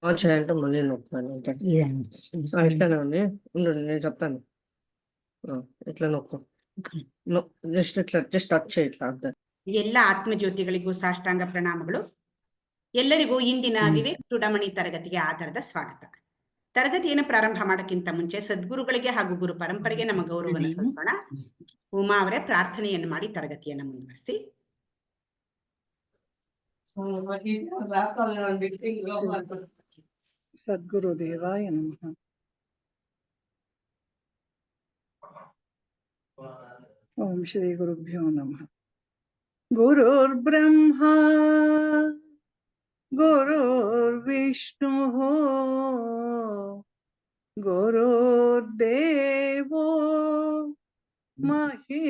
చేయాలంటే మళ్ళీ నొక్కుతాను ఇట్లానే ఉంది. ఉండు నేను చెప్తాను. ఇట్లా నొక్కు, జస్ట్ ఇట్లా జస్ట్ ಟಚ್ ఇట్లా ಅಂತೆ. ಎಲ್ಲ ಆತ್ಮಜ್ಯೋತಿಗಳಿಗೂ ಸಾಷ್ಟಾಂಗ ಪ್ರಣಾಮಗಳು. ಎಲ್ಲರಿಗೂ ಇಂದಿನ ವಿವೇಕ್ ಚೂಡಮಣಿ ತರಗತಿಗೆ ಆಧಾರದ ಸ್ವಾಗತ. ತರಗತಿಯನ್ನು ಪ್ರಾರಂಭ ಮಾಡೋಕ್ಕಿಂತ ಮುಂಚೆ ಸದ್ಗುರುಗಳಿಗೆ ಹಾಗೂ ಗುರು ಪರಂಪರೆಗೆ ನಮ್ಮ ಗೌರವವನ್ನು ಸಲ್ಲಿಸೋಣ. ಉಮಾ ಅವರೇ ಪ್ರಾರ್ಥನೆಯನ್ನು ಮಾಡಿ ತರಗತಿಯನ್ನು ಮುಂದುವರಿಸಿ. ಸದ್ಗುರುದೇವಾಯ ನಮಃ. ಓಂ ಶ್ರೀ ಗುರುಭ್ಯೋ ನಮಃ. ಗುರುರ್ಬ್ರಹ್ಮ ಗುರುರ್ವಿಷ್ಣು ಗುರುರ್ದೇವೋ ಮಹೇಶ್ವರಃ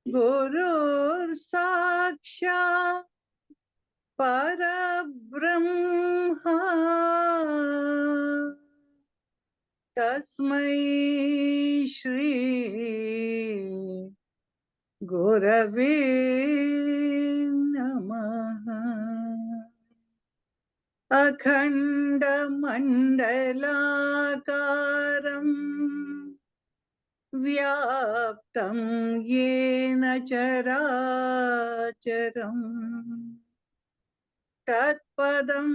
ಗುರುರ್ ಸಾಕ್ಷಾತ್ ಪರಬ್ರಹ್ಮ ತಸ್ಮೈ ಶ್ರೀ ಗುರವೇ ನಮಃ. ಅಖಂಡ ಮಂಡಲಾಕಾರಂ ವ್ಯಾಪ್ತಂ ಯೇನ ಚರಾಚರಂ ತತ್ಪದಂ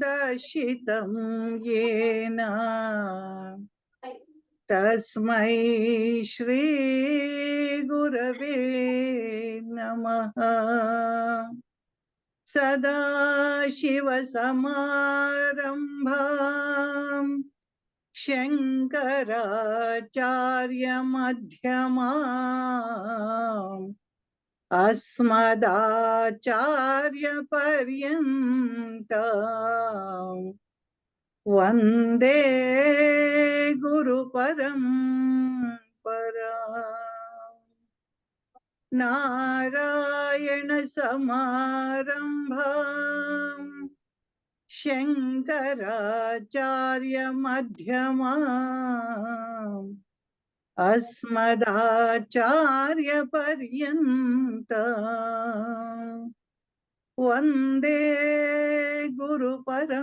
ದರ್ಶಿತಂ ಯೇನ ತಸ್ಮೈ ಶ್ರೀ ಗುರವೇ ನಮಃ. ಸದಾಶಿವಸಮಾರಂಭಾಂ ಶಂಕರಾಚಾರ್ಯಮಧ್ಯಮಾಂ ಅಸ್ಮದಾಚಾರ್ಯಪರ್ಯಂತಾಂ ವಂದೇ ಗುರುಪರಂಪರಾಂ. ನಾರಾಯಣ ಸಮಾರಂಭಾಂ ಶಂಕರಾಚಾರ್ಯಮಧ್ಯಮಾಂ ಅಸ್ಮದಾಚಾರ್ಯಪರ್ಯಂತಾಂ ವಂದೇ ಗುರುಪರಂಪರಾಂ.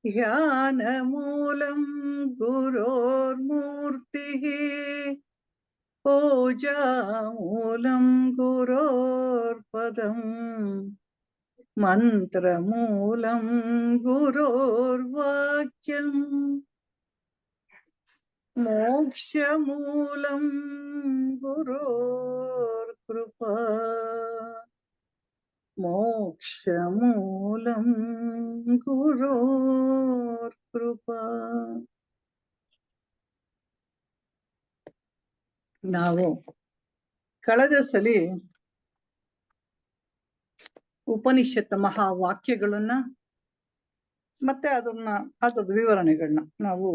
ಧ್ಯಾನಮೂಲಂ ಗುರೋರ್ಮೂರ್ತಿಃ ಪೂಜಾಮೂಲಂ ಗುರೋರ್ಪದಂ ಮಂತ್ರಮೂಲಂ ಗುರೋರ್ವಾಕ್ಯಂ ಮೋಕ್ಷಮೂಲಂ ಗುರೋರ್ಕೃಪಾ ಮೋಕ್ಷಮೂಲಂ ಗುರೋರ್ಕೃಪಾ. ನಾವು ಕಳೆದ ಸಲಿ ಉಪನಿಷತ್ ಮಹಾವಾಕ್ಯಗಳನ್ನ ಮತ್ತೆ ಅದ್ರ ವಿವರಣೆಗಳನ್ನ ನಾವು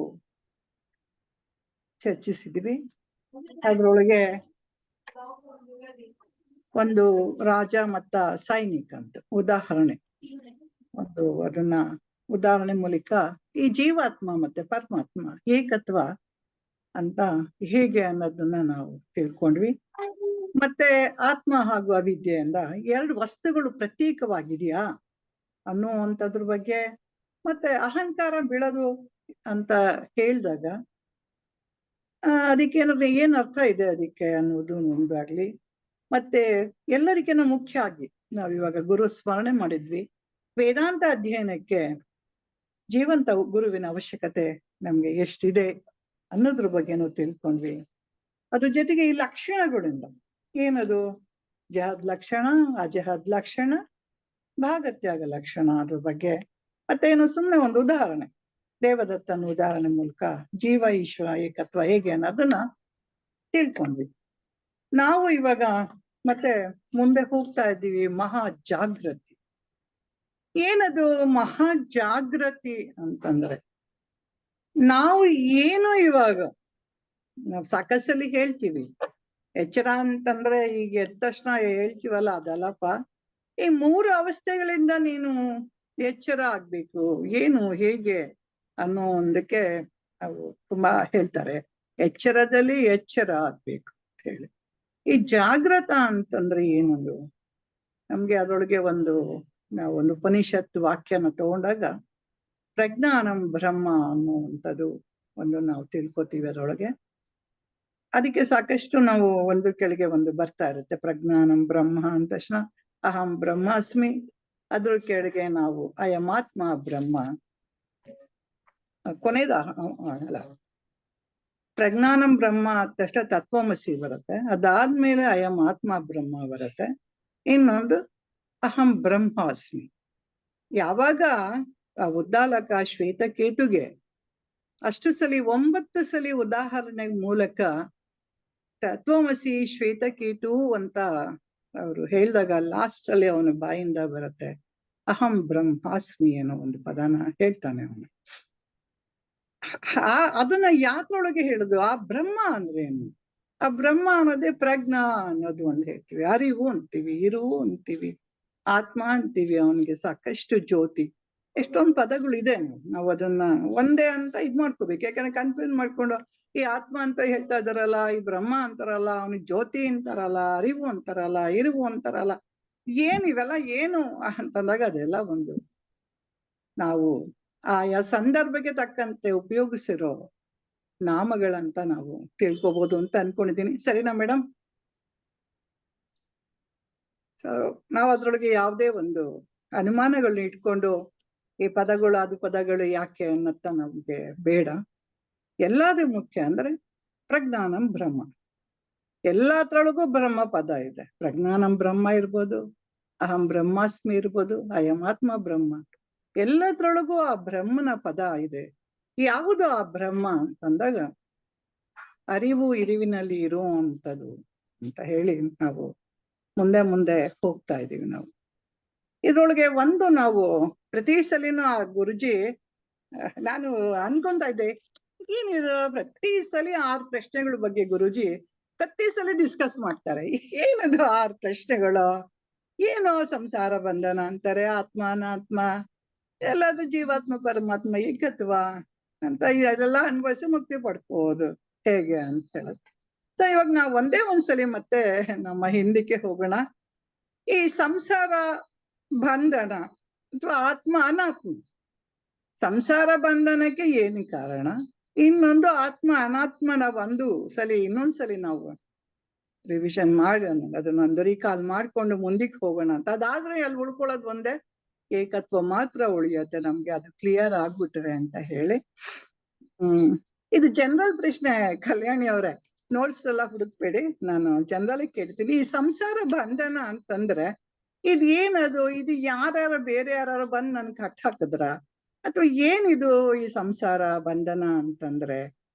ಚರ್ಚಿಸಿದ್ವಿ. ಅದ್ರೊಳಗೆ ಒಂದು ರಾಜ ಮತ್ತ ಸೈನಿಕ ಅಂತ ಉದಾಹರಣೆ, ಅದನ್ನ ಉದಾಹರಣೆ ಮೂಲಕ ಈ ಜೀವಾತ್ಮ ಮತ್ತೆ ಪರಮಾತ್ಮ ಏಕತ್ವ ಅಂತ ಹೇಗೆ ಅನ್ನೋದನ್ನ ನಾವು ತಿಳ್ಕೊಂಡ್ವಿ. ಮತ್ತೆ ಆತ್ಮ ಹಾಗೂ ಅವಿದ್ಯೆಯಿಂದ ಎರಡು ವಸ್ತುಗಳು ಪ್ರತ್ಯೇಕವಾಗಿದೆಯಾ ಅನ್ನುವಂಥದ್ರ ಬಗ್ಗೆ, ಮತ್ತೆ ಅಹಂಕಾರ ಬೀಳೋದು ಅಂತ ಹೇಳಿದಾಗ ಅದಕ್ಕೇನಾದ್ರೆ ಏನ್ ಅರ್ಥ ಇದೆ ಅದಕ್ಕೆ ಅನ್ನೋದು ಒಂದಾಗ್ಲಿ. ಮತ್ತೆ ಎಲ್ಲರಿಗಿನ ಮುಖ್ಯ ಆಗಿ ನಾವಿವಾಗ ಗುರು ಸ್ಮರಣೆ ಮಾಡಿದ್ವಿ. ವೇದಾಂತ ಅಧ್ಯಯನಕ್ಕೆ ಜೀವಂತ ಗುರುವಿನ ಅವಶ್ಯಕತೆ ನಮ್ಗೆ ಎಷ್ಟಿದೆ ಅನ್ನೋದ್ರ ಬಗ್ಗೆನೂ ತಿಳ್ಕೊಂಡ್ವಿ. ಅದ್ರ ಜೊತೆಗೆ ಈ ಲಕ್ಷಣಗಳಿಂದ ಏನದು ಜಹದ್ ಲಕ್ಷಣ, ಅಜಹದ್ ಲಕ್ಷಣ, ಭಾಗತ್ಯಾಗ ಲಕ್ಷಣ ಅದ್ರ ಬಗ್ಗೆ ಮತ್ತೇನು ಸುಮ್ಮನೆ ಒಂದು ಉದಾಹರಣೆ, ದೇವದತ್ತನ ಉದಾಹರಣೆ ಮೂಲಕ ಜೀವ ಈಶ್ವರ ಏಕತ್ವ ಹೇಗೆ ಅನ್ನೋದನ್ನ ತಿಳ್ಕೊಂಡ್ವಿ. ನಾವು ಇವಾಗ ಮತ್ತೆ ಮುಂದೆ ಹೋಗ್ತಾ ಇದ್ದೀವಿ. ಮಹಾ ಜಾಗೃತಿ ಏನದು? ಮಹಾ ಜಾಗೃತಿ ಅಂತಂದ್ರೆ ನಾವು ಏನು ಇವಾಗ ನಾವು ಸಾಕಷ್ಟಲ್ಲಿ ಹೇಳ್ತೀವಿ ಎಚ್ಚರ ಅಂತಂದ್ರೆ, ಈಗ ಎದ್ದ ತಕ್ಷಣ ಹೇಳ್ತೀವಲ್ಲ ಅದಲ್ಲಪ್ಪ. ಈ ಮೂರು ಅವಸ್ಥೆಗಳಿಂದ ನೀನು ಎಚ್ಚರ ಆಗ್ಬೇಕು, ಏನು ಹೇಗೆ ಅನ್ನೋ ಒಂದಕ್ಕೆ ನಾವು ತುಂಬಾ ಹೇಳ್ತಾರೆ. ಎಚ್ಚರದಲ್ಲಿ ಎಚ್ಚರ ಆಗ್ಬೇಕು ಅಂತ ಹೇಳಿ ಈ ಜಾಗೃತ ಅಂತಂದ್ರೆ ಏನೊಂದು ನಮ್ಗೆ ಅದರೊಳಗೆ ನಾವೊಂದು ಉಪನಿಷತ್ ವಾಕ್ಯನ ತಗೊಂಡಾಗ ಪ್ರಜ್ಞಾನಂ ಬ್ರಹ್ಮ ಅನ್ನುವಂಥದ್ದು ನಾವು ತಿಳ್ಕೊತೀವಿ ಅದರೊಳಗೆ. ಅದಕ್ಕೆ ಸಾಕಷ್ಟು ನಾವು ಒಂದು ಕೆಳಗೆ ಬರ್ತಾ ಇರುತ್ತೆ. ಪ್ರಜ್ಞಾನಂ ಬ್ರಹ್ಮ ಅಂದ ತಕ್ಷಣ ಅಹಂ ಬ್ರಹ್ಮಾಸ್ಮಿ, ಅದ್ರ ಕೆಳಗೆ ನಾವು ಅಯಮಾತ್ಮ ಬ್ರಹ್ಮ, ಕೊನೆದ ಅಲ್ಲ, ಪ್ರಜ್ಞಾನಂ ಬ್ರಹ್ಮ ಆದ ತಕ್ಷಣ ತತ್ವಮಸಿ ಬರುತ್ತೆ. ಅದಾದ್ಮೇಲೆ ಅಯಂ ಆತ್ಮ ಬ್ರಹ್ಮ ಬರುತ್ತೆ. ಇನ್ನೊಂದು ಅಹಂ ಬ್ರಹ್ಮಾಸ್ಮಿ. ಯಾವಾಗ ಆ ಉದ್ದಾಲಕ ಶ್ವೇತಕೇತುಗೆ ಅಷ್ಟು ಸಲಿ 9 ಸಲಿ ಉದಾಹರಣೆ ಮೂಲಕ ತತ್ವಮಸಿ ಶ್ವೇತಕೇತು ಅಂತ ಅವರು ಹೇಳಿದಾಗ ಲಾಸ್ಟ್ ಅಲ್ಲಿ ಅವನ ಬಾಯಿಂದ ಬರುತ್ತೆ ಅಹಂ ಬ್ರಹ್ಮಾಸ್ಮಿ ಅನ್ನೋ ಒಂದು ಪದನ ಹೇಳ್ತಾನೆ ಅವನು. ಅದನ್ನ ಯಾತ್ರೊಳಗೆ ಹೇಳುದು? ಆ ಬ್ರಹ್ಮ ಅಂದ್ರೆ ಏನು? ಆ ಬ್ರಹ್ಮ ಅನ್ನೋದೇ ಪ್ರಜ್ಞಾ ಅನ್ನೋದು ಒಂದು ಹೇಳ್ತೀವಿ, ಅರಿವು ಅಂತೀವಿ, ಇರುವು ಅಂತೀವಿ, ಆತ್ಮ ಅಂತೀವಿ. ಅವನಿಗೆ ಸಾಕಷ್ಟು ಜ್ಯೋತಿ, ಎಷ್ಟೊಂದು ಪದಗಳು ಇದೆ. ನಾವು ಅದನ್ನ ಒಂದೇ ಅಂತ ಮಾಡ್ಕೋಬೇಕು. ಯಾಕಂದ್ರೆ ಕನ್ಫ್ಯೂಸ್ ಮಾಡ್ಕೊಂಡು ಈ ಆತ್ಮ ಅಂತ ಹೇಳ್ತಾ ಇದಾರಲ್ಲ, ಈ ಬ್ರಹ್ಮ ಅಂತಾರಲ್ಲ, ಅವನಿಗೆ ಜ್ಯೋತಿ ಅಂತಾರಲ್ಲ, ಅರಿವು ಅಂತಾರಲ್ಲ, ಇರುವು ಅಂತಾರಲ್ಲ, ಇವೆಲ್ಲ ಏನು ಅಂತಂದಾಗ ಅದೆಲ್ಲ ನಾವು ಆಯಾ ಸಂದರ್ಭಕ್ಕೆ ತಕ್ಕಂತೆ ಉಪಯೋಗಿಸಿರೋ ನಾಮಗಳಂತ ನಾವು ತಿಳ್ಕೊಬಹುದು ಅಂತ ಅನ್ಕೊಂಡಿದ್ದೀನಿ. ಸರಿನಾ ಮೇಡಮ್? ನಾವು ಅದ್ರೊಳಗೆ ಯಾವುದೇ ಅನುಮಾನಗಳನ್ನ ಇಟ್ಕೊಂಡು ಈ ಪದಗಳು ಅದು ಪದಗಳು ಯಾಕೆ ಅನ್ನತ್ತ ನಮ್ಗೆ ಬೇಡ. ಎಲ್ಲಾದ್ರೂ ಮುಖ್ಯ ಅಂದ್ರೆ ಪ್ರಜ್ಞಾನಂ ಬ್ರಹ್ಮ. ಎಲ್ಲಾದ್ರೊಳಗೂ ಬ್ರಹ್ಮ ಪದ ಇದೆ. ಪ್ರಜ್ಞಾನಂ ಬ್ರಹ್ಮ ಇರ್ಬೋದು, ಅಹಂ ಬ್ರಹ್ಮಾಸ್ಮಿ ಇರ್ಬೋದು, ಅಯಮಾತ್ಮ ಬ್ರಹ್ಮ, ಎಲ್ಲದ್ರೊಳಗೂ ಆ ಬ್ರಹ್ಮನ ಪದ ಇದೆ. ಯಾವುದು ಆ ಬ್ರಹ್ಮ ಅಂತಂದಾಗ ಅರಿವು ಇರುವಿನಲ್ಲಿ ಇರುವಂಥದ್ದು ಅಂತ ಹೇಳಿ ನಾವು ಮುಂದೆ ಹೋಗ್ತಾ ಇದೀವಿ. ನಾವು ಇದ್ರೊಳಗೆ ನಾವು ಪ್ರತಿ ಸಲಿನೂ ಆ ಗುರುಜಿ, ನಾನು ಅನ್ಕೊಂತಾ ಇದ್ದೆ ಏನಿದು ಪ್ರತಿ ಸಲ 6 ಪ್ರಶ್ನೆಗಳ ಬಗ್ಗೆ ಗುರುಜಿ ಪ್ರತಿ ಸಲ ಡಿಸ್ಕಸ್ ಮಾಡ್ತಾರೆ. ಏನದು 6 ಪ್ರಶ್ನೆಗಳು? ಏನೋ ಸಂಸಾರ ಬಂಧನ ಅಂತಾರೆ, ಆತ್ಮ ಅನಾತ್ಮ, ಎಲ್ಲದು ಜೀವಾತ್ಮ ಪರಮಾತ್ಮ ಏಕತ್ವ ಅಂತ, ಇದೆಲ್ಲ ಅನ್ಭವಿಸಿ ಮುಕ್ತಿ ಪಡ್ಕೋದು ಹೇಗೆ ಅಂತ ಹೇಳೋದು. ಸೊ ಇವಾಗ ನಾವು ಒಂದ್ಸಲಿ ಮತ್ತೆ ನಮ್ಮ ಹಿಂದಕ್ಕೆ ಹೋಗೋಣ. ಈ ಸಂಸಾರ ಬಂಧನ ಅಥವಾ ಆತ್ಮ ಅನಾತ್ಮ, ಸಂಸಾರ ಬಂಧನಕ್ಕೆ ಏನು ಕಾರಣ, ಇನ್ನೊಂದು ಆತ್ಮ ಅನಾತ್ಮನ ಇನ್ನೊಂದ್ಸಲಿ ನಾವು ರಿವಿಷನ್ ಮಾಡಿ ಅದನ್ನ ರೀಕಾಲ್ ಮಾಡ್ಕೊಂಡು ಮುಂದಕ್ಕೆ ಹೋಗೋಣ ಅಂತ. ಅದಾದ್ರೆ ಅಲ್ಲಿ ಉಳ್ಕೊಳ್ಳೋದು ಒಂದೇ, ಏಕತ್ವ ಮಾತ್ರ ಉಳಿಯುತ್ತೆ ನಮ್ಗೆ, ಅದು ಕ್ಲಿಯರ್ ಆಗ್ಬಿಟ್ರೆ ಅಂತ ಹೇಳಿ. ಇದು ಜನರಲ್ ಪ್ರಶ್ನೆ ಕಲ್ಯಾಣಿ ಅವರೇ, ನೋಟ್ಸ್ ಎಲ್ಲ ಹುಡುಕ್ಬೇಡಿ, ನಾನು ಜನರಲ್ ಕೇಳ್ತೀನಿ. ಈ ಸಂಸಾರ ಬಂಧನ ಅಂತಂದ್ರೆ ಇದು ಏನದು? ಇದು ಯಾರು ಬೇರೆ ಯಾರು ಬಂದು ನನ್ ಕಟ್ ಹಾಕಿದ್ರ, ಅಥವಾ ಏನಿದು ಈ ಸಂಸಾರ ಬಂಧನ ಅಂತಂದ್ರೆ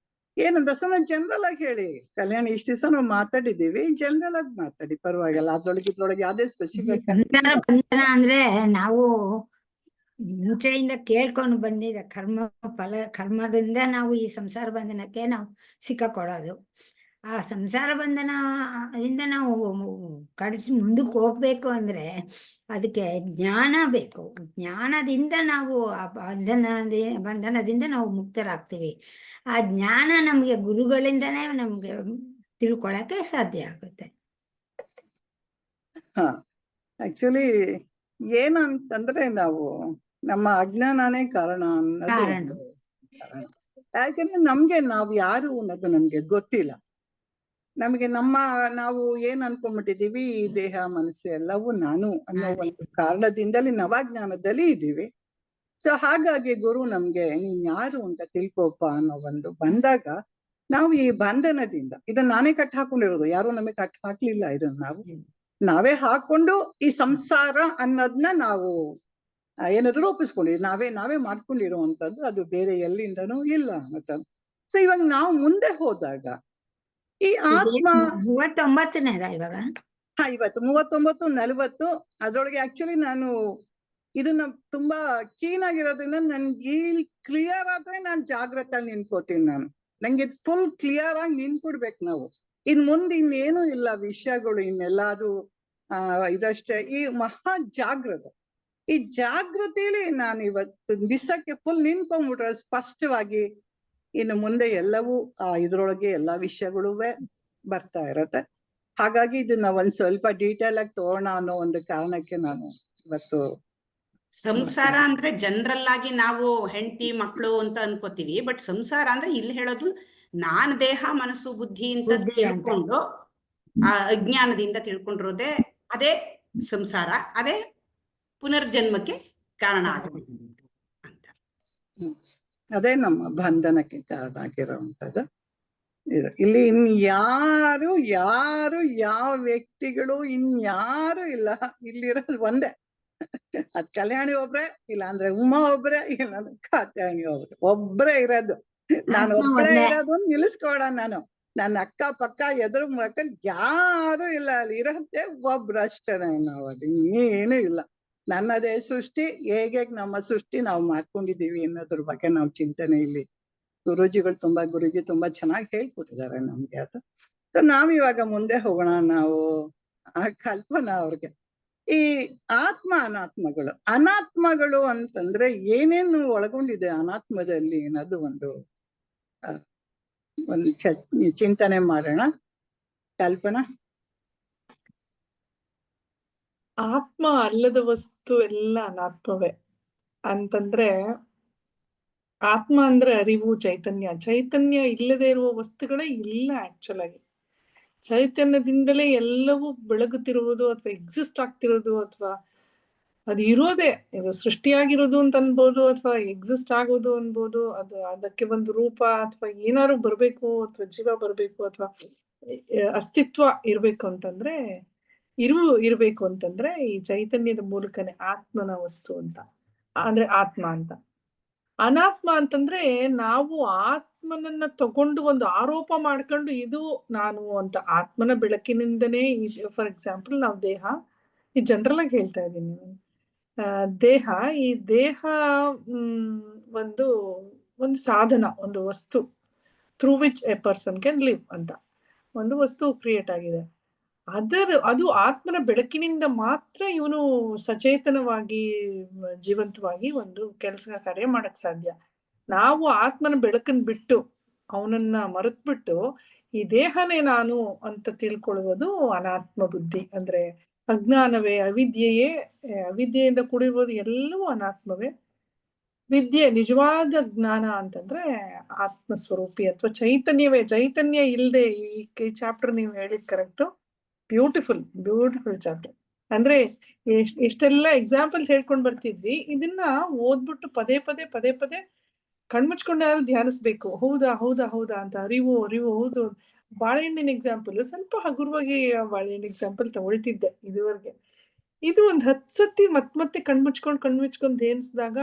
ಏನಂತ ಸುಮ್ಮನೆ ಜನರಲ್ ಆಗಿ ಹೇಳಿ. ಕಲ್ಯಾಣಿ, ಇಷ್ಟ ದಿವಸ ನಾವು ಮಾತಾಡಿದೀವಿ, ಜನರಲ್ ಆಗಿ ಮಾತಾಡಿ, ಪರವಾಗಿಲ್ಲ. ಇದ್ರೊಳಗೆ ಯಾವ್ದೇ ಸ್ಪೆಸಿಫಿಕ್ ಬಂಧನ ಅಂದ್ರೆ ನಾವು ಮುಂಚೆಯಿಂದ ಕೇಳ್ಕೊಂಡು ಬಂದಿದ್ದ ಕರ್ಮದಿಂದ ನಾವು ಈ ಸಂಸಾರ ಬಂಧನಕ್ಕೆ ನಾವು ಸಿಕ್ಕಾಕೊಳ್ಳೋದು. ಆ ಸಂಸಾರ ಬಂಧನದಿಂದ ನಾವು ಮುಂದಕ್ಕೆ ಹೋಗ್ಬೇಕು ಅಂದ್ರೆ ಅದಕ್ಕೆ ಜ್ಞಾನ ಬೇಕು. ಜ್ಞಾನದಿಂದ ನಾವು ಆ ಬಂಧನದಿಂದ ನಾವು ಮುಕ್ತರಾಗ್ತೀವಿ. ಆ ಜ್ಞಾನ ನಮ್ಗೆ ಗುರುಗಳಿಂದನೇ ನಮ್ಗೆ ತಿಳ್ಕೊಳಕ್ಕೆ ಸಾಧ್ಯ ಆಗುತ್ತೆ. ಆಕ್ಚುಲಿ ಏನಂತಂದ್ರೆ ನಾವು ನಮ್ಮ ಅಜ್ಞಾನನೇ ಕಾರಣ ಅನ್ನೋದು. ಯಾಕಂದ್ರೆ ನಾವು ಯಾರು ಅನ್ನೋದು ನಮ್ಗೆ ಗೊತ್ತಿಲ್ಲ. ನಮಗೆ ನಾವು ಏನ್ ಅನ್ಕೊಂಡ್ಬಿಟ್ಟಿದೀವಿ, ಈ ದೇಹ ಮನಸ್ಸು ಎಲ್ಲವೂ ನಾನು ಅನ್ನೋ ಒಂದು ಕಾರಣದಿಂದಲೇ ನವಾಜ್ಞಾನದಲ್ಲಿ ಇದ್ದೀವಿ. ಸೊ ಹಾಗಾಗಿ ಗುರು ನಮ್ಗೆ ನೀನ್ ಯಾರು ಅಂತ ತಿಳ್ಕೊಪ್ಪ ಅನ್ನೋ ಬಂದಾಗ ನಾವು ಈ ಬಂಧನದಿಂದ, ಇದನ್ನ ನಾನೇ ಕಟ್ ಹಾಕೊಂಡಿರೋದು, ಯಾರು ನಮಗೆ ಕಟ್ ಹಾಕ್ಲಿಲ್ಲ, ಇದನ್ನ ನಾವೇ ಹಾಕೊಂಡು ಈ ಸಂಸಾರ ಅನ್ನೋದನ್ನ ನಾವು ಏನಾದ್ರು ರೂಪಿಸ್ಕೊಂಡಿದ್ವಿ, ನಾವೇ ಮಾಡ್ಕೊಂಡಿರುವಂತದ್ದು, ಅದು ಬೇರೆ ಎಲ್ಲಿಂದನೂ ಇಲ್ಲ ಅನ್ನೋದು. ಸೊ ಇವಾಗ ನಾವು ಮುಂದೆ ಹೋದಾಗ ಈ ಆತ್ಮ 39ನೇದ ಇವಾಗ? ಇವತ್ತು 39, 40. ಅದ್ರೊಳಗೆ ಆಕ್ಚುಲಿ ನಾನು ಇದನ್ನ ತುಂಬಾ ಕೀನ್ ಆಗಿರೋದ್ರಿಂದ ನನ್ಗೆ ಕ್ಲಿಯರ್ ಆದ್ರೆ ನಾನು ಜಾಗ್ರತೆ ನಿನ್ಕೋತೀನಿ. ನಂಗೆ ಫುಲ್ ಕ್ಲಿಯರ್ ಆಗಿ ನಿನ್ಕೊಡ್ಬೇಕು ನಾವು. ಮುಂದೆ ಇನ್ನೇನು ಇಲ್ಲ ವಿಷಯಗಳು, ಇನ್ನೆಲ್ಲ ಅದು ಇದಷ್ಟೇ. ಈ ಮಹಾ ಜಾಗೃತ, ಈ ಜಾಗೃತಿಲಿ ನಾನು ಇವತ್ತು ದಿಸಕ್ಕೆ ಫುಲ್ ನಿನ್ಕೊಂಡ್ಬಿಟ್ರೆ ಸ್ಪಷ್ಟವಾಗಿ ಇನ್ನು ಮುಂದೆ ಎಲ್ಲವೂ ಇದ್ರೊಳಗೆ ಎಲ್ಲಾ ವಿಷಯಗಳು ಬರ್ತಾ ಇರತ್ತೆ. ಹಾಗಾಗಿ ಇದನ್ನ ಒಂದ್ ಸ್ವಲ್ಪ ಡೀಟೇಲ್ ಆಗಿ ತಗೋಣ ಅನ್ನೋ ಒಂದು ಕಾರಣಕ್ಕೆ ನಾನು ಇವತ್ತು ಸಂಸಾರ ಅಂದ್ರೆ ಜನರಲ್ ಆಗಿ ನಾವು ಹೆಂಡತಿ ಮಕ್ಕಳು ಅಂತ ಅನ್ಕೋತೀವಿ. ಬಟ್ ಸಂಸಾರ ಅಂದ್ರೆ ಇಲ್ಲಿ ಹೇಳೋದು ನಾನ್ ದೇಹ ಮನಸ್ಸು ಬುದ್ಧಿ ಅಂತ ಬುದ್ಧಿ ಅಂತ. ತಿಳ್ಕೊಂಡು ಆ ಅಜ್ಞಾನದಿಂದ ತಿಳ್ಕೊಂಡಿರೋದೇ ಅದೇ ಸಂಸಾರ, ಅದೇ ಪುನರ್ಜನ್ಮಕ್ಕೆ ಕಾರಣ ಆಗುತ್ತೆ ಅಂತ. ಅದೇ ನಮ್ಮ ಬಂಧನಕ್ಕೆ ಕಾರಣ ಆಗಿರೋವಂಥದ್ದು ಇದು. ಇಲ್ಲಿ ಯಾರು ಯಾವ ವ್ಯಕ್ತಿಗಳು ಇನ್ಯಾರು ಇಲ್ಲ, ಇಲ್ಲಿರೋದು ಒಂದೇ. ಅದ್ ಕಲ್ಯಾಣಿ ಒಬ್ರೆ, ಇಲ್ಲ ಅಂದ್ರೆ ಉಮಾ ಒಬ್ರೆ, ಇಲ್ಲ ಅಂದ್ರೆ ಕಾತ್ಯಾಯನಿ ಒಬ್ರೇ ಇರೋದು. ನಾನು ಆತ್ಮ ಒಬ್ರೇ ಒಂದೇ. ಇರೋದು ನಿಲ್ಲಿಸ್ಕೊಳ. ನನ್ನ ಅಕ್ಕ ಪಕ್ಕ ಎದುರು ಮಕ್ಕಳು ಯಾರು ಇಲ್ಲ, ಅಲ್ಲಿ ಇರೋದೇ ಒಬ್ರು ಅಷ್ಟೇ. ನಾವು ಅದು ಇನ್ನೇನು ಇಲ್ಲ. ನನ್ನದೇ ಸೃಷ್ಟಿ, ಹೇಗೆ ನಮ್ಮ ಸೃಷ್ಟಿ ನಾವು ಮಾಡ್ಕೊಂಡಿದೀವಿ ಅನ್ನೋದ್ರ ಬಗ್ಗೆ ನಾವು ಚಿಂತನೆ ಇಲ್ಲಿ ಗುರುಜಿ ತುಂಬಾ ಚೆನ್ನಾಗಿ ಹೇಳ್ಕೊಟ್ಟಿದ್ದಾರೆ ನಮ್ಗೆ ಅದು. ಸೊ ನಾವಿವಾಗ ಮುಂದೆ ಹೋಗೋಣ. ನಾವು ಆ ಕಲ್ಪನಾ ಅವ್ರಿಗೆ ಈ ಆತ್ಮ ಅನಾತ್ಮಗಳು ಅಂತಂದ್ರೆ ಏನೇನು ಒಳಗೊಂಡಿದೆ ಅನಾತ್ಮದಲ್ಲಿ ಅನ್ನೋದು ಒಂದು ಚಿಂತನೆ ಮಾಡೋಣ. ಕಲ್ಪನಾ. ಆತ್ಮ ಅಲ್ಲದ ವಸ್ತು ಎಲ್ಲ ಅನಾತ್ಮವೇ ಅಂತಂದ್ರೆ, ಆತ್ಮ ಅಂದ್ರೆ ಅರಿವು, ಚೈತನ್ಯ ಇಲ್ಲದೆ ಇರುವ ವಸ್ತುಗಳೇ ಇಲ್ಲ. ಆಕ್ಚುಲ್ ಆಗಿ ಚೈತನ್ಯದಿಂದಲೇ ಎಲ್ಲವೂ ಬೆಳಗುತ್ತಿರುವುದು ಅಥವಾ ಎಕ್ಸಿಸ್ಟ್ ಆಗ್ತಿರೋದು, ಅಥವಾ ಅದು ಇರೋದೇ, ಇದು ಸೃಷ್ಟಿಯಾಗಿರೋದು ಅಂತ ಅನ್ಬೋದು, ಅಥವಾ ಎಕ್ಸಿಸ್ಟ್ ಆಗೋದು ಅನ್ಬೋದು. ಅದಕ್ಕೆ ಒಂದು ರೂಪ ಅಥವಾ ಏನಾದ್ರು ಬರ್ಬೇಕು, ಅಥವಾ ಜೀವ ಬರ್ಬೇಕು, ಅಥವಾ ಅಸ್ತಿತ್ವ ಇರ್ಬೇಕು ಅಂತಂದ್ರೆ, ಇರ್ಬೇಕು ಅಂತಂದ್ರೆ ಈ ಚೈತನ್ಯದ ಮೂಲಕನೇ ಆತ್ಮನ ವಸ್ತು ಅಂತ, ಅಂದ್ರೆ ಆತ್ಮ ಅಂತ. ಅನಾತ್ಮ ಅಂತಂದ್ರೆ ನಾವು ಆತ್ಮನನ್ನ ತಗೊಂಡು ಒಂದು ಆರೋಪ ಮಾಡ್ಕೊಂಡು ಇದು ನಾನು ಅಂತ. ಆತ್ಮನ ಬೆಳಕಿನಿಂದನೇ, ಫಾರ್ ಎಕ್ಸಾಂಪಲ್ ನಾವು ದೇಹ, ಈ ಜನರಲ್ ಆಗಿ ಹೇಳ್ತಾ ಇದ್ದೀನಿ, ಈ ದೇಹ ಒಂದು ಸಾಧನ, ಒಂದು ವಸ್ತು, through which a person can live ಅಂತ ಒಂದು ವಸ್ತು ಕ್ರಿಯೇಟ್ ಆಗಿದೆ. ಅದು ಆತ್ಮನ ಬೆಳಕಿನಿಂದ ಮಾತ್ರ ಇವನು ಸಚೇತನವಾಗಿ ಜೀವಂತವಾಗಿ ಒಂದು ಕೆಲಸ ಕಾರ್ಯ ಮಾಡಕ್ ಸಾಧ್ಯ. ನಾವು ಆತ್ಮನ ಬೆಳಕನ್ ಬಿಟ್ಟು ಅವನನ್ನ ಮರೆತ್ಬಿಟ್ಟು ಈ ದೇಹನೇ ನಾನು ಅಂತ ತಿಳ್ಕೊಳ್ಳುವುದು ಅನಾತ್ಮ ಬುದ್ಧಿ. ಅಂದ್ರೆ ಅಜ್ಞಾನವೇ, ಅವಿದ್ಯೆಯಿಂದ ಕೂಡಿರುವುದು ಎಲ್ಲವೂ ಅನಾತ್ಮವೇ. ವಿದ್ಯೆ, ನಿಜವಾದ ಜ್ಞಾನ ಅಂತಂದ್ರೆ ಆತ್ಮಸ್ವರೂಪಿ ಅಥವಾ ಚೈತನ್ಯವೇ. ಚೈತನ್ಯ ಇಲ್ಲದೆ ಈ ಚಾಪ್ಟರ್ ನೀವು ಹೇಳಿದ್ ಕರೆಕ್ಟು, ಬ್ಯೂಟಿಫುಲ್ ಚಾಪ್ಟರ್. ಅಂದ್ರೆ ಎಷ್ಟೆಲ್ಲ ಎಕ್ಸಾಂಪಲ್ಸ್ ಹೇಳ್ಕೊಂಡ್ ಬರ್ತಿದ್ವಿ, ಇದನ್ನ ಓದ್ಬಿಟ್ಟು ಪದೇ ಪದೇ ಕಣ್ಮುಚ್ಕೊಂಡು ಯಾರು ಧ್ಯಾನಿಸ್ಬೇಕು. ಹೌದಾ ಅಂತ ಅರಿವು ಹೌದು. ಬಾಳೆಹಣ್ಣಿನ ಎಕ್ಸಾಂಪಲ್ ಸ್ವಲ್ಪ ಹಗುರವಾಗಿ ಬಾಳೆಹಣ್ಣಿನ ಎಕ್ಸಾಂಪಲ್ ತಗೊಳ್ತಿದ್ದೆ ಇದುವರೆಗೆ. ಇದು ಒಂದ್ 10 ಸತಿ ಮತ್ತೆ ಕಣ್ಮುಚ್ಕೊಂಡು ಧ್ಯಾನಿಸಿದಾಗ,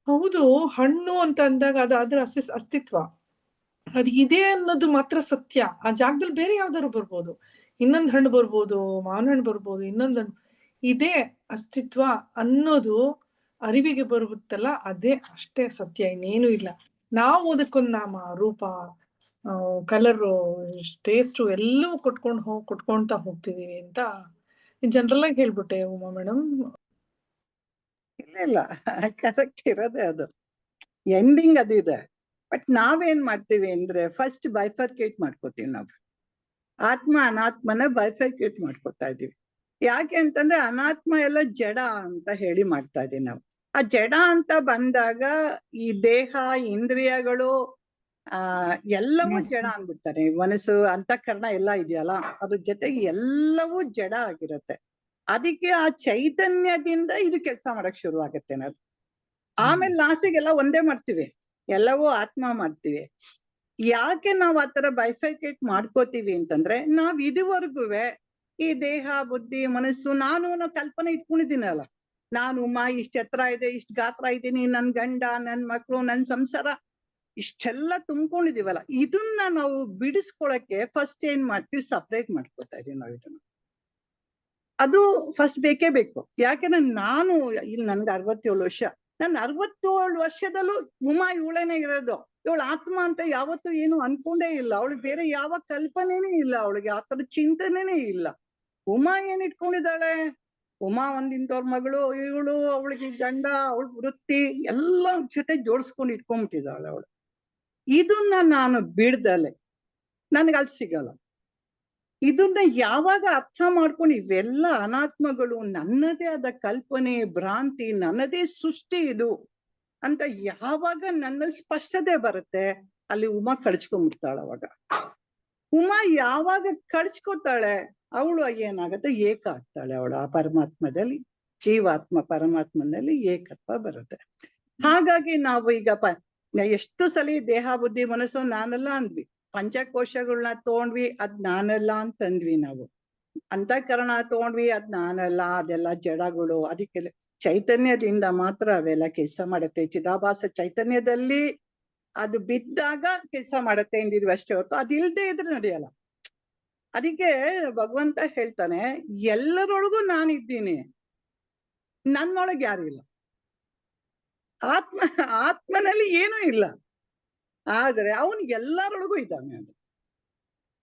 ಹೌದು ಹಣ್ಣು ಅಂತ ಅಂದಾಗ ಅದ್ರ ಅಸ್ತಿತ್ವ ಅದು ಇದೆ ಅನ್ನೋದು ಮಾತ್ರ ಸತ್ಯ. ಆ ಜಾಗದಲ್ಲಿ ಬೇರೆ ಯಾವ್ದಾದ್ರು ಬರ್ಬೋದು, ಇನ್ನೊಂದು ಹಣ್ಣು ಬರ್ಬೋದು, ಮಾವಿನ ಹಣ್ಣು ಬರ್ಬೋದು, ಇನ್ನೊಂದು ಹಣ್ಣು. ಇದೇ ಅಸ್ತಿತ್ವ ಅನ್ನೋದು ಅರಿವಿಗೆ ಬರುತ್ತಲ್ಲ, ಅದೇ ಅಷ್ಟೇ ಸತ್ಯ, ಇನ್ನೇನು ಇಲ್ಲ. ನಾವು ಅದಕ್ಕೊಂದು ನಾಮ, ರೂಪ, ಕಲರು, ಟೇಸ್ಟು ಎಲ್ಲವೂ ಕೊಟ್ಕೊಂತಾ ಹೋಗ್ತಿದೀವಿ ಅಂತ ಜನರಲ್ ಆಗಿ ಹೇಳ್ಬಿಟ್ಟೆ ಉಮಾ ಮೇಡಮ್. ಇಲ್ಲ ಕರೆಕ್ಟ್ ಇರೋದೇ ಅದು. ಎಂಡಿಂಗ್ ಅದಿದೆ. ಬಟ್ ನಾವೇನ್ ಮಾಡ್ತೀವಿ ಅಂದ್ರೆ ಫಸ್ಟ್ ಬೈಫರ್ಕೇಟ್ ಮಾಡ್ಕೋತೀವಿ. ನಾವು ಆತ್ಮ ಅನಾತ್ಮನ ಬೈಫರ್ಕೇಟ್ ಮಾಡ್ಕೋತಾ ಇದೀವಿ. ಯಾಕೆ ಅಂತಂದ್ರೆ ಅನಾತ್ಮ ಎಲ್ಲ ಜಡ ಅಂತ ಹೇಳಿ ಮಾಡ್ತಾ ಇದೀವಿ ನಾವು. ಆ ಜಡ ಅಂತ ಬಂದಾಗ ಈ ದೇಹ, ಇಂದ್ರಿಯಗಳು ಎಲ್ಲವೂ ಜಡ ಅಂದ್ಬಿಡ್ತಾರೆ. ಮನಸ್ಸು, ಅಂತಃಕರಣ ಎಲ್ಲ ಇದೆಯಲ್ಲ, ಅದ್ರ ಜೊತೆಗೆ ಎಲ್ಲವೂ ಜಡ ಆಗಿರುತ್ತೆ. ಅದಕ್ಕೆ ಆ ಚೈತನ್ಯದಿಂದ ಇದು ಕೆಲಸ ಮಾಡಕ್ ಶುರು ಆಗತ್ತೆ ಅನ್ನೋದು. ಆಮೇಲೆ ಲಾಸ್ಟಿಗೆಲ್ಲ ಒಂದೇ ಮಾಡ್ತೀವಿ, ಎಲ್ಲವೂ ಆತ್ಮ ಮಾಡ್ತೀವಿ. ಯಾಕೆ ನಾವ್ ಆತರ ಬೈಫೈಕೇಟ್ ಮಾಡ್ಕೋತೀವಿ ಅಂತಂದ್ರೆ, ನಾವ್ ಇದುವರೆಗೂ ಈ ದೇಹ, ಬುದ್ಧಿ, ಮನಸ್ಸು, ನಾನು ಅನ್ನೋ ಕಲ್ಪನೆ ಇಟ್ಕೊಂಡಿದ್ದೀನಲ್ಲ. ನಾನು ಇಷ್ಟ ಎತ್ತರ ಇದೆ, ಇಷ್ಟ ಗಾತ್ರ ಇದ್ದೀನಿ, ನನ್ ಗಂಡ, ನನ್ ಮಕ್ಳು, ನನ್ ಸಂಸಾರ, ಇಷ್ಟೆಲ್ಲ ತುಂಬ್ಕೊಂಡಿದೀವಲ್ಲ. ಇದನ್ನ ನಾವು ಬಿಡಿಸ್ಕೊಳಕ್ಕೆ ಫಸ್ಟ್ ಏನ್ ಮಾಡ್ತೀವಿ, ಸಪ್ರೇಟ್ ಮಾಡ್ಕೋತಾ ಇದೀವಿ ನಾವು ಇದನ್ನ. ಅದು ಫಸ್ಟ್ ಬೇಕೇ ಬೇಕು. ಯಾಕೆಂದ್ರೆ ನಾನು ಇಲ್ಲಿ ನನ್ಗೆ 67 ವರ್ಷ, ನನ್ 67 ವರ್ಷದಲ್ಲೂ ಉಮಾ ಇವಳೇನೆ ಇರೋದು. ಇವಳು ಆತ್ಮ ಅಂತ ಯಾವತ್ತೂ ಏನು ಅನ್ಕೊಂಡೇ ಇಲ್ಲ. ಅವಳಿಗೆ ಬೇರೆ ಯಾವ ಕಲ್ಪನೆನೇ ಇಲ್ಲ, ಅವಳಿಗೆ ಆತರ ಚಿಂತನೆನೇ ಇಲ್ಲ. ಉಮಾ ಏನ್ ಇಟ್ಕೊಂಡಿದ್ದಾಳೆ, ಉಮಾ ಒಂದಿಂತವ್ರ ಮಗಳು, ಇವಳು, ಅವಳಿಗೆ ಗಂಡ, ಅವಳ ವೃತ್ತಿ ಎಲ್ಲ ಜೊತೆ ಜೋಡಿಸ್ಕೊಂಡು ಇಟ್ಕೊಂಡ್ಬಿಟ್ಟಿದ್ದಾಳೆ ಅವಳು. ಇದನ್ನ ನಾನು ಬಿಡ್ದಲೆ ನನ್ಗೆ ಅಲ್ಲಿ ಸಿಗಲ್ಲ. ಇದನ್ನ ಯಾವಾಗ ಅರ್ಥ ಮಾಡ್ಕೊಂಡು ಇವೆಲ್ಲ ಅನಾತ್ಮಗಳು, ನನ್ನದೇ ಆದ ಕಲ್ಪನೆ, ಭ್ರಾಂತಿ, ನನ್ನದೇ ಸೃಷ್ಟಿ ಇದು ಅಂತ ಯಾವಾಗ ನನ್ನಲ್ಲಿ ಸ್ಪಷ್ಟತೆ ಬರುತ್ತೆ, ಅಲ್ಲಿ ಉಮಾ ಕಳ್ಚ್ಕೊಂಡ್ಬಿಡ್ತಾಳ. ಅವಾಗ ಉಮಾ ಯಾವಾಗ ಕಳ್ಚ್ಕೊತಾಳೆ, ಅವಳು ಏನಾಗತ್ತೆ, ಏಕ ಆಗ್ತಾಳೆ. ಅವಳು ಆ ಪರಮಾತ್ಮದಲ್ಲಿ, ಜೀವಾತ್ಮ ಪರಮಾತ್ಮನಲ್ಲಿ ಏಕತ್ವ ಬರುತ್ತೆ. ಹಾಗಾಗಿ ನಾವು ಈಗ ಎಷ್ಟು ಸಲ ದೇಹ ಬುದ್ಧಿ ಮನಸ್ಸು ನಾನಲ್ಲ ಅಂದ್ವಿ, ಪಂಚಕೋಶಗಳನ್ನ ತಗೊಂಡ್ವಿ, ಅದ್ ನಾನಲ್ಲ ಅಂತಂದ್ವಿ. ನಾವು ಅಂತಃಕರಣ ತಗೊಂಡ್ವಿ, ಅದ್ ನಾನಲ್ಲ, ಅದೆಲ್ಲ ಜಡಗಳು. ಅದಕ್ಕೆಲ್ಲ ಚೈತನ್ಯದಿಂದ ಮಾತ್ರ ಅವೆಲ್ಲ ಕೆಲಸ ಮಾಡುತ್ತೆ. ಚಿದಾಭಾಸ ಚೈತನ್ಯದಲ್ಲಿ ಅದು ಬಿದ್ದಾಗ ಕೆಲಸ ಮಾಡುತ್ತೆ ಎಂದಿದ್ವಿ ಅಷ್ಟೇ ಹೊರತು ಅದಿಲ್ದೆ ಇದ್ರೆ ನಡೆಯಲ್ಲ. ಅದಕ್ಕೆ ಭಗವಂತ ಹೇಳ್ತಾನೆ, ಎಲ್ಲರೊಳಗೂ ನಾನಿದ್ದೀನಿ, ನನ್ನೊಳಗೆ ಯಾರು ಇಲ್ಲ. ಆತ್ಮನಲ್ಲಿ ಏನೂ ಇಲ್ಲ, ಆದ್ರೆ ಅವನು ಎಲ್ಲರೊಳಗೂ ಇದ್ದಾನೆ. ಅದು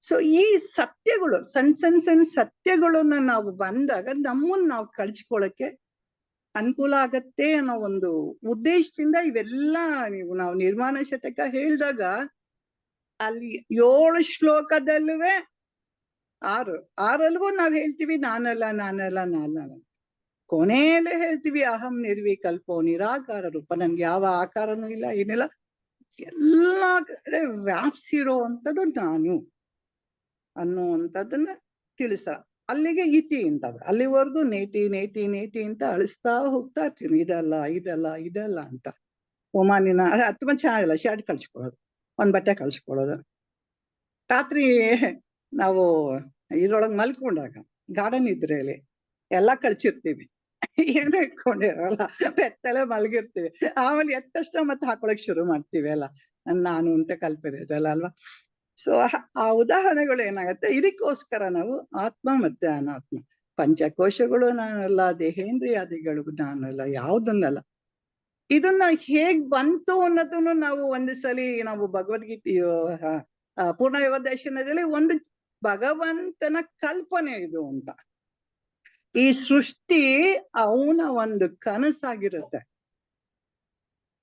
ಸೊ ಈ ಸತ್ಯಗಳು, ಸಣ್ಣ ಸತ್ಯಗಳನ್ನ ನಾವು ಬಂದಾಗ ನಮ್ಮನ್ನ ನಾವು ಕಳ್ಸ್ಕೊಳಕ್ಕೆ ಅನುಕೂಲ ಆಗತ್ತೆ ಅನ್ನೋ ಒಂದು ಉದ್ದೇಶದಿಂದ ಇವೆಲ್ಲ ನಾವು ನಿರ್ಮಾಣ ಶತಕ ಹೇಳಿದಾಗ ಅಲ್ಲಿ 7 ಶ್ಲೋಕದಲ್ಲೂ ಆರಲ್ಗೂ ನಾವ್ ಹೇಳ್ತೀವಿ ನಾನಲ್ಲ ನಾನಲ್ಲ ನಾನಲ್ಲ. ಕೊನೆಯಲ್ಲೇ ಹೇಳ್ತೀವಿ ಅಹಂ ನಿರ್ವಿಕಲ್ಪೋ ನಿರಾಕಾರ ರೂಪ, ನನ್ಗೆ ಯಾವ ಆಕಾರನೂ ಇಲ್ಲ, ಏನಿಲ್ಲ, ಎಲ್ಲಾ ಕಡೆ ವ್ಯಾಪ್ಸಿರೋ ಅಂಥದ್ದು ನಾನು ಅನ್ನುವಂಥದ್ದನ್ನ ತಿಳಿಸ. ಅಲ್ಲಿಗೆ ಇತಿ ಅಂತ, ಅಲ್ಲಿವರೆಗೂ ನೇತಿ ನೇತಿ ನೇತಿ ಅಂತ ಅಳಿಸ್ತಾ ಹೋಗ್ತಾ ಇರ್ತೀನಿ, ಇದಲ್ಲ ಇದಲ್ಲ ಇದಲ್ಲ ಅಂತ. ಒಮಾನಿನ ತುಂಬ ಚೆನ್ನಾಗಿಲ್ಲ, ಶರ್ಟ್ ಕಳ್ಸ್ಕೊಳ್ಳೋದು, ಒಂದ್ ಬಟ್ಟೆ ಕಳ್ಸ್ಕೊಳ್ಳೋದು. ರಾತ್ರಿ ನಾವು ಇದ್ರೊಳಗೆ ಮಲ್ಕೊಂಡಾಗ ಗಾರ್ಡನ್ ಇದ್ರಲ್ಲಿ ಎಲ್ಲ ಕಳ್ಸಿರ್ತೀವಿ, ಏನೋ ಇಟ್ಕೊಂಡಿರಲ್ಲ, ಬೆತ್ತಲೆ ಮಲಗಿರ್ತೀವಿ. ಆಮೇಲೆ ಎತ್ತಷ್ಟ ಮತ್ತೆ ಹಾಕೊಳಕ್ ಶುರು ಮಾಡ್ತೀವಿ ಅಲ್ಲ, ನಾನು ಅಂತ ಕಲ್ಪನೆ ಇದಲ್ಲ ಅಲ್ವಾ. ಸೊ ಆ ಉದಾಹರಣೆಗಳು ಏನಾಗತ್ತೆ, ಇದಕ್ಕೋಸ್ಕರ ನಾವು ಆತ್ಮ ಮತ್ತೆ ಅನಾತ್ಮ, ಪಂಚಕೋಶಗಳು ನಾನಲ್ಲ, ದೇಹೇಂದ್ರಿಯಾದಿಗಳು ನಾನಲ್ಲ, ಯಾವುದನ್ನಲ್ಲ. ಇದನ್ನ ಹೇಗ್ ಬಂತು ಅನ್ನೋದನ್ನು ನಾವು ಒಂದು ಸಲಿ ನಾವು ಭಗವದ್ಗೀತೆಯ ಪೂರ್ಣ ಯೋಗದರ್ಶನದಲ್ಲಿ ಒಂದು ಭಗವಂತನ ಕಲ್ಪನೆ ಇದು ಅಂತ. ಈ ಸೃಷ್ಟಿ ಅವನ ಒಂದು ಕನಸಾಗಿರುತ್ತೆ.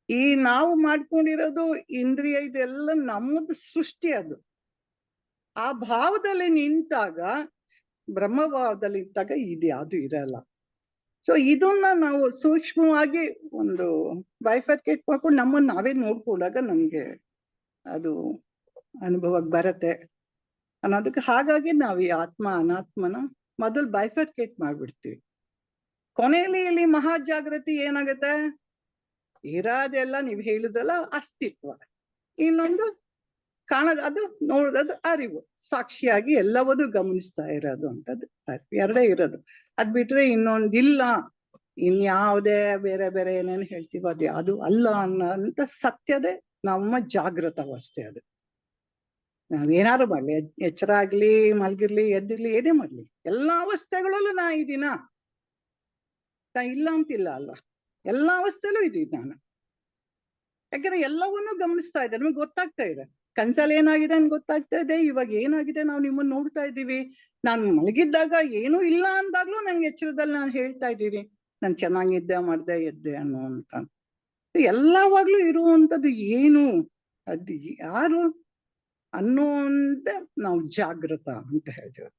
ಈ ನಾವು ಮಾಡ್ಕೊಂಡಿರೋದು ಇಂದ್ರಿಯ ಇದೆಲ್ಲ ನಮ್ಮದು ಸೃಷ್ಟಿ. ಅದು ಆ ಭಾವದಲ್ಲಿ ನಿಂತಾಗ, ಬ್ರಹ್ಮಭಾವದಲ್ಲಿ ನಿಂತಾಗ ಇದು ಯಾವುದು ಇರಲ್ಲ. ಸೊ ಇದನ್ನ ನಾವು ಸೂಕ್ಷ್ಮವಾಗಿ ಒಂದು ಬೈಫರ್ಕೇಟ್ ಮಾಡ್ಕೊಂಡು ನಮ್ಮನ್ನ ನಾವೇ ನೋಡ್ಕೊಂಡಾಗ ನಮ್ಗೆ ಅದು ಅನುಭವಕ್ಕೆ ಬರತ್ತೆ ಅನ್ನೋದಕ್ಕೆ. ಹಾಗಾಗಿ ನಾವು ಈ ಆತ್ಮ ಅನಾತ್ಮನ ಮೊದಲು ಬೈಫರ್ಕೇಟ್ ಮಾಡ್ಬಿಡ್ತೀವಿ. ಕೊನೆಯಲ್ಲಿ ಇಲ್ಲಿ ಮಹಾಜಾಗೃತಿ ಏನಾಗತ್ತೆ, ಇರೋದೆಲ್ಲ ನೀವು ಹೇಳಿದ್ರಲ್ಲ ಅಸ್ತಿತ್ವ, ಇನ್ನೊಂದು ಕಾಣದ, ಅದು ನೋಡೋದು ಅರಿವು, ಸಾಕ್ಷಿಯಾಗಿ ಎಲ್ಲವನ್ನೂ ಗಮನಿಸ್ತಾ ಇರೋದು ಅಂತದ್ದು ಎರಡೇ ಇರೋದು. ಅದ್ ಬಿಟ್ರೆ ಇನ್ನೊಂದಿಲ್ಲ, ಇನ್ಯಾವುದೇ ಬೇರೆ ಬೇರೆ ಏನೇನು ಹೇಳ್ತೀವೋ ಅದು ಯಾವುದು ಅಲ್ಲ ಅನ್ನೋಂಥ ಸತ್ಯದೇ ನಮ್ಮ ಜಾಗೃತ ಅವಸ್ಥೆ. ಅದು ನಾವೇನಾದ್ರು ಮಾಡ್ಲಿ, ಎಚ್ಚರ ಆಗ್ಲಿ, ಮಲ್ಗಿರ್ಲಿ, ಎದ್ದಿರ್ಲಿ, ಏನೇ ಮಾಡ್ಲಿ, ಎಲ್ಲಾ ಅವಸ್ಥೆಗಳಲ್ಲೂ ನಾ ಇದೀನ, ನಾ ಇಲ್ಲ ಅಂತಿಲ್ಲ ಅಲ್ವಾ, ಎಲ್ಲಾ ಅವಸ್ಥೆಲೂ ಇದೀನಿ ನಾನು. ಯಾಕಂದ್ರೆ ಎಲ್ಲವನ್ನೂ ಗಮನಿಸ್ತಾ ಇದ್ದೆ, ನಮಗೆ ಗೊತ್ತಾಗ್ತಾ ಇದೆ. ಕನ್ಸಲ್ಲಿ ಏನಾಗಿದೆ ಅಂತ ಗೊತ್ತಾಗ್ತಾ ಇದೆ, ಇವಾಗ ಏನಾಗಿದೆ ನಾವು ನಿಮ್ಮನ್ನ ನೋಡ್ತಾ ಇದ್ದೀವಿ. ನಾನು ಮಲಗಿದ್ದಾಗ ಏನೂ ಇಲ್ಲ ಅಂದಾಗ್ಲೂ ನಂಗೆ ಎಚ್ಚರದಲ್ಲಿ ನಾನು ಹೇಳ್ತಾ ಇದ್ದೀನಿ, ನಾನು ಚೆನ್ನಾಗಿದ್ದೆ, ಮಾಡ್ದೆ, ಎದ್ದೆ ಅನ್ನುವಂತ. ಎಲ್ಲವಾಗ್ಲೂ ಇರುವಂಥದ್ದು ಏನು, ಅದು ಯಾರು ಅನ್ನುವಂತ ನಾವು ಜಾಗೃತ ಅಂತ ಹೇಳ್ತೀವಿ.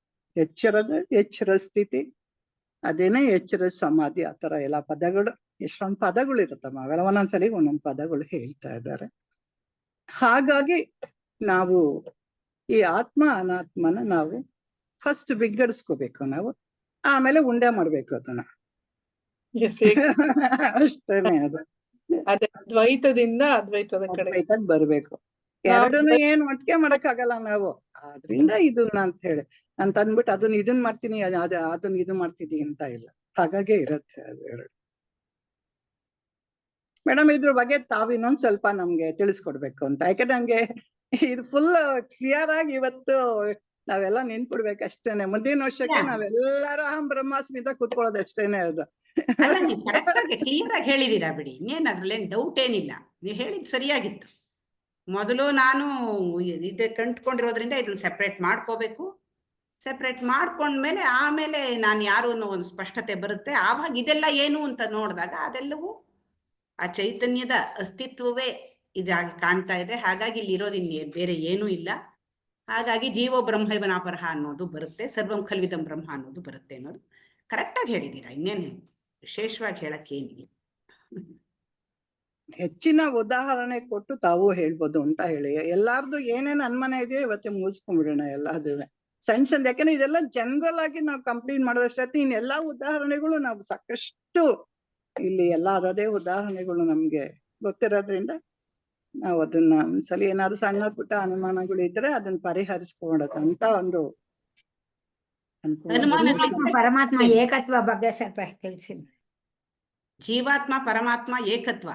ಎಚ್ಚರ ಸ್ಥಿತಿ, ಅದೇನೇ ಎಚ್ಚರ ಸಮಾಧಿ, ಆ ತರ ಎಲ್ಲ ಪದಗಳು, ಎಷ್ಟೊಂದು ಪದಗಳು ಇರುತ್ತಮ್ಮ, ಅವೆಲ್ಲ ಒಂದೊಂದ್ಸಲಿ ಒಂದೊಂದು ಪದಗಳು ಹೇಳ್ತಾ ಇದ್ದಾರೆ. ಹಾಗಾಗಿ ನಾವು ಈ ಆತ್ಮ ಅನಾತ್ಮನ ನಾವು ಫಸ್ಟ್ ವಿಂಗಡಿಸ್ಕೋಬೇಕು ನಾವು, ಆಮೇಲೆ ಉಂಡೆ ಮಾಡ್ಬೇಕು ಅದನ್ನ. ಅಷ್ಟೇನೆ. ಅದು ಅದೇ ದ್ವೈತದಿಂದ ಅದ್ವೈತದ ಕಡೆ ಬರ್ಬೇಕು. ಎರಡನ್ನೂ ಏನ್ ಒಟ್ಟಿಗೆ ಮಾಡಕ್ಕಾಗಲ್ಲ ನಾವು. ಆದ್ರಿಂದ ಇದನ್ನ ಅಂತ ಹೇಳಿ ನಾನು ತಂದ್ಬಿಟ್ಟು ಅದನ್ನ ಇದನ್ ಮಾಡ್ತೀನಿ, ಅದನ್ನ ಇದು ಮಾಡ್ತೀನಿ ಅಂತ ಇಲ್ಲ. ಹಾಗಾಗೆ ಇರತ್ತೆ ಅದು ಎರಡು. ಮೇಡಮ್ ಇದ್ರ ಬಗ್ಗೆ ತಾವು ಇನ್ನೊಂದ್ ಸ್ವಲ್ಪ ನಮ್ಗೆ ತಿಳಿಸ್ಕೊಡ್ಬೇಕು ಅಂತ, ಯಾಕಂದ್ರೆ ನಂಗೆ ಇದು ಫುಲ್ ಕ್ಲಿಯರ್ ಆಗಿ ಇವತ್ತು ನಾವೆಲ್ಲ ನಿಂತ್ಬಿಡ್ಬೇಕು ಅಷ್ಟೇನೆ. ಮುಂದಿನ ವರ್ಷಕ್ಕೆ ನಾವೆಲ್ಲರೂ ಅಹಂ ಬ್ರಹ್ಮಾಸ್ಮಿತ ಕೂತ್ಕೊಳ್ಳೋದು ಅಷ್ಟೇನೆ. ಅದು ಅಲ್ಲ, ನೀವು ಕರೆಕ್ಟ್ ಆಗಿ ಕ್ಲಿಯರ್ ಆಗಿ ಹೇಳಿದೀರಾ ಬಿಡಿ, ಇನ್ನೇನು ಅದ್ರಲ್ಲೇನು ಡೌಟ್ ಏನಿಲ್ಲ. ನೀವು ಹೇಳಿದ್ ಸರಿಯಾಗಿತ್ತು. ಮೊದಲು ನಾನು ಇದೆ ಕಂಡುಕೊಂಡಿರೋದ್ರಿಂದ ಇದನ್ನ ಸೆಪ್ರೇಟ್ ಮಾಡ್ಕೋಬೇಕು. ಸೆಪ್ರೇಟ್ ಮಾಡ್ಕೊಂಡ್ಮೇಲೆ ಆಮೇಲೆ ನಾನು ಯಾರು ಅನ್ನೋ ಒಂದು ಸ್ಪಷ್ಟತೆ ಬರುತ್ತೆ. ಆವಾಗ ಇದೆಲ್ಲ ಏನು ಅಂತ ನೋಡಿದಾಗ ಅದೆಲ್ಲವೂ ಆ ಚೈತನ್ಯದ ಅಸ್ತಿತ್ವವೇ ಇದಾಗಿ ಕಾಣ್ತಾ ಇದೆ. ಹಾಗಾಗಿ ಇಲ್ಲಿ ಇರೋದು ಬೇರೆ ಏನೂ ಇಲ್ಲ. ಹಾಗಾಗಿ ಜೀವೋ ಬ್ರಹ್ಮೈವನಾಪರಹ ಅನ್ನೋದು ಬರುತ್ತೆ, ಸರ್ವಂ ಖಲ್ವಿದಂ ಬ್ರಹ್ಮ ಅನ್ನೋದು ಬರುತ್ತೆ ಅನ್ನೋದು ಕರೆಕ್ಟಾಗಿ ಹೇಳಿದ್ದೀರಾ. ಇನ್ನೇನು ವಿಶೇಷವಾಗಿ ಹೇಳಕ್ಕೇನಿಲ್ಲ. ಹೆಚ್ಚಿನ ಉದಾಹರಣೆ ಕೊಟ್ಟು ತಾವು ಹೇಳ್ಬೋದು ಅಂತ ಹೇಳಿ ಎಲ್ಲಾರ್ದು ಏನೇನ್ ಅನುಮಾನ ಇದೆಯೋ ಇವತ್ತೇ ಮುಗಿಸ್ಕೊಂಡ್ಬಿಡೋಣ ಎಲ್ಲಾದು. ಸಣ್ಣ ಯಾಕಂದ್ರೆ ಇದೆಲ್ಲ ಜನರಲ್ ಆಗಿ ನಾವು ಕಂಪ್ಲೀಟ್ ಮಾಡೋದಷ್ಟೇ. ಇನ್ನೆಲ್ಲಾ ಉದಾಹರಣೆಗಳು ನಾವು ಸಾಕಷ್ಟು ಇಲ್ಲಿ ಅದೇ ಉದಾಹರಣೆಗಳು ನಮ್ಗೆ ಗೊತ್ತಿರೋದ್ರಿಂದ ನಾವು ಅದನ್ನ ಒಂದ್ಸಲಿ ಏನಾದ್ರು ಸಣ್ಣ ಪುಟ್ಟ ಅನುಮಾನಗಳು ಇದ್ರೆ ಅದನ್ನ ಪರಿಹರಿಸ್ಕೊಡೋದಂತ ಒಂದು ಅನುಮಾನಗಳಿದ್ರೆ ಪರಮಾತ್ಮ ಏಕತ್ವ ಬಗ್ಗೆ ಸ್ವಲ್ಪ ತಿಳಿಸಿ. ಜೀವಾತ್ಮ ಪರಮಾತ್ಮ ಏಕತ್ವ.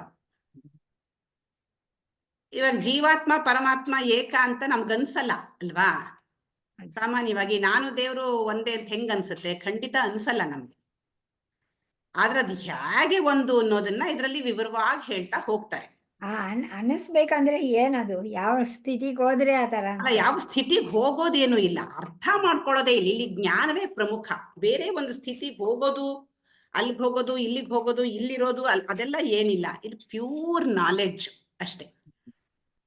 ಇವಾಗ ಜೀವಾತ್ಮ ಪರಮಾತ್ಮ ಏಕ ಅಂತ ನಮ್ಗನ್ಸಲ್ಲ ಅಲ್ವಾ? ಸಾಮಾನ್ಯವಾಗಿ ನಾನು ದೇವರು ಒಂದೇ ಅಂತ ಹೆಂಗ್ ಅನ್ಸುತ್ತೆ? ಖಂಡಿತ ಅನ್ಸಲ್ಲ ನಮ್ಗೆ. ಆದ್ರೆ ಅದು ಹೇಗೆ ಒಂದು ಅನ್ನೋದನ್ನ ಇದರಲ್ಲಿ ವಿವರವಾಗಿ ಹೇಳ್ತಾ ಹೋಗ್ತಾರೆ. ಅನ್ನಿಸ್ಬೇಕಂದ್ರೆ ಏನದು, ಯಾವ ಸ್ಥಿತಿಗೆ ಹೋದ್ರೆ ಆತರ ಅಲ್ಲ, ಯಾವ ಸ್ಥಿತಿಗೆ ಹೋಗೋದೇನು ಇಲ್ಲ, ಅರ್ಥ ಮಾಡ್ಕೊಳ್ಳೋದೇ ಇಲ್ಲ. ಇಲ್ಲಿ ಜ್ಞಾನವೇ ಪ್ರಮುಖ. ಬೇರೆ ಒಂದು ಸ್ಥಿತಿಗೆ ಹೋಗೋದು, ಅಲ್ಲಿಗೆ ಹೋಗೋದು, ಇಲ್ಲಿಗೆ ಹೋಗೋದು, ಇಲ್ಲಿರೋದು ಅದೆಲ್ಲ ಏನಿಲ್ಲ. ಇದು ಪ್ಯೂರ್ ನಾಲೆಡ್ಜ್ ಅಷ್ಟೇ.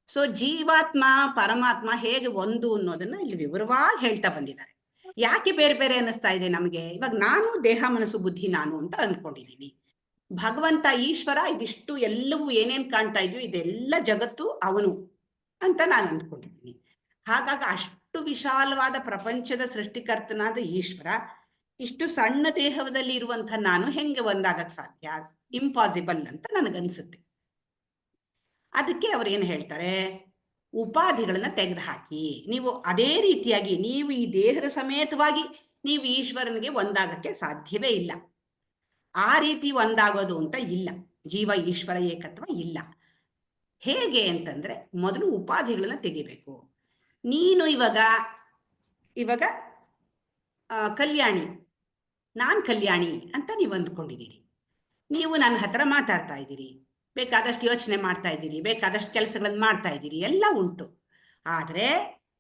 ಸೊ ಜೀವಾತ್ಮ ಪರಮಾತ್ಮ ಹೇಗೆ ಒಂದು ಅನ್ನೋದನ್ನ ಇಲ್ಲಿ ವಿವರವಾಗಿ ಹೇಳ್ತಾ ಬಂದಿದ್ದಾರೆ. ಯಾಕೆ ಬೇರೆ ಬೇರೆ ಅನ್ನಿಸ್ತಾ ಇದೆ ನಮಗೆ? ಇವಾಗ ನಾನು ದೇಹ ಮನಸ್ಸು ಬುದ್ಧಿ ನಾನು ಅಂತ ಅಂದ್ಕೊಂಡಿದ್ದೀನಿ. ಭಗವಂತ ಈಶ್ವರ ಇದಿಷ್ಟು ಎಲ್ಲವೂ ಏನೇನ್ ಕಾಣ್ತಾ ಇದೆಯೋ ಇದೆಲ್ಲ ಜಗತ್ತು ಅವನು ಅಂತ ನಾನು ಅಂದ್ಕೊಂಡಿದ್ದೀನಿ. ಹಾಗಾಗಿ ಅಷ್ಟು ವಿಶಾಲವಾದ ಪ್ರಪಂಚದ ಸೃಷ್ಟಿಕರ್ತನಾದ ಈಶ್ವರ ಇಷ್ಟು ಸಣ್ಣ ದೇಹದಲ್ಲಿ ಇರುವಂತ ನಾನು ಹೆಂಗೆ ಒಂದಾಗಕ್ ಸಾಧ್ಯ? ಇಂಪಾಸಿಬಲ್ ಅಂತ ನನಗನ್ಸುತ್ತೆ. ಅದಕ್ಕೆ ಅವ್ರು ಏನು ಹೇಳ್ತಾರೆ, ಉಪಾಧಿಗಳನ್ನ ತೆಗೆದುಹಾಕಿ ನೀವು ಅದೇ ರೀತಿಯಾಗಿ ನೀವು ಈ ದೇಹದ ಸಮೇತವಾಗಿ ನೀವು ಈಶ್ವರನಿಗೆ ಒಂದಾಗಕ್ಕೆ ಸಾಧ್ಯವೇ ಇಲ್ಲ. ಆ ರೀತಿ ಒಂದಾಗೋದು ಅಂತ ಇಲ್ಲ. ಜೀವ ಈಶ್ವರ ಏಕತ್ವ ಇಲ್ಲ. ಹೇಗೆ ಅಂತಂದ್ರೆ ಮೊದಲು ಉಪಾಧಿಗಳನ್ನ ತೆಗಿಬೇಕು. ನೀನು ಇವಾಗ ಕಲ್ಯಾಣಿ, ನಾನ್ ಕಲ್ಯಾಣಿ ಅಂತ ನೀವು ಅಂದ್ಕೊಂಡಿದ್ದೀರಿ. ನೀವು ನನ್ನ ಹತ್ರ ಮಾತಾಡ್ತಾ ಇದ್ದೀರಿ, ಬೇಕಾದಷ್ಟು ಯೋಚನೆ ಮಾಡ್ತಾ ಇದ್ದೀರಿ, ಬೇಕಾದಷ್ಟು ಕೆಲಸಗಳನ್ನ ಮಾಡ್ತಾ ಇದ್ದೀರಿ, ಎಲ್ಲ ಉಂಟು. ಆದ್ರೆ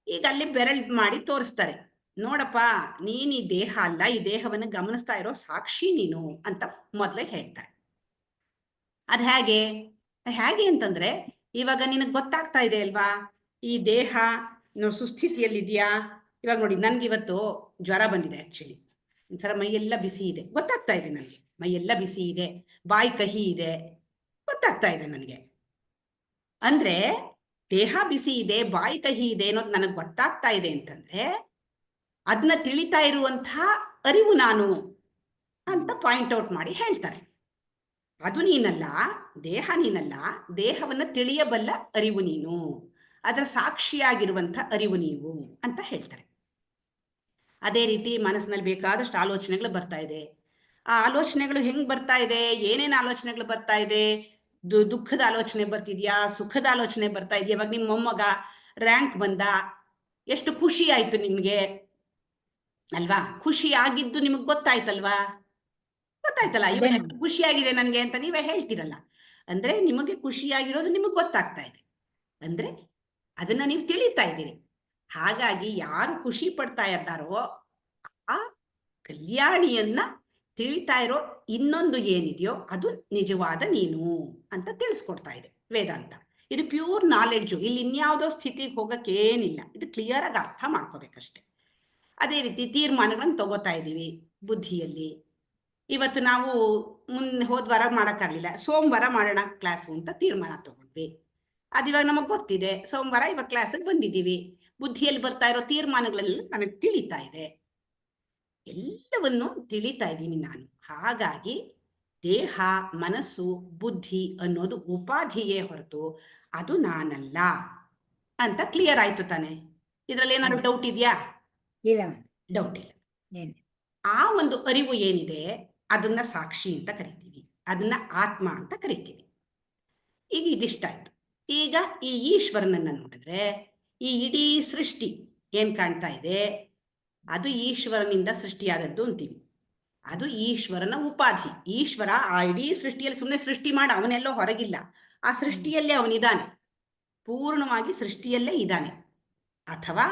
ಈಗ ಅಲ್ಲಿ ಬೆರಳು ಮಾಡಿ ತೋರಿಸ್ತಾರೆ, ನೋಡಪ್ಪ ನೀನ್ ಈ ದೇಹ ಅಲ್ಲ, ಈ ದೇಹವನ್ನು ಗಮನಿಸ್ತಾ ಇರೋ ಸಾಕ್ಷಿ ನೀನು ಅಂತ ಮೊದಲೇ ಹೇಳ್ತಾರೆ. ಅದ್ ಹೇಗೆ ಅಂತಂದ್ರೆ ಇವಾಗ ನಿನಗೆ ಗೊತ್ತಾಗ್ತಾ ಇದೆ ಅಲ್ವಾ, ಈ ದೇಹ ಸುಸ್ಥಿತಿಯಲ್ಲಿದ್ಯಾ. ಇವಾಗ ನೋಡಿ, ನನ್ಗಿವತ್ತು ಜ್ವರ ಬಂದಿದೆ. ಆಕ್ಚುಲಿ ಒಂಥರ ಮೈಯೆಲ್ಲ ಬಿಸಿ ಇದೆ, ಗೊತ್ತಾಗ್ತಾ ಇದೆ ನನಗೆ. ಮೈಯೆಲ್ಲ ಬಿಸಿ ಇದೆ, ಬಾಯಿ ಕಹಿ ಇದೆ, ಗೊತ್ತಾಗ್ತಾ ಇದೆ ನನಗೆ. ಅಂದ್ರೆ ದೇಹ ಬಿಸಿ ಇದೆ, ಬಾಯಿ ಕಹಿ ಇದೆ ಅನ್ನೋದು ನನಗೆ ಗೊತ್ತಾಗ್ತಾ ಇದೆ ಅಂತಂದ್ರೆ ಅದನ್ನ ತಿಳಿತಾ ಇರುವಂತಹ ಅರಿವು ನಾನು ಅಂತ ಪಾಯಿಂಟ್ ಔಟ್ ಮಾಡಿ ಹೇಳ್ತಾರೆ. ಅದು ನೀನಲ್ಲ, ದೇಹ ನೀನಲ್ಲ, ದೇಹವನ್ನು ತಿಳಿಯಬಲ್ಲ ಅರಿವು ನೀನು, ಅದರ ಸಾಕ್ಷಿಯಾಗಿರುವಂಥ ಅರಿವು ನೀವು ಅಂತ ಹೇಳ್ತಾರೆ. ಅದೇ ರೀತಿ ಮನಸ್ಸಿನಲ್ಲಿ ಬೇಕಾದಷ್ಟು ಆಲೋಚನೆಗಳು ಬರ್ತಾ ಇದೆ. ಆ ಆಲೋಚನೆಗಳು ಹೆಂಗ್ ಬರ್ತಾ ಇದೆ, ಏನೇನು ಆಲೋಚನೆಗಳು ಬರ್ತಾ ಇದೆ? ದುಃಖದ ಆಲೋಚನೆ ಬರ್ತಿದ್ಯಾ, ಸುಖದ ಆಲೋಚನೆ ಬರ್ತಾ ಇದೆಯಾ? ಇವಾಗ ನಿಮ್ಮ ಮೊಮ್ಮಗ ರ್ಯಾಂಕ್ ಬಂದ, ಎಷ್ಟು ಖುಷಿ ಆಯ್ತು ನಿಮ್ಗೆ ಅಲ್ವಾ? ಖುಷಿ ಆಗಿದ್ದು ನಿಮಗೆ ಗೊತ್ತಾಯ್ತಲ್ವಾ? ಗೊತ್ತಾಯ್ತಲ್ಲ, ಇವಾಗ ಖುಷಿಯಾಗಿದೆ ನನಗೆ ಅಂತ ನೀವೇ ಹೇಳ್ತೀರಲ್ಲ. ಅಂದ್ರೆ ನಿಮಗೆ ಖುಷಿಯಾಗಿರೋದು ನಿಮಗೆ ಗೊತ್ತಾಗ್ತಾ ಇದೆ, ಅಂದ್ರೆ ಅದನ್ನ ನೀವು ತಿಳಿತಾ ಇದ್ದೀರಿ. ಹಾಗಾಗಿ ಯಾರು ಖುಷಿ ಪಡ್ತಾ ಇದ್ದಾರೋ ಆ ಕಲ್ಯಾಣಿಯನ್ನ ತಿಳಿತಾ ಇರೋ ಇನ್ನೊಂದು ಏನಿದೆಯೋ ಅದು ನಿಜವಾದ ನೀನು ಅಂತ ತಿಳಿಸ್ಕೊಡ್ತಾ ಇದೆ ವೇದಾಂತ. ಇದು ಪ್ಯೂರ್ ನಾಲೆಡ್ಜು. ಇಲ್ಲಿ ಇನ್ಯಾವುದೋ ಸ್ಥಿತಿಗೆ ಹೋಗಕ್ಕೇನಿಲ್ಲ. ಇದು ಕ್ಲಿಯರ್ ಆಗಿ ಅರ್ಥ ಮಾಡ್ಕೋಬೇಕಷ್ಟೆ. ಅದೇ ರೀತಿ ತೀರ್ಮಾನಗಳನ್ನು ತಗೋತಾ ಇದ್ದೀವಿ ಬುದ್ಧಿಯಲ್ಲಿ. ಇವತ್ತು ನಾವು ಹೋದ್ವಾರ ಮಾಡೋಕ್ಕಾಗಲಿಲ್ಲ, ಸೋಮವಾರ ಮಾಡೋಣ ಕ್ಲಾಸು ಅಂತ ತೀರ್ಮಾನ ತಗೊಂಡ್ವಿ. ಅದಿವಾಗ ನಮಗೆ ಗೊತ್ತಿದೆ, ಸೋಮವಾರ ಇವಾಗ ಕ್ಲಾಸಿಗೆ ಬಂದಿದ್ದೀವಿ. ಬುದ್ಧಿಯಲ್ಲಿ ಬರ್ತಾ ಇರೋ ತೀರ್ಮಾನಗಳೆಲ್ಲ ನನಗೆ ತಿಳಿತಾ ಇದೆ, ಎಲ್ಲವನ್ನು ತಿಳಿತಾ ಇದ್ದೀನಿ ನಾನು. ಹಾಗಾಗಿ ದೇಹ ಮನಸ್ಸು ಬುದ್ಧಿ ಅನ್ನೋದು ಉಪಾಧಿಯೇ ಹೊರತು ಅದು ನಾನಲ್ಲ ಅಂತ ಕ್ಲಿಯರ್ ಆಯ್ತು ತಾನೆ? ಇದರಲ್ಲಿ ಏನಾದ್ರು ಡೌಟ್ ಇದೆಯಾ? ಇಲ್ಲ, ಡೌಟ್ ಇಲ್ಲ. ಆ ಒಂದು ಅರಿವು ಏನಿದೆ ಅದನ್ನ ಸಾಕ್ಷಿ ಅಂತ ಕರಿತೀವಿ, ಅದನ್ನ ಆತ್ಮ ಅಂತ ಕರಿತೀವಿ. ಈಗ ಇದಿಷ್ಟಾಯ್ತು. ಈಗ ಈ ಈಶ್ವರನನ್ನ ನೋಡಿದ್ರೆ ಈ ಇಡೀ ಸೃಷ್ಟಿ ಏನ್ ಕಾಣ್ತಾ ಇದೆ ಅದು ಈಶ್ವರನಿಂದ ಸೃಷ್ಟಿಯಾದದ್ದು ಅಂತೀವಿ. ಅದು ಈಶ್ವರನ ಉಪಾಧಿ. ಈಶ್ವರ ಆ ಇಡೀ ಸೃಷ್ಟಿಯಲ್ಲಿ ಸುಮ್ಮನೆ ಸೃಷ್ಟಿ ಮಾಡ, ಅವನೆಲ್ಲೋ ಹೊರಗಿಲ್ಲ, ಆ ಸೃಷ್ಟಿಯಲ್ಲೇ ಅವನಿದ್ದಾನೆ, ಪೂರ್ಣವಾಗಿ ಸೃಷ್ಟಿಯಲ್ಲೇ ಇದ್ದಾನೆ. ಅಥವಾ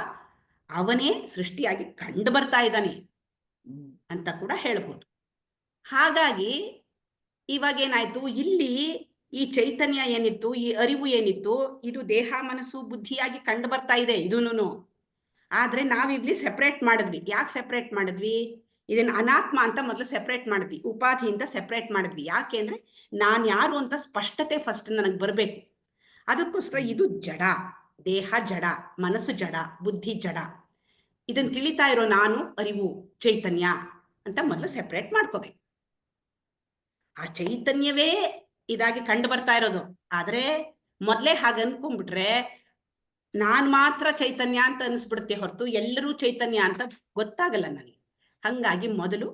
ಅವನೇ ಸೃಷ್ಟಿಯಾಗಿ ಕಂಡು ಬರ್ತಾ ಇದ್ದಾನೆ ಅಂತ ಕೂಡ ಹೇಳ್ಬೋದು. ಹಾಗಾಗಿ ಇವಾಗೇನಾಯ್ತು, ಇಲ್ಲಿ ಈ ಚೈತನ್ಯ ಏನಿತ್ತು, ಈ ಅರಿವು ಏನಿತ್ತು, ಇದು ದೇಹ ಮನಸ್ಸು ಬುದ್ಧಿಯಾಗಿ ಕಂಡು ಬರ್ತಾ ಇದೆ. ಇದೂನು ಆದ್ರೆ ನಾವಿಲ್ಲಿ ಸೆಪರೇಟ್ ಮಾಡಿದ್ವಿ. ಯಾಕೆ ಸೆಪರೇಟ್ ಮಾಡಿದ್ವಿ? ಇದನ್ನ ಅನಾತ್ಮ ಅಂತ ಮೊದಲು ಸೆಪರೇಟ್ ಮಾಡಿದ್ವಿ, ಉಪಾಧಿಯಿಂದ ಸೆಪರೇಟ್ ಮಾಡಿದ್ವಿ. ಯಾಕೆ ಅಂದ್ರೆ ನಾನ್ ಯಾರು ಅಂತ ಸ್ಪಷ್ಟತೆ ಫಸ್ಟ್ ನನಗೆ ಬರಬೇಕು. ಅದಕ್ಕೋಸ್ಕರ ಇದು ಜಡ, ದೇಹ ಜಡ, ಮನಸ್ಸು ಜಡ, ಬುದ್ಧಿ ಜಡ. ಇದನ್ನ ತಿಳಿತಾ ಇರೋ ನಾನು ಅರಿವು ಚೈತನ್ಯ ಅಂತ ಮೊದಲು ಸೆಪರೇಟ್ ಮಾಡ್ಕೋಬೇಕು. ಆ ಚೈತನ್ಯವೇ ಇದಾಗಿ ಕಂಡು ಬರ್ತಾ ಇರೋದು. ಆದ್ರೆ ಮೊದಲೇ ಹಾಗೆ ಅನ್ಕೊಂಡ್ಬಿಟ್ರೆ ನಾನ್ ಮಾತ್ರ ಚೈತನ್ಯ ಅಂತ ಅನಿಸ್ಬಿಡುತ್ತೆ ಹೊರತು ಎಲ್ಲರೂ ಚೈತನ್ಯ ಅಂತ ಗೊತ್ತಾಗಲ್ಲ ನನಗೆ. ಹಂಗಾಗಿ ಮೊದಲು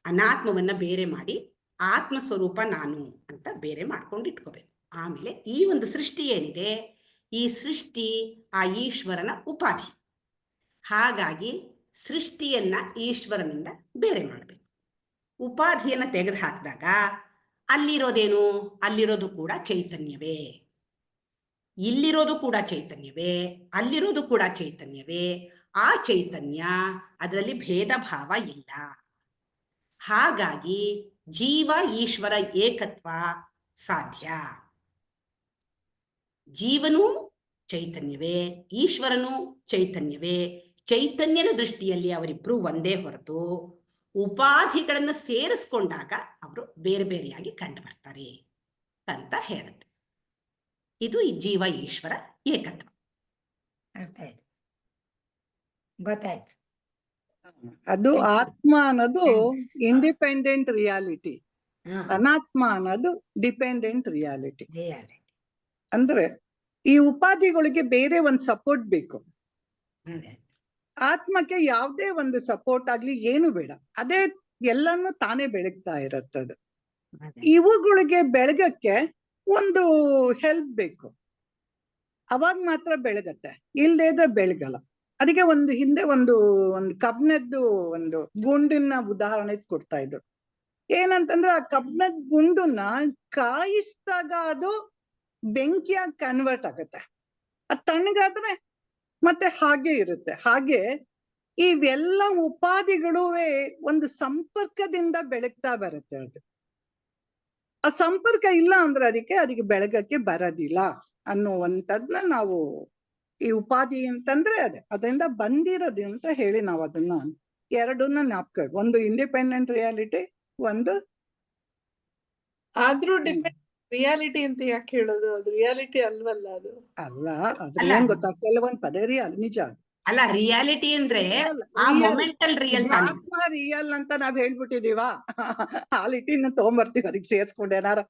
ಅನಾತ್ಮವನ್ನ ಬೇರೆ ಮಾಡಿ ಆತ್ಮ ಸ್ವರೂಪ ನಾನು ಅಂತ ಬೇರೆ ಮಾಡ್ಕೊಂಡು ಇಟ್ಕೋಬೇಕು. ಆಮೇಲೆ ಈ ಒಂದು ಸೃಷ್ಟಿ ಏನಿದೆ, ಈ ಸೃಷ್ಟಿ ಆ ಈಶ್ವರನ ಉಪಾಧಿ. ಹಾಗಾಗಿ ಸೃಷ್ಟಿಯನ್ನ ಈಶ್ವರನಿಂದ ಬೇರೆ ಮಾಡಬೇಕು. ಉಪಾಧಿಯನ್ನ ತೆಗೆದು ಹಾಕಿದಾಗ ಅಲ್ಲಿರೋದೇನು? ಅಲ್ಲಿರೋದು ಕೂಡ ಚೈತನ್ಯವೇ, ಇಲ್ಲಿರೋದು ಕೂಡ ಚೈತನ್ಯವೇ, ಅಲ್ಲಿರೋದು ಕೂಡ ಚೈತನ್ಯವೇ. ಆ ಚೈತನ್ಯ, ಅದರಲ್ಲಿ ಭೇದ ಭಾವ ಇಲ್ಲ. ಹಾಗಾಗಿ ಜೀವ ಈಶ್ವರ ಏಕತ್ವ ಸಾಧ್ಯ. ಜೀವನೂ ಚೈತನ್ಯವೇ, ಈಶ್ವರನು ಚೈತನ್ಯವೇ. ಚೈತನ್ಯದ ದೃಷ್ಟಿಯಲ್ಲಿ ಅವರಿಬ್ರು ಒಂದೇ ಹೊರತು ಉಪಾಧಿಗಳನ್ನು ಸೇರಿಸ್ಕೊಂಡಾಗ ಅವರು ಬೇರೆ ಬೇರೆಯಾಗಿ ಕಂಡು ಬರ್ತಾರೆ ಅಂತ ಹೇಳುತ್ತೆ. ಇದು ಈ ಜೀವ ಈಶ್ವರ ಏಕತ್ವ. ಅರ್ಥ ಆಯ್ತು, ಗೊತ್ತಾಯ್ತು. ಅದು ಆತ್ಮ ಅನ್ನೋದು ಇಂಡಿಪೆಂಡೆಂಟ್ ರಿಯಾಲಿಟಿ, ಅನಾತ್ಮ ಅನ್ನೋದು ಡಿಪೆಂಡೆಂಟ್ ರಿಯಾಲಿಟಿ. ರಿಯಾಲಿಟಿ. ಅಂದ್ರೆ ಈ ಉಪಾಧಿಗಳಿಗೆ ಬೇರೆ ಒಂದು ಸಪೋರ್ಟ್ ಬೇಕು. ಅದೇ ಆತ್ಮಕ್ಕೆ ಯಾವುದೇ ಒಂದು ಸಪೋರ್ಟ್ ಆಗ್ಲಿ ಏನು ಬೇಡ, ಅದೇ ಎಲ್ಲಾನು ತಾನೇ ಬೆಳಗ್ತಾ ಇರತ್ತದು. ಅದೇ ಇವುಗಳಿಗೆ ಬೆಳಗಕ್ಕೆ ಒಂದು ಹೆಲ್ಪ್ ಬೇಕು, ಅವಾಗ ಮಾತ್ರ ಬೆಳಗತ್ತೆ, ಇಲ್ದೇ ಇದ್ರೆ ಬೆಳಗಲ್ಲ. ಅದಕ್ಕೆ ಒಂದು ಹಿಂದೆ ಒಂದು ಕಬ್ಬಿಣದ್ದು ಒಂದು ಗುಂಡಿನ ಉದಾಹರಣೆ ಕೊಡ್ತಾ ಇದ್ರು. ಏನಂತಂದ್ರೆ ಆ ಕಬ್ಬಿಣದ ಗುಂಡನ್ನ ಕಾಯಿಸಿದಾಗ ಅದು ಬೆಂಕಿಯಾಗಿ ಕನ್ವರ್ಟ್ ಆಗತ್ತೆ, ಅದು ತಣ್ಣಗಾದ್ರೆ ಮತ್ತೆ ಹಾಗೆ ಇರುತ್ತೆ. ಹಾಗೆ ಇವೆಲ್ಲ ಉಪಾಧಿಗಳು ಒಂದು ಸಂಪರ್ಕದಿಂದ ಬೆಳಗ್ತಾ ಬರುತ್ತೆ. ಅದು ಆ ಸಂಪರ್ಕ ಇಲ್ಲ ಅಂದ್ರೆ ಅದಕ್ಕೆ ಬೆಳಗಕ್ಕೆ ಬರೋದಿಲ್ಲ ಅನ್ನುವಂಥದ್ನ ನಾವು ಈ ಉಪಾಧಿ ಅಂತಂದ್ರೆ ಅದರಿಂದ ಬಂದಿರೋದು ಅಂತ ಹೇಳಿ ನಾವು ಅದನ್ನ ಎರಡನ್ನ ಜ್ಞಾಪಕ. ಒಂದು ಇಂಡಿಪೆಂಡೆಂಟ್ ರಿಯಾಲಿಟಿ, ಒಂದು ಆದ್ರೂ ಡಿಪೆಂಡ್ ರಿಯಾಲಿಟಿ ಅಂತ ಯಾಕೆ ಹೇಳೋದು? ಅದು ರಿಯಾಲಿಟಿ ಅಲ್ವಲ್ಲ ಅದು. ಅಲ್ಲ. ಅದ್ರ ಏನ್ ಗೊತ್ತಾ, ಕೆಲವೊಂದ್ ಪದೇ ರಿಯಲ್ ನಿಜ. ಅಲ್ಲ, ರಿಯಾಲಿಟಿ ಅಂದ್ರೆ ಆ ಮೊಮೆಂಟಲ್ ರಿಯಲ್ ತಾನೆ. ಆತ್ಮ ರಿಯಲ್ ಅಂತ ನಾವ್ ಹೇಳ್ಬಿಟ್ಟಿದೀವ, ಆ ಲಿಟಿನ ತಗೊಂಬರ್ತೀವಿ ಅದಕ್ಕೆ ಸೇರ್ಸ್ಕೊಂಡು. ಏನಾರ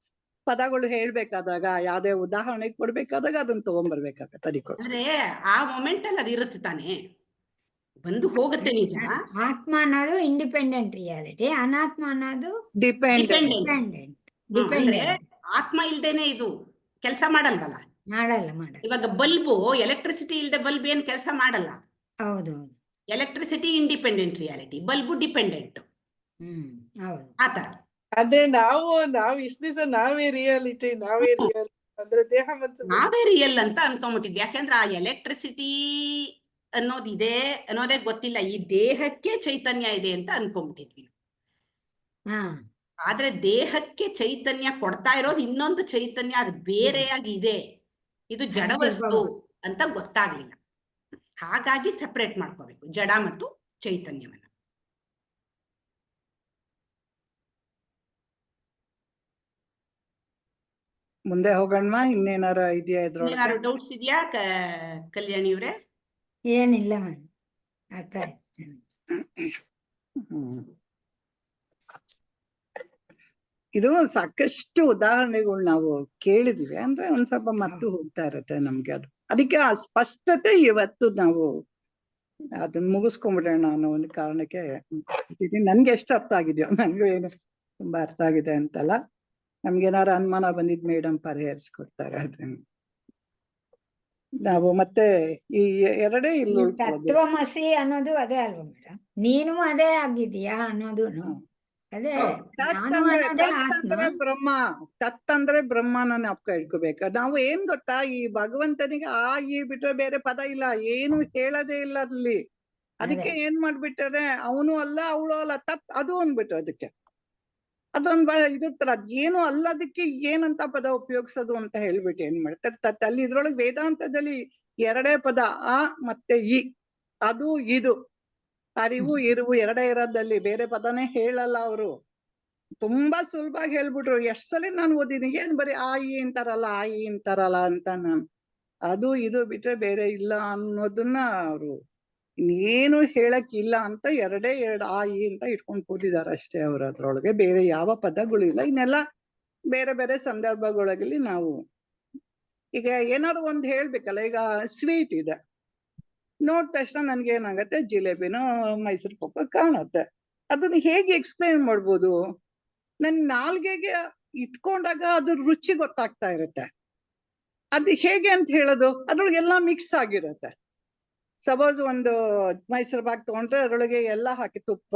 ಪದಗಳು ಹೇಳ್ಬೇಕಾದಾಗ, ಯಾವ್ದೇ ಉದಾಹರಣೆ ಕೊಡ್ಬೇಕಾದಾಗ ಅದನ್ನ ತಗೊಂಡ್ಬರ್ಬೇಕಾಗತ್ತೆ. ಅದಕ್ಕೋಸ್ಕರ ಅಂದ್ರೆ ಆ ಮೊಮೆಂಟಲ್ ಅದು ಇರುತ್ತೆ ತಾನೆ, ಬಂದು ಹೋಗುತ್ತೆ ನಿಜ. ಆತ್ಮ ಅನ್ನೋದು ಇಂಡಿಪೆಂಡೆಂಟ್ ರಿಯಾಲಿಟಿ, ಅನಾತ್ಮ ಅನ್ನೋದು ಡಿಪೆಂಡೆಂಟ್. ಡಿಪೆಂಡೆಂಟ್. ಅಂದ್ರೆ ಡಿಪೆಂಡೆಂಟ್ ಆತ್ಮ ಇಲ್ದೇನೆ ಇದು ಕೆಲಸ ಮಾಡಲ್ವಲ್ಲ. ಮಾಡಲ್ಲ. ಇವಾಗ ಬಲ್ಬು, ಎಲೆಕ್ಟ್ರಿಸಿಟಿ ಇಲ್ದೆ ಬಲ್ಬ್ ಏನ್ ಕೆಲಸ ಮಾಡಲ್ಲ. ಹೌದು. Electricity independent reality, bulb dependent. ಹೌದು. ಆತರ ಅದೇ ನಾವ್ ಇಷ್ಟ ದಿವಸ ನಾವೇ ರಿಯಾಲಿಟಿ ಅಂದ್ರೆ ದೇಹ ಮತ್ತು ನಾವೇ ರಿಯಲ್ ಅಂತ ಅನ್ಕೊಂಡ್ಬಿಟ್ಟಿದ್ವಿ. ಯಾಕೆಂದ್ರೆ ಆ ಎಲೆಕ್ಟ್ರಿಸಿಟಿ ಅನ್ನೋದಿದೆ ಅನ್ನೋದೇ ಗೊತ್ತಿಲ್ಲ, ಈ ದೇಹಕ್ಕೆ ಚೈತನ್ಯ ಇದೆ ಅಂತ ಅನ್ಕೊಂಡ್ಬಿಟ್ಟಿದ್ವಿ. ಹಾ ಆದ್ರೆ ದೇಹಕ್ಕೆ ಚೈತನ್ಯ ಕೊಡ್ತಾ ಇರೋದು ಇನ್ನೊಂದು ಚೈತನ್ಯ, ಅದು ಬೇರೆಯಾಗಿ ಇದೆ, ಇದು ಜಡವಸ್ತು ಅಂತ ಗೊತ್ತಾಗ್ಲಿಲ್ಲ. ಹಾಗಾಗಿ ಸೆಪರೇಟ್ ಮಾಡ್ಕೋಬೇಕು ಜಡ ಮತ್ತು ಚೈತನ್ಯವನ್ನ. ಮುಂದೆ ಹೋಗೋಣ. ಇನ್ನೇನಾರ ಇದೆಯಾ ಇದ್ರೊಳಗೆ? ಡೌಟ್ಸ್ ಇದೆಯಾ ಕಲ್ಯಾಣಿ ಅವ್ರೆ? ಏನಿಲ್ಲ ಮೇಡಮ್, ಅರ್ಥ ಆಯ್ತು. ಇದು ಸಾಕಷ್ಟು ಉದಾಹರಣೆಗಳು ನಾವು ಕೇಳಿದ್ವಿ, ಅಂದ್ರೆ ಒಂದ್ ಸ್ವಲ್ಪ ಮರ್ತು ಹೋಗ್ತಾ ಇರತ್ತೆ ನಮ್ಗೆ ಅದು. ಅದಕ್ಕೆ ಆ ಸ್ಪಷ್ಟತೆ ಇವತ್ತು ನಾವು ಅದನ್ನ ಮುಗಿಸ್ಕೊಂಡ್ಬಿಡೋಣ ಅನ್ನೋ ಒಂದು ಕಾರಣಕ್ಕೆ ನನ್ಗೆ ಎಷ್ಟು ಅರ್ಥ ಆಗಿದ್ಯೋ, ನನ್ಗೂ ಏನು ತುಂಬಾ ಅರ್ಥ ಆಗಿದೆ ಅಂತಲ್ಲ. ನಮ್ಗೇನಾರ ಅನುಮಾನ ಬಂದಿದ್ ಮೇಡಮ್ ಪರಿಹರಿಸ್ಕೊಡ್ತಾರೆ ಅದನ್ನ. ನಾವು ಮತ್ತೆ ಈ ಎರಡೇ ಇಲ್ಲಿ ತತ್ವಮಸಿ ಅನ್ನೋದು ಅದೇ ಅಲ್ವಾ ಮೇಡಮ್? ನೀನು ಅದೇ ಆಗಿದೀಯಾ ಅನ್ನೋದು ಅದೇ. ನಾನು ಅನ್ನೋದೇ ಆತ್ಮ. ಬ್ರಹ್ಮ, ತತ್ ಅಂದ್ರೆ ಬ್ರಹ್ಮನ ಜ್ಞಾಪಕ ಇಟ್ಕೋಬೇಕು ನಾವು. ಏನ್ ಗೊತ್ತಾ, ಈ ಭಗವಂತನಿಗೆ ಆ ಈ ಬಿಟ್ರೆ ಬೇರೆ ಪದ ಇಲ್ಲ, ಏನು ಹೇಳದೇ ಇಲ್ಲ ಅಲ್ಲಿ. ಅದಕ್ಕೆ ಏನ್ ಮಾಡ್ಬಿಟ್ಟಾರೆ, ಅವನು ಅಲ್ಲ ಅವಳು ಅಲ್ಲ, ತತ್ ಅದು ಅಂದ್ಬಿಟ್ರು. ಅದಕ್ಕೆ ಅದೊಂದ್ ಇದಿರ್ತಾರ, ಅದ್ ಏನು ಅಲ್ಲದಕ್ಕೆ ಏನಂತ ಪದ ಉಪಯೋಗಿಸೋದು ಅಂತ ಹೇಳ್ಬಿಟ್ಟು ಏನ್ ಮಾಡ್ತಾರೆ ತತ್. ಅಲ್ಲಿ ಇದ್ರೊಳಗೆ ವೇದಾಂತದಲ್ಲಿ ಎರಡೇ ಪದ, ಆ ಮತ್ತೆ ಈ ಅದು ಇದು ಅರಿವು ಇರುವು ಎರಡೇ ಇರೋದಲ್ಲಿ, ಬೇರೆ ಪದನೇ ಹೇಳಲ್ಲ ಅವರು. ತುಂಬಾ ಸುಲಭವಾಗಿ ಹೇಳ್ಬಿಟ್ರು. ಎಷ್ಟ್ ಸಲ ನಾನು ಓದಿನಿ, ಏನ್ ಬರೀ ಆ ಈ ಅಂತಾರಲ್ಲ ಅಂತ ನಾನು ಅದು ಇದು ಬಿಟ್ರೆ ಬೇರೆ ಇಲ್ಲ ಅನ್ನೋದನ್ನ ಅವರು ಇನ್ನೇನು ಹೇಳಕ್ ಇಲ್ಲ ಅಂತ ಎರಡು ಆ ಈ ಅಂತ ಇಟ್ಕೊಂಡು ಕೂತಿದಾರೆ ಅಷ್ಟೇ ಅವ್ರ ಅದ್ರೊಳಗೆ. ಬೇರೆ ಯಾವ ಪದಗಳು ಇಲ್ಲ. ಇನ್ನೆಲ್ಲ ಬೇರೆ ಬೇರೆ ಸಂದರ್ಭಗಳಲ್ಲಿ ನಾವು ಈಗ ಏನಾದ್ರು ಒಂದ್ ಹೇಳ್ಬೇಕಲ್ಲ. ಈಗ ಸ್ವೀಟ್ ಇದೆ, ನೋಡ್ ತಕ್ಷಣ ನನ್ಗೆ ಏನಾಗತ್ತೆ, ಜಿಲೇಬಿನೋ ಮೈಸೂರು ಪಾಕ ಕಾಣುತ್ತೆ. ಅದನ್ನ ಹೇಗೆ ಎಕ್ಸ್ಪ್ಲೈನ್ ಮಾಡ್ಬೋದು? ನನ್ ನಾಲ್ಗೆಗೆ ಇಟ್ಕೊಂಡಾಗ ಅದ್ರ ರುಚಿ ಗೊತ್ತಾಗ್ತಾ ಇರುತ್ತೆ. ಅದು ಹೇಗೆ ಅಂತ ಹೇಳೋದು? ಅದ್ರೊಳಗೆಲ್ಲ ಮಿಕ್ಸ್ ಆಗಿರುತ್ತೆ. ಸಪೋಸ್ ಒಂದು ಮೈಸೂರು ಪಾಕ್ ತಗೊಂಡ್ರೆ ಅದ್ರೊಳಗೆ ಎಲ್ಲ ಹಾಕಿ ತುಪ್ಪ,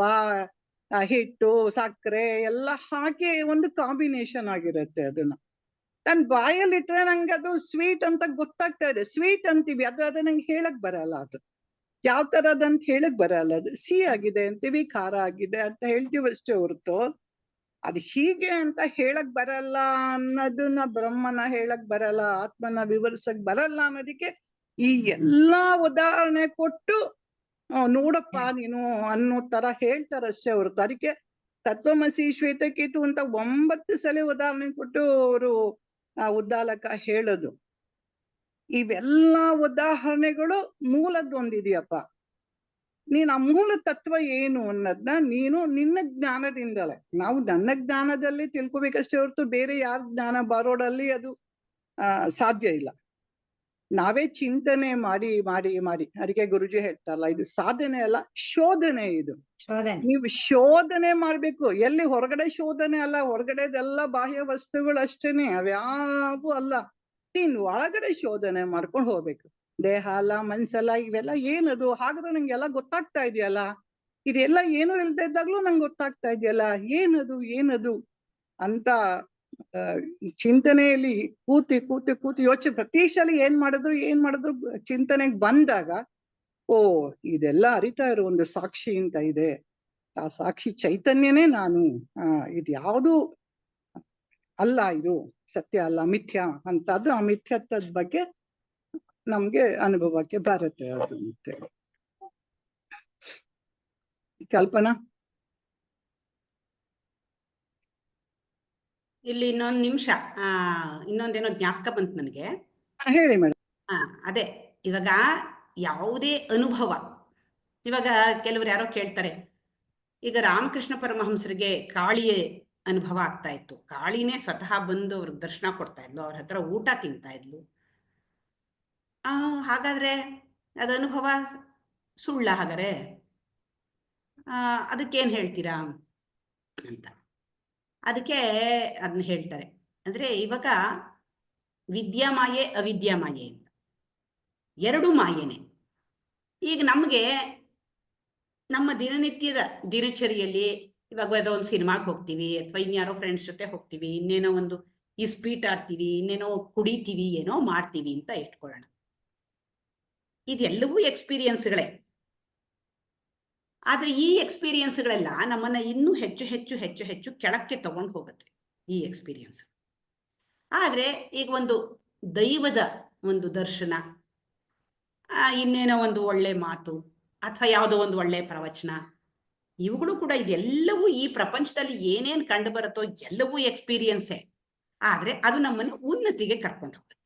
ಹಿಟ್ಟು, ಸಕ್ಕರೆ ಎಲ್ಲ ಹಾಕಿ ಒಂದು ಕಾಂಬಿನೇಷನ್ ಆಗಿರುತ್ತೆ. ಅದನ್ನ ನನ್ ಬಾಯಲ್ಲಿ ಇಟ್ರೆ ನಂಗೆ ಅದು ಸ್ವೀಟ್ ಅಂತ ಗೊತ್ತಾಗ್ತಾ ಇದೆ. ಸ್ವೀಟ್ ಅಂತೀವಿ, ಅದು ನಂಗೆ ಹೇಳಕ್ ಬರಲ್ಲ. ಅದು ಯಾವ ತರದಂತ ಹೇಳಕ್ ಬರಲ್ಲ. ಅದು ಸಿಹಿ ಆಗಿದೆ ಅಂತೀವಿ, ಖಾರ ಆಗಿದೆ ಅಂತ ಹೇಳ್ತೀವಿ ಅಷ್ಟೇ ಹೊರತು ಅದು ಹೀಗೆ ಅಂತ ಹೇಳಕ್ ಬರಲ್ಲ ಅನ್ನೋದನ್ನ, ಬ್ರಹ್ಮನ ಹೇಳಕ್ ಬರಲ್ಲ, ಆತ್ಮನ ವಿವರಿಸಕ್ ಬರಲ್ಲ ಅನ್ನೋದಕ್ಕೆ ಈ ಎಲ್ಲಾ ಉದಾಹರಣೆ ಕೊಟ್ಟು ನೋಡಪ್ಪ ನೀನು ಅನ್ನೋ ತರ ಹೇಳ್ತಾರಷ್ಟೇ ಹೊರತು ಅದಕ್ಕೆ ತತ್ವಮಸಿ ಶ್ವೇತಕೇತು ಅಂತ 9 ಸಲ ಉದಾಹರಣೆ ಕೊಟ್ಟು ಅವರು ಉದ್ದಾಲಕ ಹೇಳೋದು. ಇವೆಲ್ಲಾ ಉದಾಹರಣೆಗಳು ಮೂಲದ್ದೊಂದಿದೆಯಪ್ಪ. ನೀನ್ ಆ ಮೂಲ ತತ್ವ ಏನು ಅನ್ನೋದನ್ನ ನೀನು ನಿನ್ನ ಜ್ಞಾನದಿಂದಲೇ, ನಾವು ನನ್ನ ಜ್ಞಾನದಲ್ಲಿ ತಿಳ್ಕೊಬೇಕಷ್ಟೇ ಹೊರತು ಬೇರೆ ಯಾರ ಜ್ಞಾನ ಬಾರೋಡಲ್ಲಿ ಅದು ಸಾಧ್ಯ ಇಲ್ಲ. ನಾವೇ ಚಿಂತನೆ ಮಾಡಿ ಮಾಡಿ ಮಾಡಿ, ಅದಕ್ಕೆ ಗುರುಜಿ ಹೇಳ್ತಾರಲ್ಲ, ಇದು ಸಾಧನೆ ಅಲ್ಲ, ಶೋಧನೆ. ಇದು ಶೋಧನೆ. ನೀವು ಶೋಧನೆ ಮಾಡ್ಬೇಕು. ಎಲ್ಲಿ ಹೊರಗಡೆ ಶೋಧನೆ ಅಲ್ಲ, ಹೊರಗಡೆದೆಲ್ಲ ಬಾಹ್ಯ ವಸ್ತುಗಳು ಅಷ್ಟೇನೆ, ಅವ್ಯಾವು ಅಲ್ಲ. ನೀನ್ ಒಳಗಡೆ ಶೋಧನೆ ಮಾಡ್ಕೊಂಡು ಹೋಗ್ಬೇಕು. ದೇಹ ಅಲ್ಲ, ಮನ್ಸಲ್ಲ, ಇವೆಲ್ಲ ಏನದು? ಹಾಗಾದ್ರೆ ನಂಗೆಲ್ಲ ಗೊತ್ತಾಗ್ತಾ ಇದೆಯಲ್ಲ, ಇದೆಲ್ಲ ಏನು ಇಲ್ದೇ ಇದ್ದಾಗ್ಲೂ ನಂಗೆ ಗೊತ್ತಾಗ್ತಾ ಇದೆಯಲ್ಲ, ಏನದು ಅಂತ ಚಿಂತನೆಯಲ್ಲಿ ಕೂತಿ ಯೋಚನೆ ಪ್ರತಿ ಸಲ ಏನ್ ಮಾಡಿದ್ರು ಚಿಂತನೆಗೆ ಬಂದಾಗ, ಓ ಇದೆಲ್ಲ ಅರಿತಾ ಇರೋ ಒಂದು ಸಾಕ್ಷಿ ಅಂತ ಇದೆ. ಆ ಸಾಕ್ಷಿ ಚೈತನ್ಯನೇ ನಾನು. ಇದು ಯಾವುದು ಅಲ್ಲ, ಇದು ಸತ್ಯ ಅಲ್ಲ, ಮಿಥ್ಯ ಅಂತ. ಅದು ಆ ಮಿಥ್ಯತ್ವದ ಬಗ್ಗೆ ನಮ್ಗೆ ಅನುಭವಕ್ಕೆ ಬರುತ್ತೆ. ಅದು ಮತ್ತೆ ಕಲ್ಪನಾ, ಇಲ್ಲಿ ಇನ್ನೊಂದು ನಿಮಿಷ, ಇನ್ನೊಂದೇನೋ ಜ್ಞಾಪಕ ಬಂತು ನನಗೆ. ಹೇಳಿ ಮೇಡಮ್. ಅದೇ ಇವಾಗ ಯಾವುದೇ ಅನುಭವ, ಇವಾಗ ಕೆಲವರು ಯಾರೋ ಕೇಳ್ತಾರೆ, ಈಗ ರಾಮಕೃಷ್ಣ ಪರಮಹಂಸರಿಗೆ ಕಾಳಿಯ ಅನುಭವ ಆಗ್ತಾ ಇತ್ತು. ಕಾಳಿನೇ ಸ್ವತಃ ಬಂದು ಅವ್ರಿಗೆ ದರ್ಶನ ಕೊಡ್ತಾ ಇದ್ಲು, ಅವ್ರ ಹತ್ರ ಊಟ ತಿಂತಾ ಇದ್ಲು. ಹಾಗಾದ್ರೆ ಅದು ಅನುಭವ ಸುಳ್ಳ? ಹಾಗಾದ್ರೆ ಅದಕ್ಕೇನು ಹೇಳ್ತೀರಾ ಅಂತ. ಅದಕ್ಕೆ ಅದನ್ನ ಹೇಳ್ತಾರೆ. ಅಂದ್ರೆ ಇವಾಗ ವಿದ್ಯಾಮಾಯೆ ಅವಿದ್ಯಾಮಾಯೆ ಅಂತ ಎರಡು ಮಾಯೆನೆ. ಈಗ ನಮಗೆ ನಮ್ಮ ದಿನನಿತ್ಯದ ದಿನಚರಿಯಲ್ಲಿ ಇವಾಗ ಯಾವುದೋ ಒಂದು ಸಿನಿಮಾಗೆ ಹೋಗ್ತೀವಿ, ಅಥವಾ ಇನ್ಯಾರೋ ಫ್ರೆಂಡ್ಸ್ ಜೊತೆ ಹೋಗ್ತೀವಿ, ಇನ್ನೇನೋ ಒಂದು ಇಸ್ಪೀಟ್ ಆಡ್ತೀವಿ, ಇನ್ನೇನೋ ಕುಡಿತೀವಿ, ಏನೋ ಮಾಡ್ತೀವಿ ಅಂತ ಇಟ್ಕೊಳ್ಳೋಣ. ಇದೆಲ್ಲವೂ ಎಕ್ಸ್ಪೀರಿಯನ್ಸ್ಗಳೇ. ಆದ್ರೆ ಈ ಎಕ್ಸ್ಪೀರಿಯನ್ಸ್ಗಳೆಲ್ಲ ನಮ್ಮನ್ನ ಇನ್ನೂ ಹೆಚ್ಚು ಹೆಚ್ಚು ಹೆಚ್ಚು ಹೆಚ್ಚು ಕೆಳಕ್ಕೆ ತಗೊಂಡು ಹೋಗುತ್ತೆ ಈ ಎಕ್ಸ್ಪೀರಿಯನ್ಸ್. ಆದ್ರೆ ಈಗ ಒಂದು ದೈವದ ಒಂದು ದರ್ಶನ, ಇನ್ನೇನೋ ಒಂದು ಒಳ್ಳೆ ಮಾತು, ಅಥವಾ ಯಾವುದೋ ಒಂದು ಒಳ್ಳೆ ಪ್ರವಚನ, ಇವುಗಳು ಕೂಡ, ಇದೆಲ್ಲವೂ ಈ ಪ್ರಪಂಚದಲ್ಲಿ ಏನೇನು ಕಂಡು ಬರುತ್ತೋ ಎಲ್ಲವೂ ಎಕ್ಸ್ಪೀರಿಯನ್ಸೇ. ಆದ್ರೆ ಅದು ನಮ್ಮನ್ನು ಉನ್ನತಿಗೆ ಕರ್ಕೊಂಡು ಹೋಗುತ್ತೆ.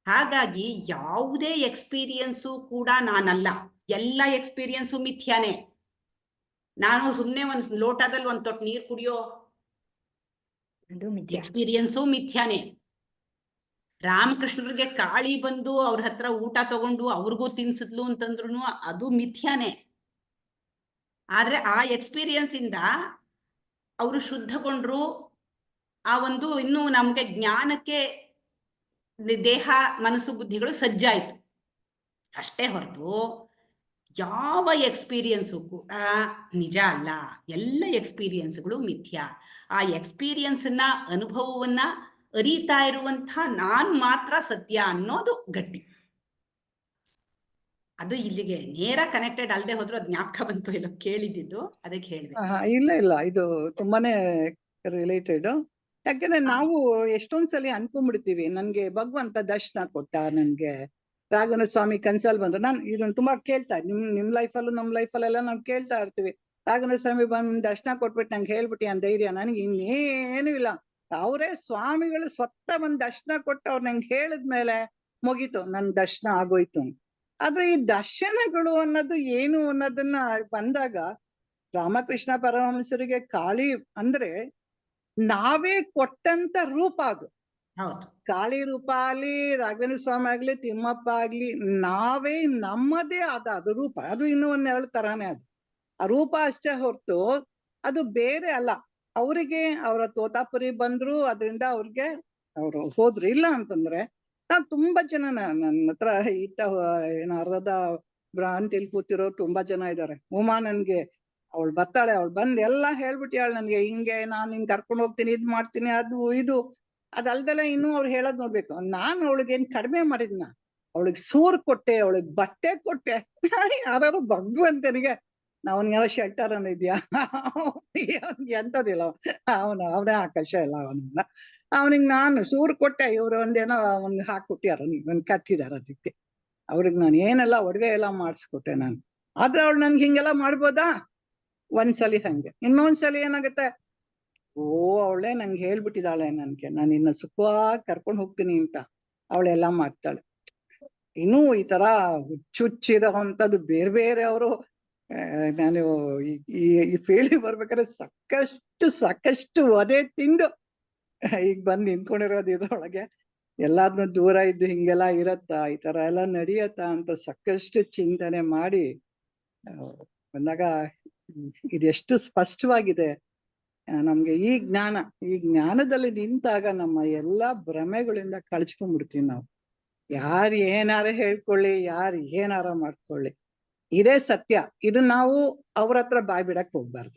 ಹಾಗಾಗಿ ಯಾವುದೇ ಎಕ್ಸ್ಪೀರಿಯನ್ಸು ಕೂಡ ನಾನಲ್ಲ, ಎಲ್ಲ ಎಕ್ಸ್ಪೀರಿಯನ್ಸು ಮಿಥ್ಯಾನೇ. ನಾನು ಸುಮ್ಮನೆ ಒಂದು ಲೋಟದಲ್ಲಿ ಒಂದು ತೊಟ್ಟು ನೀರು ಕುಡಿಯೋ ಎಕ್ಸ್ಪೀರಿಯನ್ಸು ಮಿಥ್ಯಾನೇ. ರಾಮಕೃಷ್ಣರಿಗೆ ಕಾಳಿ ಬಂದು ಅವ್ರ ಹತ್ರ ಊಟ ತಗೊಂಡು ಅವ್ರಿಗೂ ತಿನ್ಸಿದ್ಲು ಅಂತಂದ್ರು ಅದು ಮಿಥ್ಯಾನೇ. ಆದ್ರೆ ಆ ಎಕ್ಸ್ಪೀರಿಯನ್ಸ್ ಇಂದ ಅವರು ಶುದ್ಧಗೊಂಡ್ರು. ಆ ಒಂದು ಇನ್ನೂ ನಮ್ಗೆ ಜ್ಞಾನಕ್ಕೆ ದೇಹ ಮನಸ್ಸು ಬುದ್ಧಿಗಳು ಸಜ್ಜಾಯ್ತು ಅಷ್ಟೇ ಹೊರತು ಯಾವ ಎಕ್ಸ್ಪೀರಿಯನ್ಸು ಕೂಡ ನಿಜ ಅಲ್ಲ. ಎಲ್ಲ ಎಕ್ಸ್ಪೀರಿಯನ್ಸ್ಗಳು ಮಿಥ್ಯ. ಆ ಎಕ್ಸ್ಪೀರಿಯನ್ಸನ್ನ, ಅನುಭವವನ್ನ ಅರಿತಾ ಇರುವಂಥ ನಾನ್ ಮಾತ್ರ ಸತ್ಯ ಅನ್ನೋದು ಗಟ್ಟಿ. ಅದು ಇಲ್ಲಿಗೆ ನೇರ ಕನೆಕ್ಟೆಡ್ ಅಲ್ಲದೆ ಹೋದ್ರು ಅದು ಜ್ಞಾಪಕ ಬಂತು, ಇಲ್ಲ ಕೇಳಿದ್ದು, ಅದಕ್ಕೆ ಹೇಳಿದೆ. ಇಲ್ಲ, ಇದು ತುಂಬಾನೇ ರಿಲೇಟೆಡ್. ಯಾಕಂದ್ರೆ ನಾವು ಎಷ್ಟೊಂದ್ಸಲಿ ಅನ್ಕೊಂಡ್ಬಿಡ್ತೀವಿ, ನನ್ಗೆ ಭಗವಂತ ದರ್ಶನ ಕೊಟ್ಟ, ನನ್ಗೆ ರಾಘವೇಂದ್ರ ಸ್ವಾಮಿ ಕನ್ಸಲ್ ಬಂದ್ರು. ನಾನು ಇದನ್ನ ತುಂಬಾ ಕೇಳ್ತಾ ನಿಮ್ ಲೈಫಲ್ಲೂ ನಮ್ ಲೈಫಲ್ಲೆಲ್ಲ ನಾವು ಕೇಳ್ತಾ ಇರ್ತೀವಿ. ರಾಘವೇಂದ್ರ ಸ್ವಾಮಿ ಬಂದ್ ದರ್ಶನ ಕೊಟ್ಬಿಟ್ಟು ನಂಗೆ ಹೇಳ್ಬಿಟ್ಟಿ ಅಂತ ಧೈರ್ಯ ನನಗೆ ಇನ್ನೇನು ಇಲ್ಲ. ಅವರೇ ಸ್ವಾಮಿಗಳು ಸ್ವತಃ ಬಂದ್ ದರ್ಶನ ಕೊಟ್ಟು ಅವ್ರು ನಂಗೆ ಹೇಳಿದ್ಮೇಲೆ ಮುಗೀತು, ನನ್ ದರ್ಶನ ಆಗೋಯ್ತು. ಆದ್ರೆ ಈ ದರ್ಶನಗಳು ಅನ್ನೋದು ಏನು ಅನ್ನೋದನ್ನ ಬಂದಾಗ ರಾಮಕೃಷ್ಣ ಪರಮಹಂಸರಿಗೆ ಕಾಳಿ ಅಂದ್ರೆ ನಾವೇ ಕೊಟ್ಟಂತ ರೂಪ ಅದು. ಹೌದು. ಕಾಳಿ ರೂಪ ಆಗ್ಲಿ, ರಾಘವೇಂದ್ರ ಸ್ವಾಮಿ ಆಗ್ಲಿ, ತಿಮ್ಮಪ್ಪ ಆಗ್ಲಿ, ನಾವೇ ನಮ್ಮದೇ ಆದ ಅದು ರೂಪ. ಅದು ಇನ್ನೂ ಒಂದೆರಡು ತರಾನೇ ಅದು. ಆ ರೂಪ ಅಷ್ಟೇ ಹೊರತು ಅದು ಬೇರೆ ಅಲ್ಲ. ಅವರಿಗೆ ಅವರ ತೋತಾಪುರಿ ಬಂದ್ರು, ಅದರಿಂದ ಅವ್ರಿಗೆ ಅವ್ರು ಹೋದ್ರು. ಇಲ್ಲ ಅಂತಂದ್ರೆ ನಾವ್ ತುಂಬಾ ಜನ ನನ್ನ ಹತ್ರ ಅರ್ಧದ ಭ್ರಾಂತಿಲ್ ಕೂತಿರೋ ತುಂಬಾ ಜನ ಇದ್ದಾರೆ. ಉಮಾ ನನ್ಗೆ ಅವಳು ಬರ್ತಾಳೆ, ಅವಳು ಬಂದ್ ಎಲ್ಲಾ ಹೇಳ್ಬಿಟ್ಟಿಯಾಳು ನನ್ಗೆ, ಹಿಂಗೆ ನಾನ್ ನಿನ್ ಕರ್ಕೊಂಡು ಹೋಗ್ತೀನಿ, ಇದ್ ಮಾಡ್ತೀನಿ, ಅದು ಇದು. ಅದಲ್ದೆಲ್ಲ ಇನ್ನೂ ಅವ್ರು ಹೇಳೋದ್ ನೋಡ್ಬೇಕು. ನಾನ್ ಅವಳಿಗೇನ್ ಕಡಿಮೆ ಮಾಡಿದ್ನ? ಅವಳಿಗೆ ಸೂರ್ ಕೊಟ್ಟೆ, ಅವಳಿಗೆ ಬಟ್ಟೆ ಕೊಟ್ಟೆ. ಯಾರು ಭಗವಂತನಿಗೆ ಅವನಿಗೆಲ್ಲ ಶೆಲ್ಟರ್ ಅನ್ನೋ ಇದ್ಯಾ? ಎಂತದಿಲ್ಲ, ಅವನೇ ಆಕಾಶ ಇಲ್ಲ ಅವನನ್ನ. ಅವನಿಗೆ ನಾನು ಸೂರ್ ಕೊಟ್ಟೆ. ಇವ್ರು ಒಂದೇನೋ ಒಂದ್ ಹಾಕ್ಕೊಟ್ಟ್ಯಾರ, ಒಂದ್ ಕಟ್ಟಿದಾರ ಅದಕ್ಕೆ. ಅವ್ರಿಗೆ ನಾನು ಏನೆಲ್ಲ ಒಡವೆ ಎಲ್ಲ ಮಾಡಿಸ್ಕೊಟ್ಟೆ ನಾನು. ಆದ್ರೆ ಅವಳು ನನ್ಗೆ ಹಿಂಗೆಲ್ಲ ಮಾಡ್ಬೋದಾ? ಒಂದ್ಸಲಿ ಹಂಗೆ, ಇನ್ನೊಂದ್ಸಲಿ ಏನಾಗತ್ತೆ, ಓ ಅವಳೆ ನಂಗೆ ಹೇಳ್ಬಿಟ್ಟಿದ್ದಾಳೆ ನನ್ಗೆ, ನಾನು ಇನ್ನ ಸುಖವಾಗಿ ಕರ್ಕೊಂಡು ಹೋಗ್ತೀನಿ ಅಂತ ಅವಳೆಲ್ಲ ಮಾಡ್ತಾಳೆ. ಇನ್ನೂ ಈ ತರ ಹುಚ್ಚುಚ್ಚಿರೋ ಅಂತದ್ದು ಬೇರೆ ಬೇರೆ ಅವರು. ನಾನು ಈ ಫೀಲ್ಡಿಗೆ ಬರ್ಬೇಕಾದ್ರೆ ಸಾಕಷ್ಟು ಒದೆ ತಿಂದು ಈಗ ಬಂದು ನಿಂತ್ಕೊಂಡಿರೋದು ಇದ್ರೊಳಗೆ. ಎಲ್ಲಾದ್ನೂ ದೂರ ಇದ್ದು ಹಿಂಗೆಲ್ಲ ಇರತ್ತಾ, ಈ ತರ ಎಲ್ಲ ನಡಿಯತ್ತಾ ಅಂತ ಸಾಕಷ್ಟು ಚಿಂತನೆ ಮಾಡಿ ಬಂದಾಗ ಇದೆಷ್ಟು ಸ್ಪಷ್ಟವಾಗಿದೆ ನಮ್ಗೆ. ಈ ಜ್ಞಾನದಲ್ಲಿ ನಿಂತಾಗ ನಮ್ಮ ಎಲ್ಲಾ ಭ್ರಮೆಗಳಿಂದ ಕಳ್ಚ್ಕೊಂಡ್ಬಿಡ್ತೀವಿ ನಾವು. ಯಾರು ಏನಾರ ಹೇಳ್ಕೊಳ್ಳಿ, ಯಾರು ಏನಾರ ಮಾಡ್ಕೊಳ್ಳಿ, ಇದೇ ಸತ್ಯ. ಇದು ನಾವು ಅವ್ರ ಹತ್ರ ಬಾಯ್ ಬಿಡಕ್ ಹೋಗ್ಬಾರ್ದು.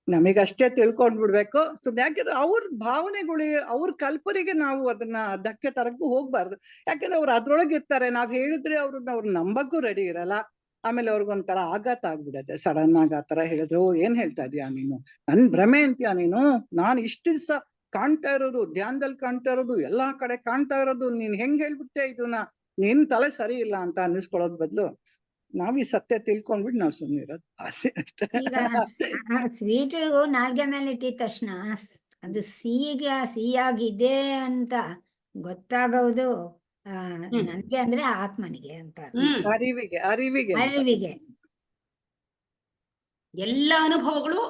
ನಮಗಷ್ಟೇ ತಿಳ್ಕೊಂಡ್ಬಿಡ್ಬೇಕು. ಯಾಕಂದ್ರೆ ಅವ್ರ ಭಾವನೆಗಳು, ಅವ್ರ ಕಲ್ಪನೆಗೆ ನಾವು ಅದನ್ನ ಧಕ್ಕೆ ತರಕ್ಕೂ ಹೋಗ್ಬಾರ್ದು. ಯಾಕಂದ್ರೆ ಅವ್ರು ಅದ್ರೊಳಗೆ ಇರ್ತಾರೆ. ನಾವ್ ಹೇಳಿದ್ರೆ ಅವ್ರು ನಂಬಕ್ಕೂ ರೆಡಿ ಇರಲ್ಲ. ಆಮೇಲೆ ಅವ್ರಿಗೊಂಥರ ಆಘಾತ ಆಗ್ಬಿಡತ್ತೆ. ಸಡನ್ ಆಗಿ ಆ ತರ ಹೇಳಿದ್ರು, ಏನ್ ಹೇಳ್ತಾ ಇದೀಯ ನೀನು, ನನ್ ಭ್ರಮೆ ಅಂತೀಯ ನೀನು, ನಾನ್ ಇಷ್ಟು ದಿವಸ ಕಾಣ್ತಾ ಇರೋದು, ಧ್ಯಾನದಲ್ಲಿ ಕಾಣ್ತಾ ಇರೋದು, ಎಲ್ಲಾ ಕಡೆ ಕಾಣ್ತಾ ಇರೋದು, ನೀನ್ ಹೆಂಗ್ ಹೇಳ್ಬಿಟ್ಟೆ ಇದನ್ನ, ನಿನ್ ತಲೆ ಸರಿ ಇಲ್ಲ ಅಂತ ಅನ್ನಿಸ್ಕೊಳ್ಳೋದ್ ಬದ್ಲು ನಾವ್ ಈ ಸತ್ಯ ತಿಳ್ಕೊಂಡ್ಬಿಟ್ಟು ನಾವ್ ಸುಮ್ಮನೆ ಇರೋದು ಆಸೆ ಅಷ್ಟೇ. ಈಗ ಸ್ವೀಟ್ ನಾಲ್ಗೆ ಮೇಲೆ ಇಟ್ಟಿದ ತಕ್ಷಣ ಅದು ಸಿಹಿಯಾಗಿದೆ ಅಂತ ಗೊತ್ತಾಗೋದು ನನ್ಗೆ ಅಂದ್ರೆ ಆತ್ಮನಿಗೆ ಅಂತ. ಅರಿವಿಗೆ ಎಲ್ಲ ಅನುಭವಗಳು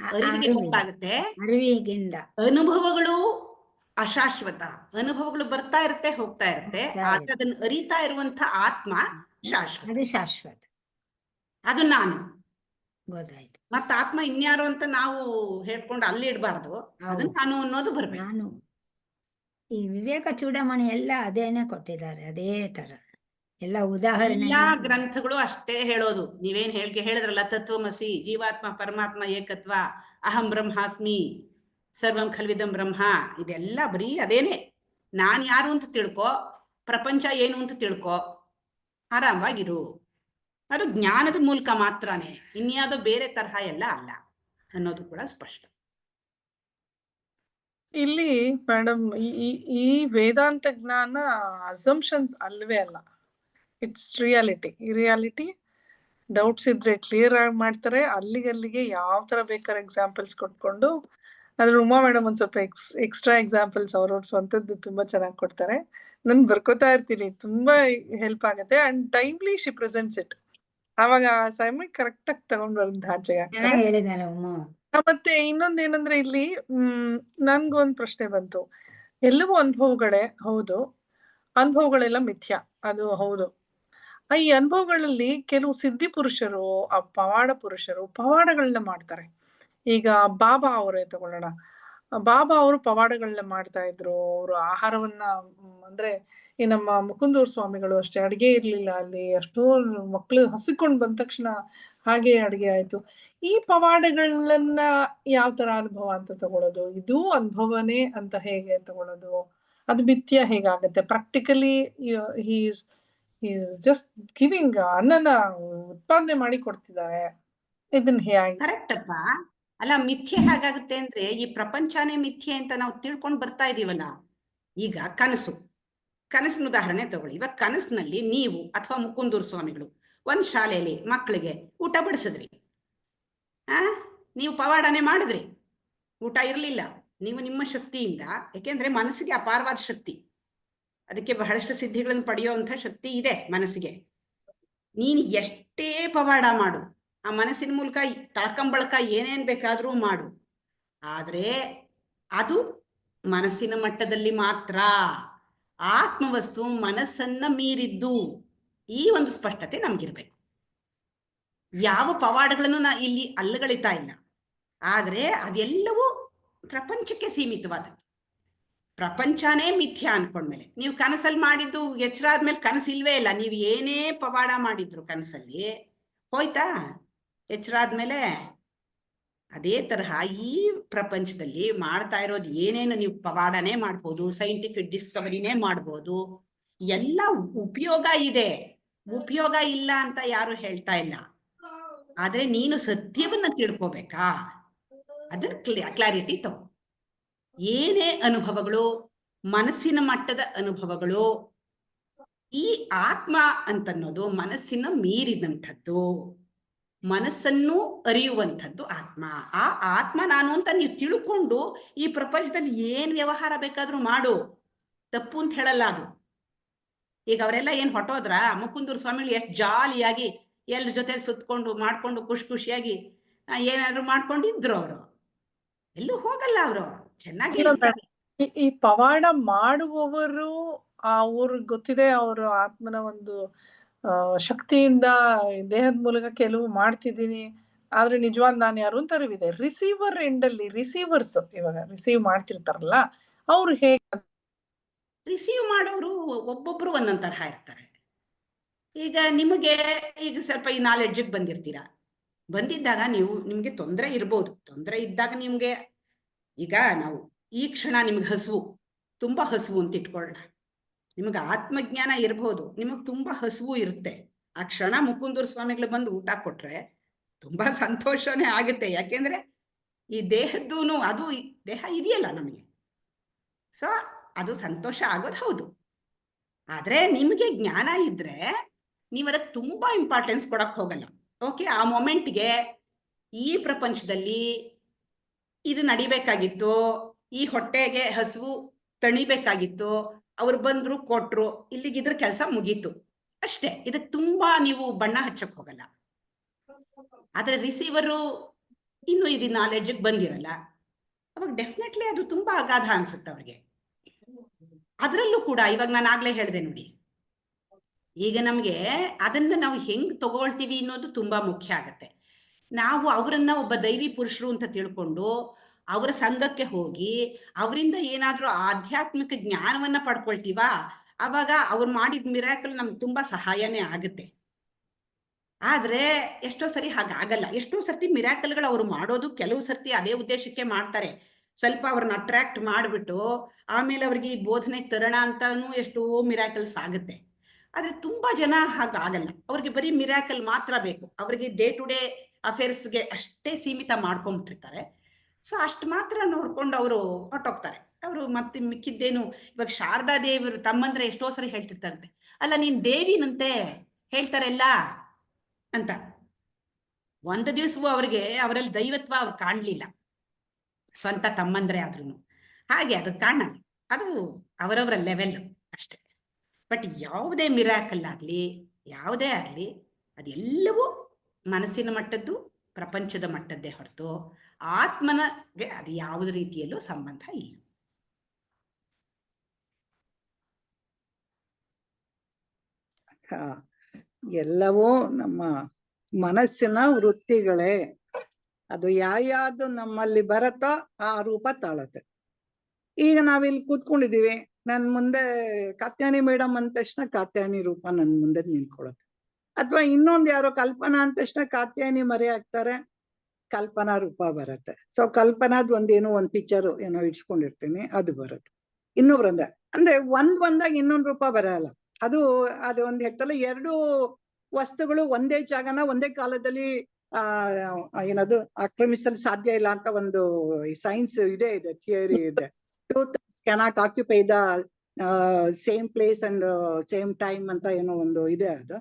ಅರಿವಿಗೆ ಗೊತ್ತಾಗುತ್ತೆ. ಅರಿವಿಗಿಂದ ಅನುಭವಗಳು ಅಶಾಶ್ವತ. ಅನುಭವಗಳು ಬರ್ತಾ ಇರುತ್ತೆ, ಹೋಗ್ತಾ ಇರುತ್ತೆ. ಆದ್ರೆ ಅದನ್ನ ಅರಿತಾ ಇರುವಂತ ಆತ್ಮ ಶಾಶ್ವತ. ಅದು ಶಾಶ್ವತ. ಅದು ನಾನು ಗೊತ್ತಾಯ್ತು. ಮತ್ತ ಆತ್ಮ ಇನ್ಯಾರು ಅಂತ ನಾವು ಹೇಳ್ಕೊಂಡು ಅಲ್ಲಿ ಇಡಬಾರ್ದು. ಅದನ್ನ ನಾನು ಅನ್ನೋದು ಬರ್ಬೇಕು. ನಾನು ಈ ವಿವೇಕ ಚೂಡಮಣಿ ಎಲ್ಲ ಅದೇನೆ ಕೊಟ್ಟಿದ್ದಾರೆ, ಅದೇ ತರ ಎಲ್ಲ ಉದಾಹರಣೆ. ಎಲ್ಲಾ ಗ್ರಂಥಗಳು ಅಷ್ಟೇ ಹೇಳೋದು. ನೀವೇನ್ ಹೇಳಿದ್ರಲ್ಲ, ತತ್ವಮಸಿ, ಜೀವಾತ್ಮ ಪರಮಾತ್ಮ ಏಕತ್ವ, ಅಹಂ ಬ್ರಹ್ಮಾಸ್ಮಿ, ಸರ್ವಂ ಖಲ್ವಿದಂ ಬ್ರಹ್ಮ, ಇದೆಲ್ಲ ಬರೀ ಅದೇನೆ. ನಾನ್ ಯಾರು ಅಂತ ತಿಳ್ಕೊ, ಪ್ರಪಂಚ ಏನು ಅಂತ ತಿಳ್ಕೊ, ಆರಾಮವಾಗಿರು. ಅದು ಜ್ಞಾನದ ಮೂಲಕ ಮಾತ್ರನೇ, ಇನ್ಯಾವುದೋ ಬೇರೆ ತರಹ ಎಲ್ಲ ಅಲ್ಲ ಅನ್ನೋದು ಕೂಡ ಸ್ಪಷ್ಟ. ಇಲ್ಲಿ ಮೇಡಮ್ ಈ ವೇದಾಂತ ಜ್ಞಾನ ಅಸಂಪ್ಷನ್ಸ್ ಅಲ್ವೇ ಅಲ್ಲ, ಇಟ್ಸ್ ರಿಯಾಲಿಟಿ. ಈ ರಿಯಾಲಿಟಿ ಡೌಟ್ಸ್ ಇದ್ರೆ ಕ್ಲಿಯರ್ ಆಗಿ ಮಾಡ್ತಾರೆ. ಅಲ್ಲಿಗೆ ಯಾವ ತರ ಬೇಕಾದ್ರೆ ಎಕ್ಸಾಂಪಲ್ಸ್ ಕೊಟ್ಕೊಂಡು, ಅದ್ರ ಉಮಾ ಮೇಡಮ್ ಒಂದ್ ಸ್ವಲ್ಪ ಎಕ್ಸ್ಟ್ರಾ ಎಕ್ಸಾಂಪಲ್ಸ್ ಅವ್ರವ್ರ ಸ್ವಂತದ್ದು ತುಂಬಾ ಚೆನ್ನಾಗಿ ಕೊಡ್ತಾರೆ. ನನ್ ಬರ್ಕೋತಾ ಇರ್ತೀನಿ, ತುಂಬಾ ಹೆಲ್ಪ್ ಆಗುತ್ತೆ. And timely she presents it. ಅವಾಗ ಸಮಯಕ್ಕೆ ಕರೆಕ್ಟ್ ಆಗಿ ತಗೊಂಡ್ ಬರೋದು ಆಚೆಗೆ. ಹೇಳಿದ್ದಾರೆ ಉಮ್ಮ. ಮತ್ತೆ ಇನ್ನೊಂದ್ ಏನಂದ್ರೆ ಇಲ್ಲಿ ನನ್ಗೊಂದ್ ಪ್ರಶ್ನೆ ಬಂತು. ಎಲ್ಲವೂ ಅನುಭವಗಳೇ ಹೌದು, ಅನುಭವಗಳೆಲ್ಲ ಮಿಥ್ಯ, ಅದು ಹೌದು. ಈ ಅನುಭವಗಳಲ್ಲಿ ಕೆಲವು ಸಿದ್ಧಿ ಪುರುಷರು, ಆ ಪವಾಡ ಪುರುಷರು ಪವಾಡಗಳನ್ನ ಮಾಡ್ತಾರೆ. ಈಗ ಬಾಬಾ ಅವರೇ ತಗೊಳ್ಳೋಣ. ಬಾಬಾ ಅವರು ಪವಾಡಗಳನ್ನ ಮಾಡ್ತಾ ಇದ್ರು. ಅವರು ಆಹಾರವನ್ನ ಅಂದ್ರೆ ಈ ನಮ್ಮ ಮುಕುಂದೂರ್ ಸ್ವಾಮಿಗಳು ಅಷ್ಟೇ, ಅಡಿಗೆ ಇರ್ಲಿಲ್ಲ ಅಲ್ಲಿ, ಅಷ್ಟೋ ಮಕ್ಳು ಹಸಿಕೊಂಡ್ ಬಂದ ತಕ್ಷಣ ಹಾಗೆ ಅಡಿಗೆ ಆಯ್ತು. ಈ ಪವಾಡಗಳನ್ನ ಯಾವ ತರ ಅನುಭವ ಅಂತ ತಗೊಳ್ಳೋದು, ಇದು ಅನುಭವನೇ ಅಂತ ಹೇಗೆ ತಗೊಳ್ಳೋದು, ಅದು ಮಿಥ್ಯ ಹೇಗಾಗತ್ತೆ? ಪ್ರಾಕ್ಟಿಕಲಿ ಈಸ್ ಜಸ್ಟ್ ಗಿವಿಂಗ್, ಅನ್ನನ ಉತ್ಪಾದನೆ ಮಾಡಿ ಕೊಡ್ತಿದ್ದಾರೆ. ಇದನ್ನ ಹೇಗೆ? ಕರೆಕ್ಟ್ ಅಪ್ಪ. ಅಲ್ಲ, ಮಿಥ್ಯೆ ಹೇಗಾಗುತ್ತೆ ಅಂದ್ರೆ, ಈ ಪ್ರಪಂಚನೇ ಮಿಥ್ಯೆ ಅಂತ ನಾವು ತಿಳ್ಕೊಂಡು ಬರ್ತಾ ಇದೀವಲ್ಲ. ಈಗ ಕನಸಿನ ಉದಾಹರಣೆ ತಗೊಳ್ಳಿ. ಇವಾಗ ಕನಸಿನಲ್ಲಿ ನೀವು ಅಥವಾ ಮುಕುಂದೂರು ಸ್ವಾಮಿಗಳು ಒಂದ್ ಶಾಲೆಯಲ್ಲಿ ಮಕ್ಕಳಿಗೆ ಊಟ ಬಡಿಸಿದ್ರಿ. ನೀವು ಪವಾಡನೆ ಮಾಡಿದ್ರಿ, ಊಟ ಇರಲಿಲ್ಲ. ನೀವು ನಿಮ್ಮ ಶಕ್ತಿಯಿಂದ, ಯಾಕೆಂದ್ರೆ ಮನಸ್ಸಿಗೆ ಅಪಾರವಾದ ಶಕ್ತಿ, ಅದಕ್ಕೆ ಬಹಳಷ್ಟು ಸಿದ್ಧಿಗಳನ್ನು ಪಡೆಯುವಂಥ ಶಕ್ತಿ ಇದೆ ಮನಸ್ಸಿಗೆ. ನೀನು ಎಷ್ಟೇ ಪವಾಡ ಮಾಡು, ಆ ಮನಸ್ಸಿನ ಮೂಲಕ ತಳ್ಕಂಬಳಕ ಏನೇನ್ ಬೇಕಾದ್ರೂ ಮಾಡು, ಆದ್ರೆ ಅದು ಮನಸ್ಸಿನ ಮಟ್ಟದಲ್ಲಿ ಮಾತ್ರ. ಆತ್ಮವಸ್ತು ಮನಸ್ಸನ್ನ ಮೀರಿದ್ದು. ಈ ಒಂದು ಸ್ಪಷ್ಟತೆ ನಮ್ಗಿರ್ಬೇಕು. ಯಾವ ಪವಾಡಗಳನ್ನು ಇಲ್ಲಿ ಅಲ್ಲಗಳಿತಾ ಇಲ್ಲ, ಆದ್ರೆ ಅದೆಲ್ಲವೂ ಪ್ರಪಂಚಕ್ಕೆ ಸೀಮಿತವಾದದ್ದು. ಪ್ರಪಂಚನೇ ಮಿಥ್ಯ ಅನ್ಕೊಂಡ್ಮೇಲೆ ನೀವು ಕನಸಲ್ಲಿ ಮಾಡಿದ್ದು ಎಚ್ಚರ ಆದ್ಮೇಲೆ ಕನಸು ಇಲ್ವೇ ಇಲ್ಲ. ನೀವು ಏನೇ ಪವಾಡ ಮಾಡಿದ್ರು ಕನಸಲ್ಲಿ ಹೋಯ್ತಾ ಎಚ್ಚರ ಆದ್ಮೇಲೆ? ಅದೇ ತರಹ ಈ ಪ್ರಪಂಚದಲ್ಲಿ ಮಾಡ್ತಾ ಇರೋದು ಏನೇನು ನೀವು ಪವಾಡನೇ ಮಾಡ್ಬೋದು, ಸೈಂಟಿಫಿಕ್ ಡಿಸ್ಕವರಿನೇ ಮಾಡ್ಬೋದು, ಎಲ್ಲ ಉಪಯೋಗ ಇದೆ, ಉಪಯೋಗ ಇಲ್ಲ ಅಂತ ಯಾರು ಹೇಳ್ತಾ ಇಲ್ಲ. ಆದ್ರೆ ನೀನು ಸತ್ಯವನ್ನ ತಿಳ್ಕೋಬೇಕಾ, ಅದನ್ನ ಕ್ಲಾರಿಟಿ ತಗೋ. ಏನೇ ಅನುಭವಗಳು, ಮನಸ್ಸಿನ ಮಟ್ಟದ ಅನುಭವಗಳು, ಈ ಆತ್ಮ ಅಂತನ್ನೋದು ಮನಸ್ಸಿನ ಮೀರಿದಂಥದ್ದು, ಮನಸ್ಸನ್ನು ಅರಿಯುವಂಥದ್ದು ಆತ್ಮ. ಆ ಆತ್ಮ ನಾನು ಅಂತ ನೀವು ತಿಳ್ಕೊಂಡು ಈ ಪ್ರಪಂಚದಲ್ಲಿ ಏನ್ ವ್ಯವಹಾರ ಬೇಕಾದ್ರೂ ಮಾಡು, ತಪ್ಪು ಅಂತ ಹೇಳಲ್ಲ ಅದು. ಈಗ ಅವರೆಲ್ಲ ಏನ್ ಹೊಟ್ಟೋದ್ರ? ಮುಕುಂದೂರು ಸ್ವಾಮಿಗಳು ಎಷ್ಟು ಜಾಲಿಯಾಗಿ ಎಲ್ಲರ ಜೊತೆ ಸುತ್ಕೊಂಡು ಮಾಡ್ಕೊಂಡು ಖುಷಿ ಖುಷಿಯಾಗಿ ಏನಾದ್ರು ಮಾಡ್ಕೊಂಡಿದ್ರು. ಅವರು ಎಲ್ಲೂ ಹೋಗಲ್ಲ, ಅವರು ಚೆನ್ನಾಗಿ ಈ ಪವಾಡ ಮಾಡುವವರು ಅವ್ರಿಗೆ ಗೊತ್ತಿದೆ ಅವರು ಆತ್ಮನ ಒಂದು ಶಕ್ತಿಯಿಂದ ದೇಹದ ಮೂಲಕ ಕೆಲವು ಮಾಡ್ತಿದ್ದೀನಿ, ಆದ್ರೆ ನಿಜವಾದ ನಾನು ಯಾರು ಅಂತ ಅರಿವಿದೆ. ರಿಸೀವರ್ ಎಂಡ್ ಅಲ್ಲಿ ರಿಸೀವರ್ಸ್ ಇವಾಗ ರಿಸೀವ್ ಮಾಡ್ತಿರ್ತಾರಲ್ಲ, ಅವ್ರು ಹೇಗೆ ರಿಸೀವ್ ಮಾಡೋರು ಒಬ್ಬೊಬ್ರು ಒಂದೊಂದ್ ತರಹ ಇರ್ತಾರೆ. ಈಗ ನಿಮಗೆ ಈಗ ಸ್ವಲ್ಪ ಈ ನಾಲೆಡ್ಜಿಗೆ ಬಂದಿರ್ತೀರಾ, ಬಂದಿದ್ದಾಗ ನಿಮ್ಗೆ ತೊಂದರೆ ಇರ್ಬೋದು. ತೊಂದರೆ ಇದ್ದಾಗ ನಿಮ್ಗೆ, ಈಗ ನಾವು ಈ ಕ್ಷಣ ನಿಮ್ಗೆ ಹಸುವು, ತುಂಬಾ ಹಸುವು ಅಂತ ಇಟ್ಕೊಳ್ಳೋಣ. ನಿಮ್ಗೆ ಆತ್ಮಜ್ಞಾನ ಇರ್ಬೋದು, ನಿಮಗ್ ತುಂಬಾ ಹಸುವು ಇರುತ್ತೆ. ಆ ಕ್ಷಣ ಮುಕುಂದೂರು ಸ್ವಾಮಿಗಳು ಬಂದು ಊಟ ಕೊಟ್ರೆ ತುಂಬಾ ಸಂತೋಷನೇ ಆಗುತ್ತೆ. ಯಾಕೆಂದ್ರೆ ಈ ದೇಹದ್ದೂನು, ಅದು ದೇಹ ಇದೆಯಲ್ಲ ನಮಗೆ, ಸೊ ಅದು ಸಂತೋಷ ಆಗೋದು ಹೌದು. ಆದ್ರೆ ನಿಮ್ಗೆ ಜ್ಞಾನ ಇದ್ರೆ ನೀವು ಅದಕ್ಕೆ ತುಂಬಾ ಇಂಪಾರ್ಟೆನ್ಸ್ ಕೊಡಕ್ ಹೋಗಲ್ಲ. ಓಕೆ, ಆ ಮೊಮೆಂಟ್ಗೆ ಈ ಪ್ರಪಂಚದಲ್ಲಿ ಇದು ನಡಿಬೇಕಾಗಿತ್ತು, ಈ ಹೊಟ್ಟೆಗೆ ಹಸುವು ತಣಿಬೇಕಾಗಿತ್ತು, ಅವ್ರು ಬಂದ್ರು ಕೊಟ್ರು, ಇಲ್ಲಿಗಿದ್ರ ಕೆಲಸ ಮುಗೀತು ಅಷ್ಟೇ. ಇದಕ್ಕೆ ತುಂಬಾ ನೀವು ಬಣ್ಣ ಹಚ್ಚಕ್ ಹೋಗಲ್ಲ. ಆದ್ರೆ ರಿಸೀವರು ಇನ್ನು ಇದು ನಾಲೆಡ್ಜಿಗೆ ಬಂದಿರಲ್ಲ, ಅವಾಗ ಡೆಫಿನೆಟ್ಲಿ ಅದು ತುಂಬಾ ಅಗಾಧ ಅನ್ಸುತ್ತೆ ಅವ್ರಿಗೆ. ಅದರಲ್ಲೂ ಕೂಡ ಇವಾಗ ನಾನು ಆಗ್ಲೇ ಹೇಳಿದೆ ನೋಡಿ, ಈಗ ನಮ್ಗೆ ಅದನ್ನ ನಾವು ಹೆಂಗ್ ತಗೊಳ್ತೀವಿ ಅನ್ನೋದು ತುಂಬಾ ಮುಖ್ಯ ಆಗತ್ತೆ. ನಾವು ಅವರನ್ನ ಒಬ್ಬ ದೈವಿ ಪುರುಷರು ಅಂತ ತಿಳ್ಕೊಂಡು ಅವರ ಸಂಘಕ್ಕೆ ಹೋಗಿ ಅವರಿಂದ ಏನಾದ್ರೂ ಆಧ್ಯಾತ್ಮಿಕ ಜ್ಞಾನವನ್ನ ಪಡ್ಕೊಳ್ತೀವಾ, ಅವಾಗ ಅವ್ರು ಮಾಡಿದ ಮಿರಾಕಲ್ ನಮ್ಗೆ ತುಂಬಾ ಸಹಾಯನೇ ಆಗುತ್ತೆ. ಆದ್ರೆ ಎಷ್ಟೋ ಸರಿ ಹಾಗಾಗಲ್ಲ. ಎಷ್ಟೋ ಸರ್ತಿ ಮಿರಾಕಲ್ಗಳು ಅವ್ರು ಮಾಡೋದು ಕೆಲವು ಸರ್ತಿ ಅದೇ ಉದ್ದೇಶಕ್ಕೆ ಮಾಡ್ತಾರೆ, ಸ್ವಲ್ಪ ಅವ್ರನ್ನ ಅಟ್ರಾಕ್ಟ್ ಮಾಡಿಬಿಟ್ಟು ಆಮೇಲೆ ಅವ್ರಿಗೆ ಈ ಬೋಧನೆ ತರೋಣ ಅಂತಾನು ಎಷ್ಟೋ ಮಿರಾಕಲ್ಸ್ ಆಗುತ್ತೆ. ಆದ್ರೆ ತುಂಬಾ ಜನ ಹಾಗಾಗಲ್ಲ, ಅವ್ರಿಗೆ ಬರೀ ಮಿರಾಕಲ್ ಮಾತ್ರ ಬೇಕು, ಅವ್ರಿಗೆ ಡೇ ಟು ಡೇ ಅಫೇರ್ಸ್ಗೆ ಅಷ್ಟೇ ಸೀಮಿತ ಮಾಡ್ಕೊಂಡ್ಬಿಟ್ಟಿರ್ತಾರೆ. ಸೊ ಅಷ್ಟು ಮಾತ್ರ ನೋಡ್ಕೊಂಡು ಅವರು ಹೊಟ್ಟೋಗ್ತಾರೆ. ಅವರು ಮತ್ತೆ ಮಿಕ್ಕಿದ್ದೇನು, ಇವಾಗ ಶಾರದಾ ದೇವರು ತಮ್ಮಂದ್ರೆ ಎಷ್ಟೋ ಸರಿ ಹೇಳ್ತಿರ್ತಾರಂತೆ, ಅಲ್ಲ ನೀನ್ ದೇವಿನಂತೆ ಹೇಳ್ತಾರೆಲ್ಲ ಅಂತ. ಒಂದು ದಿವಸವೂ ಅವ್ರಿಗೆ ಅವರಲ್ಲಿ ದೈವತ್ವ ಅವ್ರು ಕಾಣ್ಲಿಲ್ಲ, ಸ್ವಂತ ತಮ್ಮಂದ್ರೆ ಆದ್ರೂ ಹಾಗೆ ಅದು ಕಾಣಲ್ಲ. ಅದು ಅವರವರ ಲೆವೆಲ್ ಅಷ್ಟೆ. ಬಟ್ ಯಾವುದೇ ಮಿರಾಕಲ್ ಆಗಲಿ ಯಾವುದೇ ಆಗಲಿ ಅದೆಲ್ಲವೂ ಮನಸ್ಸಿನ ಮಟ್ಟದ್ದು, ಪ್ರಪಂಚದ ಮಟ್ಟದ್ದೇ ಹೊರತು ಆತ್ಮನಗೆ ಅದು ಯಾವುದೇ ರೀತಿಯಲ್ಲೂ ಸಂಬಂಧ ಇಲ್ಲ. ಎಲ್ಲವೂ ನಮ್ಮ ಮನಸ್ಸಿನ ವೃತ್ತಿಗಳೇ. ಅದು ಯಾವ್ಯಾವ್ದು ನಮ್ಮಲ್ಲಿ ಬರತ್ತೋ ಆ ರೂಪ ತಾಳತ್ತೆ. ಈಗ ನಾವಿಲ್ಲಿ ಕೂತ್ಕೊಂಡಿದೀವಿ, ನನ್ ಮುಂದೆ ಕಾತ್ಯಾನಿ ಮೇಡಮ್ ಅಂದ ತಕ್ಷಣ ಕಾತ್ಯಾನಿ ರೂಪ ನನ್ ಮುಂದೆ ನಿಂತ್ಕೊಳತ್ತೆ. ಅಥವಾ ಇನ್ನೊಂದು ಯಾರೋ ಕಲ್ಪನಾ ಅಂದ ತಕ್ಷಣ ಕಾತ್ಯಾನಿ ಮರೆ ಆಗ್ತಾರೆ, ಕಲ್ಪನಾ ರೂಪ ಬರುತ್ತೆ. ಸೊ ಕಲ್ಪನಾದ್ ಒಂದೇನೋ ಒಂದ್ ಪಿಕ್ಚರ್ ಏನೋ ಇಡ್ಸ್ಕೊಂಡಿರ್ತೀನಿ, ಅದು ಬರುತ್ತೆ. ಇನ್ನೊಬ್ರಂದ ಅಂದ್ರೆ ಒಂದ್ ಬಂದಾಗ ಇನ್ನೊಂದ್ ರೂಪ ಬರಲ್ಲ. ಅದು ಒಂದ್ ಹೇಳ್ತಲ್ಲ, ಎರಡು ವಸ್ತುಗಳು ಒಂದೇ ಜಾಗನ ಒಂದೇ ಕಾಲದಲ್ಲಿ ಏನದು ಆಕ್ರಮಿಸಲು ಸಾಧ್ಯ ಇಲ್ಲ ಅಂತ ಒಂದು ಸೈನ್ಸ್ ಇದೆ ಥಿಯರಿ ಇದೆ. Two things cannot occupy the same place and same time ಅಂತ ಏನೋ ಒಂದು ಇದೆ ಅದು.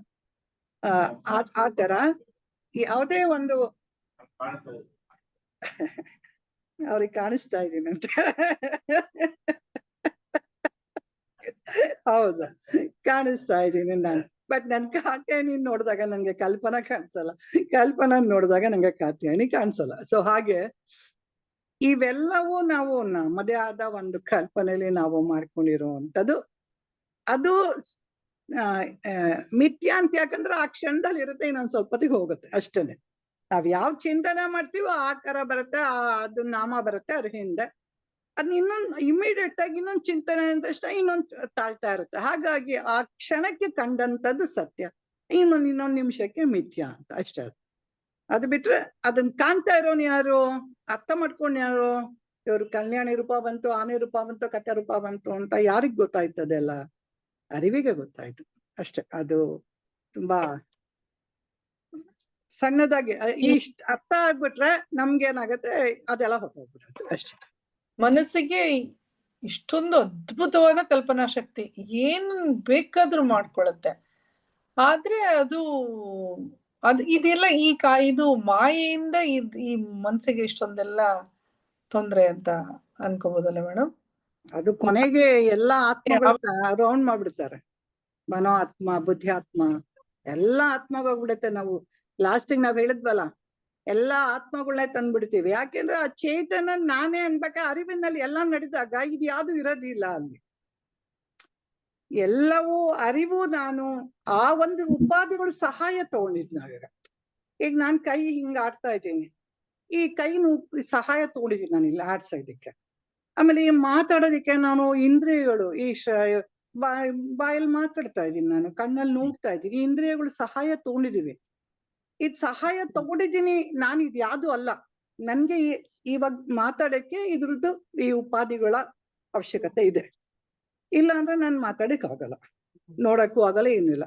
ಆ ತರ ಯಾವುದೇ ಒಂದು ಅವ್ರಿಗೆ ಕಾಣಿಸ್ತಾ ಇದೀನಿ ಅಂತ ಹೌದಾ, ಕಾಣಿಸ್ತಾ ಇದ್ದೀನಿ ನಾನು. ಬಟ್ ನನ್ ಕಾತ್ಯಾಯನಿ ನೋಡಿದಾಗ ನಂಗೆ ಕಲ್ಪನಾ ಕಾಣಿಸಲ್ಲ, ಕಲ್ಪನಾ ನೋಡಿದಾಗ ನಂಗೆ ಕಾತ್ಯಾಯನಿ ಕಾಣಿಸಲ್ಲ. ಸೊ ಹಾಗೆ ಇವೆಲ್ಲವೂ ನಾವು ನಮ್ಮದೇ ಆದ ಒಂದು ಕಲ್ಪನೆಯಲ್ಲಿ ನಾವು ಮಾಡ್ಕೊಂಡಿರುವಂಥದ್ದು. ಅದು ಮಿಥ್ಯ ಅಂತ ಯಾಕಂದ್ರೆ ಆ ಕ್ಷಣದಲ್ಲಿ ಇರುತ್ತೆ, ಇನ್ನೊಂದ್ ಸ್ವಲ್ಪ ಹೊತ್ತಿಗೆ ಹೋಗುತ್ತೆ ಅಷ್ಟೇನೆ. ನಾವ್ ಯಾವ ಚಿಂತನೆ ಮಾಡ್ತೀವೋ ಆಕಾರ ಬರುತ್ತೆ, ಅದು ನಾಮ ಬರುತ್ತೆ ಅದ್ರ ಹಿಂದೆ. ಅದ್ ಇನ್ನೊಂದು ಇಮಿಡಿಯೇಟ್ ಆಗಿ ಇನ್ನೊಂದು ಚಿಂತನೆ ಅಂದಷ್ಟ ಇನ್ನೊಂದು ತಾಳ್ತಾ ಇರುತ್ತೆ. ಹಾಗಾಗಿ ಆ ಕ್ಷಣಕ್ಕೆ ಕಂಡಂತದ್ದು ಸತ್ಯ, ಇನ್ನೊಂದ್ ನಿಮಿಷಕ್ಕೆ ಮಿಥ್ಯ ಅಂತ ಅಷ್ಟೇ. ಅದು ಬಿಟ್ರೆ ಅದನ್ನ ಕಾಣ್ತಾ ಇರೋನ್ ಯಾರು, ಅರ್ಥ ಮಾಡ್ಕೊಂಡ್ ಯಾರು, ಇವ್ರು ಕಲ್ಯಾಣಿ ರೂಪ ಬಂತು, ಆನೆ ರೂಪ ಬಂತು, ಕಥೆ ರೂಪ ಬಂತು ಅಂತ ಯಾರಿಗ್ ಗೊತ್ತಾಯ್ತದೆಲ್ಲ? ಅರಿವಿಗೆ ಗೊತ್ತಾಯ್ತು ಅಷ್ಟೇ. ಅದು ತುಂಬಾ ಸಣ್ಣದಾಗಿ ಇಷ್ಟ ಅರ್ಥ ಆಗ್ಬಿಟ್ರೆ ನಮ್ಗೇನಾಗತ್ತೆ, ಅದೆಲ್ಲ ಹೊರಟೋಗ್ಬಿಡುತ್ತೆ ಅಷ್ಟೇ. ಮನಸ್ಸಿಗೆ ಇಷ್ಟೊಂದು ಅದ್ಭುತವಾದ ಕಲ್ಪನಾ ಶಕ್ತಿ, ಏನ್ ಬೇಕಾದ್ರೂ ಮಾಡ್ಕೊಳತ್ತೆ. ಆದ್ರೆ ಅದು ಇದೆಲ್ಲ ಇದು ಮಾಯೆಯಿಂದ ಈ ಮನ್ಸಿಗೆ ಇಷ್ಟೊಂದೆಲ್ಲ ತೊಂದ್ರೆ ಅಂತ ಅನ್ಕೋಬೋದಲ್ಲ ಮೇಡಮ್? ಅದು ಕೊನೆಗೆ ಎಲ್ಲಾ ಆತ್ಮಗಳ ರೌಂಡ್ ಮಾಡ್ಬಿಡ್ತಾರೆ. ಮನೋ ಆತ್ಮ, ಬುದ್ಧಿ ಆತ್ಮ, ಎಲ್ಲಾ ಆತ್ಮಗೋಗ್ಬಿಡುತ್ತೆ. ನಾವು ಲಾಸ್ಟಿಗೆ ನಾವ್ ಹೇಳಿದ್ವಲ್ಲ, ಎಲ್ಲಾ ಆತ್ಮಗಳನ್ನೇ ತಂದ್ಬಿಡ್ತೀವಿ. ಯಾಕೆಂದ್ರೆ ಆ ಚೇತನ ನಾನೇ ಅನ್ಬೇಕ, ಅರಿವಿನಲ್ಲಿ ಎಲ್ಲ ನಡೆದಾಗ ಇದು ಯಾವ್ದು ಇರೋದಿಲ್ಲ ಅಲ್ಲಿ. ಎಲ್ಲವೂ ಅರಿವು ನಾನು ಆ ಒಂದು ಉಪಾಧಿಗಳು ಸಹಾಯ ತಗೊಂಡಿದ್ ನಾವೀಗ. ಈಗ ನಾನ್ ಕೈ ಹಿಂಗ ಆಡ್ತಾ ಇದ್ದೀನಿ, ಈ ಕೈನು ಸಹಾಯ ತಗೊಂಡಿದ್ದೀನಿ ನಾನು ಇಲ್ಲಿ ಆಡ್ಸೋದಕ್ಕೆ. ಆಮೇಲೆ ಈ ಮಾತಾಡೋದಿಕ್ಕೆ ನಾನು ಇಂದ್ರಿಯಗಳು, ಈ ಬಾಯಲ್ಲಿ ಮಾತಾಡ್ತಾ ಇದ್ದೀನಿ, ನಾನು ಕಣ್ಣಲ್ಲಿ ನೋಡ್ತಾ ಇದ್ದೀನಿ, ಇಂದ್ರಿಯಗಳು ಸಹಾಯ ತಗೊಂಡಿದೀವಿ. ಇದ್ ಸಹಾಯ ತಗೊಂಡಿದ್ದೀನಿ ನಾನು, ಇದು ಯಾವ್ದು ಅಲ್ಲ. ನನ್ಗೆ ಇವಾಗ ಮಾತಾಡಕ್ಕೆ ಇದ್ರದ್ದು ಈ ಉಪಾಧಿಗಳ ಅವಶ್ಯಕತೆ ಇದೆ. ಇಲ್ಲ ಅಂದ್ರೆ ನಾನು ಮಾತಾಡಕ್ ಆಗಲ್ಲ, ನೋಡಕ್ಕೂ ಆಗಲ್ಲ, ಏನಿಲ್ಲ.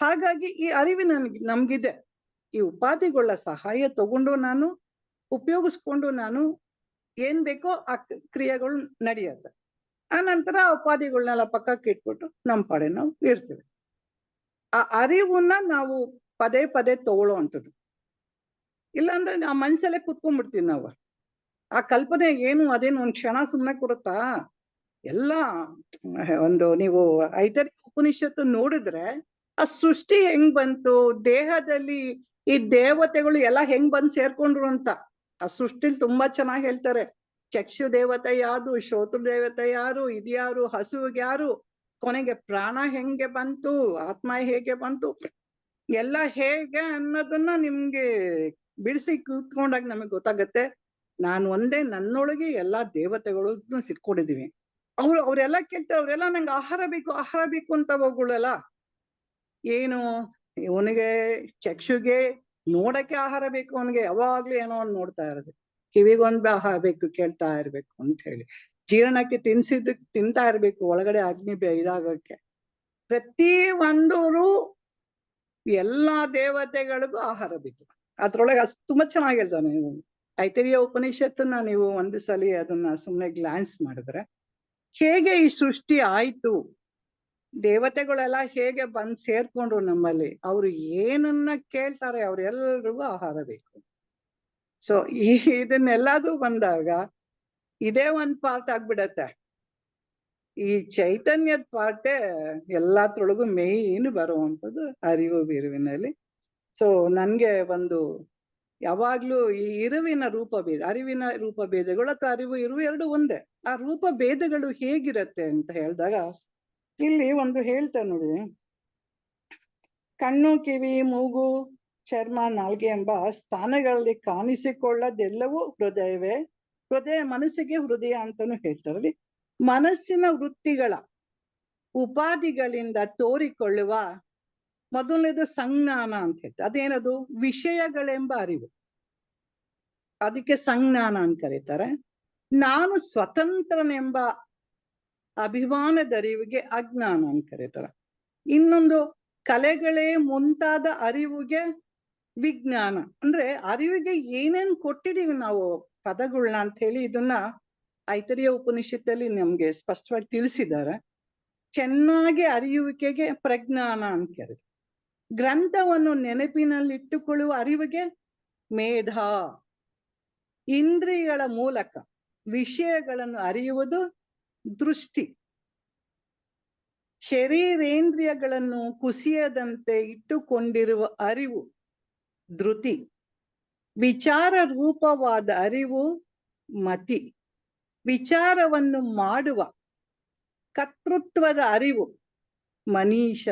ಹಾಗಾಗಿ ಈ ಅರಿವಿನ ನಮ್ಗಿದೆ. ಈ ಉಪಾಧಿಗಳ ಸಹಾಯ ತಗೊಂಡು ನಾನು ಉಪಯೋಗಿಸ್ಕೊಂಡು ನಾನು ಏನ್ ಬೇಕೋ ಆ ಕ್ರಿಯೆಗಳು ನಡೆಯುತ್ತೆ. ಆ ನಂತರ ಆ ಉಪಾಧಿಗಳನ್ನೆಲ್ಲ ಪಕ್ಕಕ್ಕೆ ಇಟ್ಬಿಟ್ಟು ನಮ್ಮ ಪಾಡೆ ನಾವು ಇರ್ತೀವಿ. ಆ ಅರಿವನ್ನ ನಾವು ಪದೇ ಪದೇ ತಗೊಳ್ಳೋ ಅಂಥದ್ದು. ಇಲ್ಲಾಂದ್ರೆ ಆ ಮನ್ಸಲ್ಲೇ ಕುತ್ಕೊಂಡ್ಬಿಡ್ತೀವಿ ನಾವು. ಆ ಕಲ್ಪನೆ ಏನು ಅದೇನು ಒಂದ್ ಕ್ಷಣ ಸುಮ್ಮನೆ ಕೊಡುತ್ತಾ? ಎಲ್ಲ ಒಂದು ನೀವು ಐತರೇಯ ಉಪನಿಷತ್ತು ನೋಡಿದ್ರೆ ಆ ಸೃಷ್ಟಿ ಹೆಂಗ್ ಬಂತು, ದೇಹದಲ್ಲಿ ಈ ದೇವತೆಗಳು ಎಲ್ಲ ಹೆಂಗ್ ಬಂದ್ ಸೇರ್ಕೊಂಡ್ರು ಅಂತ ಆ ಸೃಷ್ಟಿಲಿ ತುಂಬಾ ಚೆನ್ನಾಗಿ ಹೇಳ್ತಾರೆ. ಚಕ್ಷು ದೇವತೆ ಯಾರು, ಶ್ರೋತೃ ದೇವತೆ ಯಾರು, ಇದ್ಯಾರು, ಹಸುವಿಗೆ ಯಾರು, ಕೊನೆಗೆ ಪ್ರಾಣ ಹೆಂಗೆ ಬಂತು, ಆತ್ಮ ಹೇಗೆ ಬಂತು, ಎಲ್ಲ ಹೇಗೆ ಅನ್ನೋದನ್ನ ನಿಮ್ಗೆ ಬಿಡಿಸಿ ಕೂತ್ಕೊಂಡಾಗ ನಮಗ್ ಗೊತ್ತಾಗತ್ತೆ. ನಾನು ಒಂದೇ, ನನ್ನೊಳಗೆ ಎಲ್ಲಾ ದೇವತೆಗಳು ಸಿಕ್ಕೊಂಡಿದೀವಿ. ಅವ್ರೆಲ್ಲ ಕೇಳ್ತಾರೆ, ಅವ್ರೆಲ್ಲ ನಂಗೆ ಆಹಾರ ಬೇಕು ಅಂತ ಹೋಗುಳಲ್ಲ. ಏನು ಇವನಿಗೆ ಚಕ್ಷುಗೆ ನೋಡಕ್ಕೆ ಆಹಾರ ಬೇಕು, ಅವನಿಗೆ ಯಾವಾಗ್ಲೂ ಏನೋ ಒಂದು ನೋಡ್ತಾ ಇರೋದು, ಕಿವಿಗೊಂದ್ ಆಹಾರ ಬೇಕು, ಕೇಳ್ತಾ ಇರ್ಬೇಕು ಅಂತ ಹೇಳಿ, ಜೀರ್ಣಕ್ಕೆ ತಿಂತಾ ಇರ್ಬೇಕು, ಒಳಗಡೆ ಅಗ್ನಿ ಇದಾಗಕ್ಕೆ. ಪ್ರತಿ ಒಂದೂರು ಎಲ್ಲಾ ದೇವತೆಗಳಿಗೂ ಆಹಾರ ಬೇಕು. ಅದ್ರೊಳಗೆ ತುಂಬಾ ಚೆನ್ನಾಗಿ ಹೇಳ್ತಾನೆ. ನೀವು ಐತರೇಯ ಉಪನಿಷತ್ತನ್ನ ನೀವು ಒಂದು ಸಲ ಅದನ್ನ ಸುಮ್ನೆ ಗ್ಲಾನ್ಸ್ ಮಾಡಿದ್ರೆ, ಹೇಗೆ ಈ ಸೃಷ್ಟಿ ಆಯ್ತು, ದೇವತೆಗಳೆಲ್ಲ ಹೇಗೆ ಬಂದ್ ಸೇರ್ಕೊಂಡ್ರು ನಮ್ಮಲ್ಲಿ, ಅವ್ರು ಏನನ್ನ ಕೇಳ್ತಾರೆ ಅವ್ರೆಲ್ರಿಗೂ ಆಹಾರ ಬೇಕು. ಸೊ ಇದನ್ನೆಲ್ಲದೂ ಬಂದಾಗ ಇದೇ ಒಂದ್ ಪಾರ್ಟ್ ಆಗ್ಬಿಡತ್ತೆ. ಈ ಚೈತನ್ಯದ ಪಾರ್ಟೇ ಎಲ್ಲಾತ್ರೊಳಗು ಮೇಯ್ನ್ ಬರುವಂಥದ್ದು ಅರಿವು ಬಿರುವಿನಲ್ಲಿ. ಸೊ ನನ್ಗೆ ಒಂದು ಯಾವಾಗ್ಲೂ ಈ ಇರುವಿನ ರೂಪ ಭೇದ, ಅರಿವಿನ ರೂಪ ಭೇದಗಳು ಅಥವಾ ಅರಿವು ಇರುವ ಎರಡು ಒಂದೇ. ಆ ರೂಪ ಭೇದಗಳು ಹೇಗಿರತ್ತೆ ಅಂತ ಹೇಳಿದಾಗ ಇಲ್ಲಿ ಒಂದು ಹೇಳ್ತಾರೆ ನೋಡಿ, ಕಣ್ಣು, ಕಿವಿ, ಮೂಗು, ಚರ್ಮ, ನಾಲ್ಗೆ ಎಂಬ ಸ್ಥಾನಗಳಲ್ಲಿ ಕಾಣಿಸಿಕೊಳ್ಳದೆಲ್ಲವೂ ಹೃದಯವೇ. ಹೃದಯ ಮನಸ್ಸಿಗೆ ಹೃದಯ ಅಂತಾನು ಹೇಳ್ತಾರೆ. ಅಲ್ಲಿ ಮನಸ್ಸಿನ ವೃತ್ತಿಗಳ ಉಪಾಧಿಗಳಿಂದ ತೋರಿಕೊಳ್ಳುವ ಮೊದಲನೇದು ಸಂಜ್ಞಾನ ಅಂತ ಹೇಳ್ತಾರೆ. ಅದೇನದು? ವಿಷಯಗಳೆಂಬ ಅರಿವು, ಅದಕ್ಕೆ ಸಂಜ್ಞಾನ ಅಂತ ಕರೀತಾರೆ. ನಾನು ಸ್ವತಂತ್ರನೆಂಬ ಅಭಿಮಾನದ ಅರಿವಿಗೆ ಅಜ್ಞಾನ ಅಂತ ಕರೀತಾರೆ. ಇನ್ನೊಂದು ಕಲೆಗಳೇ ಮುಂತಾದ ಅರಿವಿಗೆ ವಿಜ್ಞಾನ. ಅಂದ್ರೆ ಅರಿವಿಗೆ ಏನೇನ್ ಕೊಟ್ಟಿದೀವಿ ನಾವು ಪದಗಳನ್ನ ಅಂತ ಹೇಳಿ ಇದನ್ನ ಐತರೇಯ ಉಪನಿಷತ್ತಲ್ಲಿ ನಮ್ಗೆ ಸ್ಪಷ್ಟವಾಗಿ ತಿಳಿಸಿದ್ದಾರೆ. ಚೆನ್ನಾಗಿ ಅರಿಯುವಿಕೆಗೆ ಪ್ರಜ್ಞಾನ ಅಂತ ಕರೀತಾರೆ. ಗ್ರಂಥವನ್ನು ನೆನಪಿನಲ್ಲಿಟ್ಟುಕೊಳ್ಳುವ ಅರಿವಿಗೆ ಮೇಧ. ಇಂದ್ರಿಯಗಳ ಮೂಲಕ ವಿಷಯಗಳನ್ನು ಅರಿಯುವುದು ದೃಷ್ಟಿ. ಶರೀರೇಂದ್ರಿಯಗಳನ್ನು ಕುಸಿಯದಂತೆ ಇಟ್ಟುಕೊಂಡಿರುವ ಅರಿವು ಧೃತಿ. ವಿಚಾರ ರೂಪವಾದ ಅರಿವು ಮತಿ. ವಿಚಾರವನ್ನು ಮಾಡುವ ಕರ್ತೃತ್ವದ ಅರಿವು ಮನೀಷ.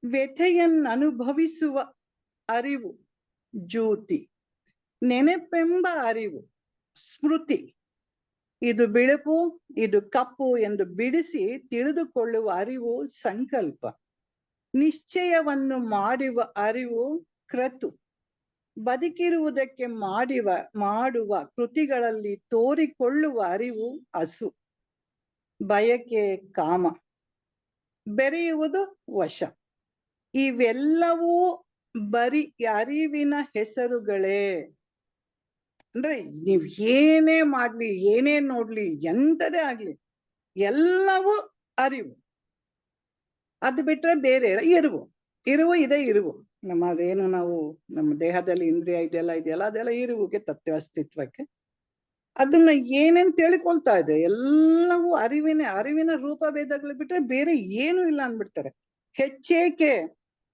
ವ್ಯಥೆಯನ್ನು ಅನುಭವಿಸುವ ಅರಿವು ಜ್ಯೋತಿ. ನೆನಪೆಂಬ ಅರಿವು ಸ್ಮೃತಿ. ಇದು ಬಿಳುಪು ಇದು ಕಪ್ಪು ಎಂದು ಬಿಡಿಸಿ ತಿಳಿದುಕೊಳ್ಳುವ ಅರಿವು ಸಂಕಲ್ಪ. ನಿಶ್ಚಯವನ್ನು ಮಾಡುವ ಅರಿವು ಕ್ರತು. ಬದುಕಿರುವುದಕ್ಕೆ ಮಾಡುವ ಕೃತಿಗಳಲ್ಲಿ ತೋರಿಕೊಳ್ಳುವ ಅರಿವು ಹಸು. ಬಯಕೆ ಕಾಮ. ಬೆರೆಯುವುದು ವಶ. ಇವೆಲ್ಲವೂ ಬರೀ ಅರಿವಿನ ಹೆಸರುಗಳೇ. ಅಂದ್ರೆ ನೀವ್ ಏನೇ ಮಾಡ್ಲಿ, ಏನೇ ನೋಡ್ಲಿ, ಎಂತದೇ ಆಗ್ಲಿ, ಎಲ್ಲವೂ ಅರಿವು. ಅದು ಬಿಟ್ರೆ ಬೇರೆ ಇರುವು ಇದೆ. ನಮ್ಮದೇನು ನಾವು ನಮ್ಮ ದೇಹದಲ್ಲಿ ಇಂದ್ರಿಯ ಇದೆಯಲ್ಲ ಅದೆಲ್ಲ ಇರುವಿಗೆ ತತ್ವ ಅಸ್ತಿತ್ವಕ್ಕೆ. ಅದನ್ನ ಏನೇನ್ ತಿಳ್ಕೊಳ್ತಾ ಇದೆ ಎಲ್ಲವೂ ಅರಿವಿನ ರೂಪ ಭೇದಗಳು ಬಿಟ್ರೆ ಬೇರೆ ಏನು ಇಲ್ಲ ಅಂದ್ಬಿಡ್ತಾರೆ. ಹೆಚ್ಚೇಕೆ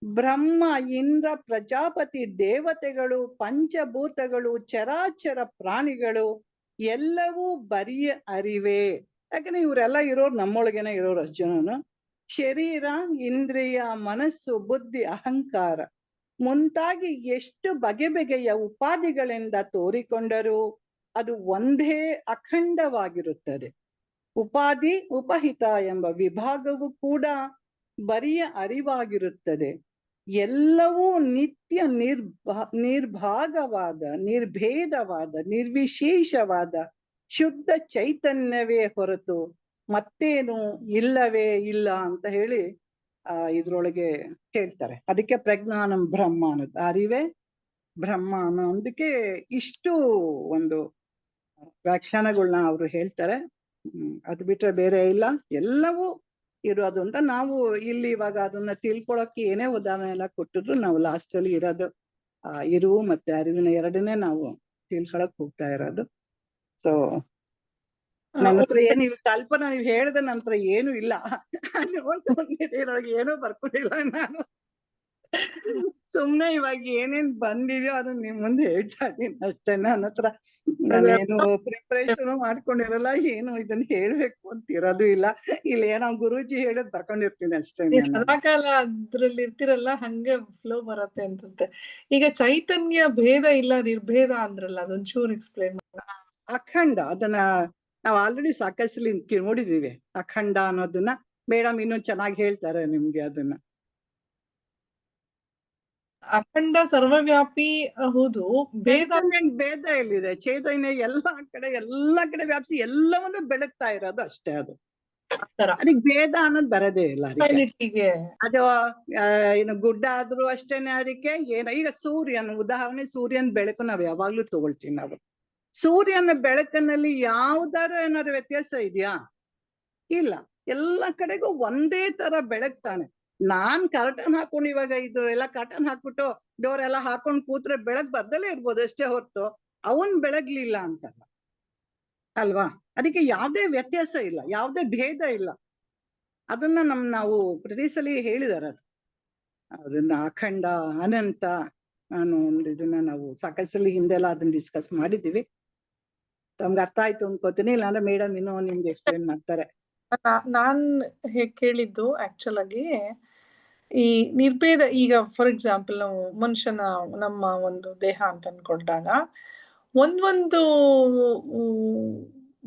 ಬ್ರಹ್ಮ ಇಂದ್ರ ಪ್ರಜಾಪತಿ ದೇವತೆಗಳು ಪಂಚಭೂತಗಳು ಚರಾಚರ ಪ್ರಾಣಿಗಳು ಎಲ್ಲವೂ ಬರಿಯ ಅರಿವೇ. ಯಾಕಂದ್ರೆ ಇವರೆಲ್ಲ ಇರೋರು ನಮ್ಮೊಳಗೇನೆ ಇರೋರು ಅಷ್ಟು ಜನನು. ಶರೀರ ಇಂದ್ರಿಯ ಮನಸ್ಸು ಬುದ್ಧಿ ಅಹಂಕಾರ ಮುಂತಾಗಿ ಎಷ್ಟು ಬಗೆಯ ಉಪಾಧಿಗಳಿಂದ ತೋರಿಕೊಂಡರೂ ಅದು ಒಂದೇ ಅಖಂಡವಾಗಿರುತ್ತದೆ. ಉಪಾಧಿ ಉಪಹಿತ ಎಂಬ ವಿಭಾಗವು ಕೂಡ ಬರಿಯ ಅರಿವಾಗಿರುತ್ತದೆ. ಎಲ್ಲವೂ ನಿತ್ಯ ನಿರ್ಭಾಗವಾದ ನಿರ್ಭೇದವಾದ ನಿರ್ವಿಶೇಷವಾದ ಶುದ್ಧ ಚೈತನ್ಯವೇ ಹೊರತು ಮತ್ತೇನು ಇಲ್ಲವೇ ಇಲ್ಲ ಅಂತ ಹೇಳಿ ಇದ್ರೊಳಗೆ ಹೇಳ್ತಾರೆ. ಅದಕ್ಕೆ ಪ್ರಜ್ಞಾನಂ ಬ್ರಹ್ಮ ಅನ್ನೋದು ಅರಿವೇ ಬ್ರಹ್ಮ ಅನ್ನೋದಕ್ಕೆ ಇಷ್ಟು ಒಂದು ವ್ಯಾಖ್ಯಾನಗಳನ್ನ ಅವರು ಹೇಳ್ತಾರೆ. ಅದು ಬಿಟ್ರೆ ಬೇರೆ ಇಲ್ಲ, ಎಲ್ಲವೂ ಇರೋದು ಅಂತ. ನಾವು ಇಲ್ಲಿ ಇವಾಗ ಅದನ್ನ ತಿಳ್ಕೊಳಕ್ಕೆ ಏನೇ ಉದಾಹರಣೆ ಎಲ್ಲ ಕೊಟ್ಟಿದ್ರು ನಾವು ಲಾಸ್ಟ್ ಅಲ್ಲಿ ಇರೋದು ಇರುವು ಮತ್ತೆ ಅರಿವಿನ ಎರಡನ್ನೇ ನಾವು ತಿಳ್ಕೊಳಕ್ ಹೋಗ್ತಾ ಇರೋದು. ಸೊ ನನ್ನ ಹತ್ರ ಏನು ಕಲ್ಪನಾ ನೀವ್ ಹೇಳಿದ ನಂತರ ಏನು ಇಲ್ಲ, ಏನೂ ಬರ್ಕೊಂಡಿಲ್ಲ. ನಾನು ಸುಮ್ನೆ ಇವಾಗ ಏನೇನ್ ಬಂದಿದ್ಯೋ ಅದನ್ನ ನಿಮ್ ಮುಂದೆ ಹೇಳ್ತಾ ಇದೀನಿ ಅಷ್ಟೇ. ನನ್ನ ಹತ್ರ ನಾನೇನು ಪ್ರಿಪರೇಷನ್ ಮಾಡ್ಕೊಂಡಿರಲ್ಲ, ಏನು ಇದನ್ನ ಹೇಳ್ಬೇಕು ಅಂತ ಇರೋದು ಇಲ್ಲ. ಇಲ್ಲಿ ಏನೋ ಗುರೂಜಿ ಹೇಳೋದ್ ಬರ್ಕೊಂಡಿರ್ತೀನಿ ಅಷ್ಟೇ. ಸದಾಕಾಲ ಅದ್ರಲ್ಲಿ ಇರ್ತಿರಲ್ಲ, ಹಂಗೆ ಫ್ಲೋ ಬರತ್ತೆ ಅಂತಂತೆ. ಈಗ ಚೈತನ್ಯ ಭೇದ ಇಲ್ಲ ನಿರ್ಭೇದ ಅಂದ್ರಲ್ಲ, ಅದೊಂಚೂರು ಎಕ್ಸ್ಪ್ಲೇನ್ ಮಾಡಿ. ಅಖಂಡ ಅದನ್ನ ನಾವು ಆಲ್ರೆಡಿ ಸಾಕಷ್ಟು ನೋಡಿದೀವಿ. ಅಖಂಡ ಅನ್ನೋದನ್ನ ಮೇಡಮ್ ಇನ್ನೂ ಚೆನ್ನಾಗಿ ಹೇಳ್ತಾರೆ ನಿಮ್ಗೆ ಅದನ್ನ. ಅಖಂಡ ಸರ್ವವ್ಯಾಪಿ ಹೌದು. ಭೇದ ಎಲ್ಲಿದೆ? ಚೈತನ್ಯ ಎಲ್ಲಾ ಕಡೆ ವ್ಯಾಪಿಸಿ ಎಲ್ಲವನ್ನೂ ಬೆಳಗ್ತಾ ಇರೋದು ಅಷ್ಟೇ. ಅದು ಅದಕ್ಕೆ ಭೇದ ಅನ್ನೋದು ಬರೋದೇ ಇಲ್ಲ. ಅದಕ್ಕೆ ಅದು ಏನು ಗುಡ್ಡ ಆದ್ರೂ ಅಷ್ಟೇನೆ. ಅದಕ್ಕೆ ಈಗ ಸೂರ್ಯನ ಉದಾಹರಣೆ, ಸೂರ್ಯನ ಬೆಳಕು ನಾವ್ ಯಾವಾಗ್ಲೂ ತಗೊಳ್ತೀವಿ. ನಾವು ಸೂರ್ಯನ ಬೆಳಕಿನಲ್ಲಿ ಯಾವ್ದಾರ ಏನಾದ್ರು ವ್ಯತ್ಯಾಸ ಇದೆಯಾ? ಇಲ್ಲ. ಎಲ್ಲಾ ಕಡೆಗೂ ಒಂದೇ ತರ ಬೆಳಗ್ತಾನೆ. ನಾನ್ ಕರ್ಟನ್ ಹಾಕೊಂಡು ಇವಾಗ ಇದು ಎಲ್ಲ ಕರ್ಟನ್ ಹಾಕ್ಬಿಟ್ಟು ಡೋರ್ ಎಲ್ಲ ಹಾಕೊಂಡ್ ಕೂತ್ರೆ ಬೆಳಗ್ ಬರ್ದಲ್ಲೇ ಇರ್ಬೋದು ಅಷ್ಟೇ ಹೊರತು ಅವನ್ ಬೆಳಗ್ಲಿಲ್ಲ ಅಂತಲ್ಲ ಅಲ್ವಾ? ಅದಕ್ಕೆ ಯಾವ್ದೇ ವ್ಯತ್ಯಾಸ ಇಲ್ಲ, ಯಾವ್ದೇ ಭೇದ ಇಲ್ಲ. ಅದನ್ನ ನಾವು ಪ್ರತಿ ಸಲ ಹೇಳಿದಾರೆ. ಅದನ್ನ ಅಖಂಡ ಅನಂತ ನಾನು ಒಂದು ಇದನ್ನ ನಾವು ಸಾಕಷ್ಟು ಹಿಂದೆಲ್ಲ ಅದನ್ನ ಡಿಸ್ಕಸ್ ಮಾಡಿದೀವಿ. ತಮ್ಗೆ ಅರ್ಥ ಆಯ್ತು ಅನ್ಕೋತೀನಿ. ಇಲ್ಲಾಂದ್ರೆ ಮೇಡಮ್ ಇನ್ನೂ ನಿಮ್ಗೆ ಎಕ್ಸ್ಪ್ಲೇನ್ ಮಾಡ್ತಾರೆ. ನಾನ್ ಕೇಳಿದ್ದು ಆಕ್ಚುಲ್ ಆಗಿ ಈ ನಿರ್ಭೇದ. ಈಗ ಫಾರ್ ಎಕ್ಸಾಂಪಲ್ ನಾವು ಮನುಷ್ಯನ ನಮ್ಮ ಒಂದು ದೇಹ ಅಂತ ಅನ್ಕೊಂಡಾಗ ಒಂದೊಂದು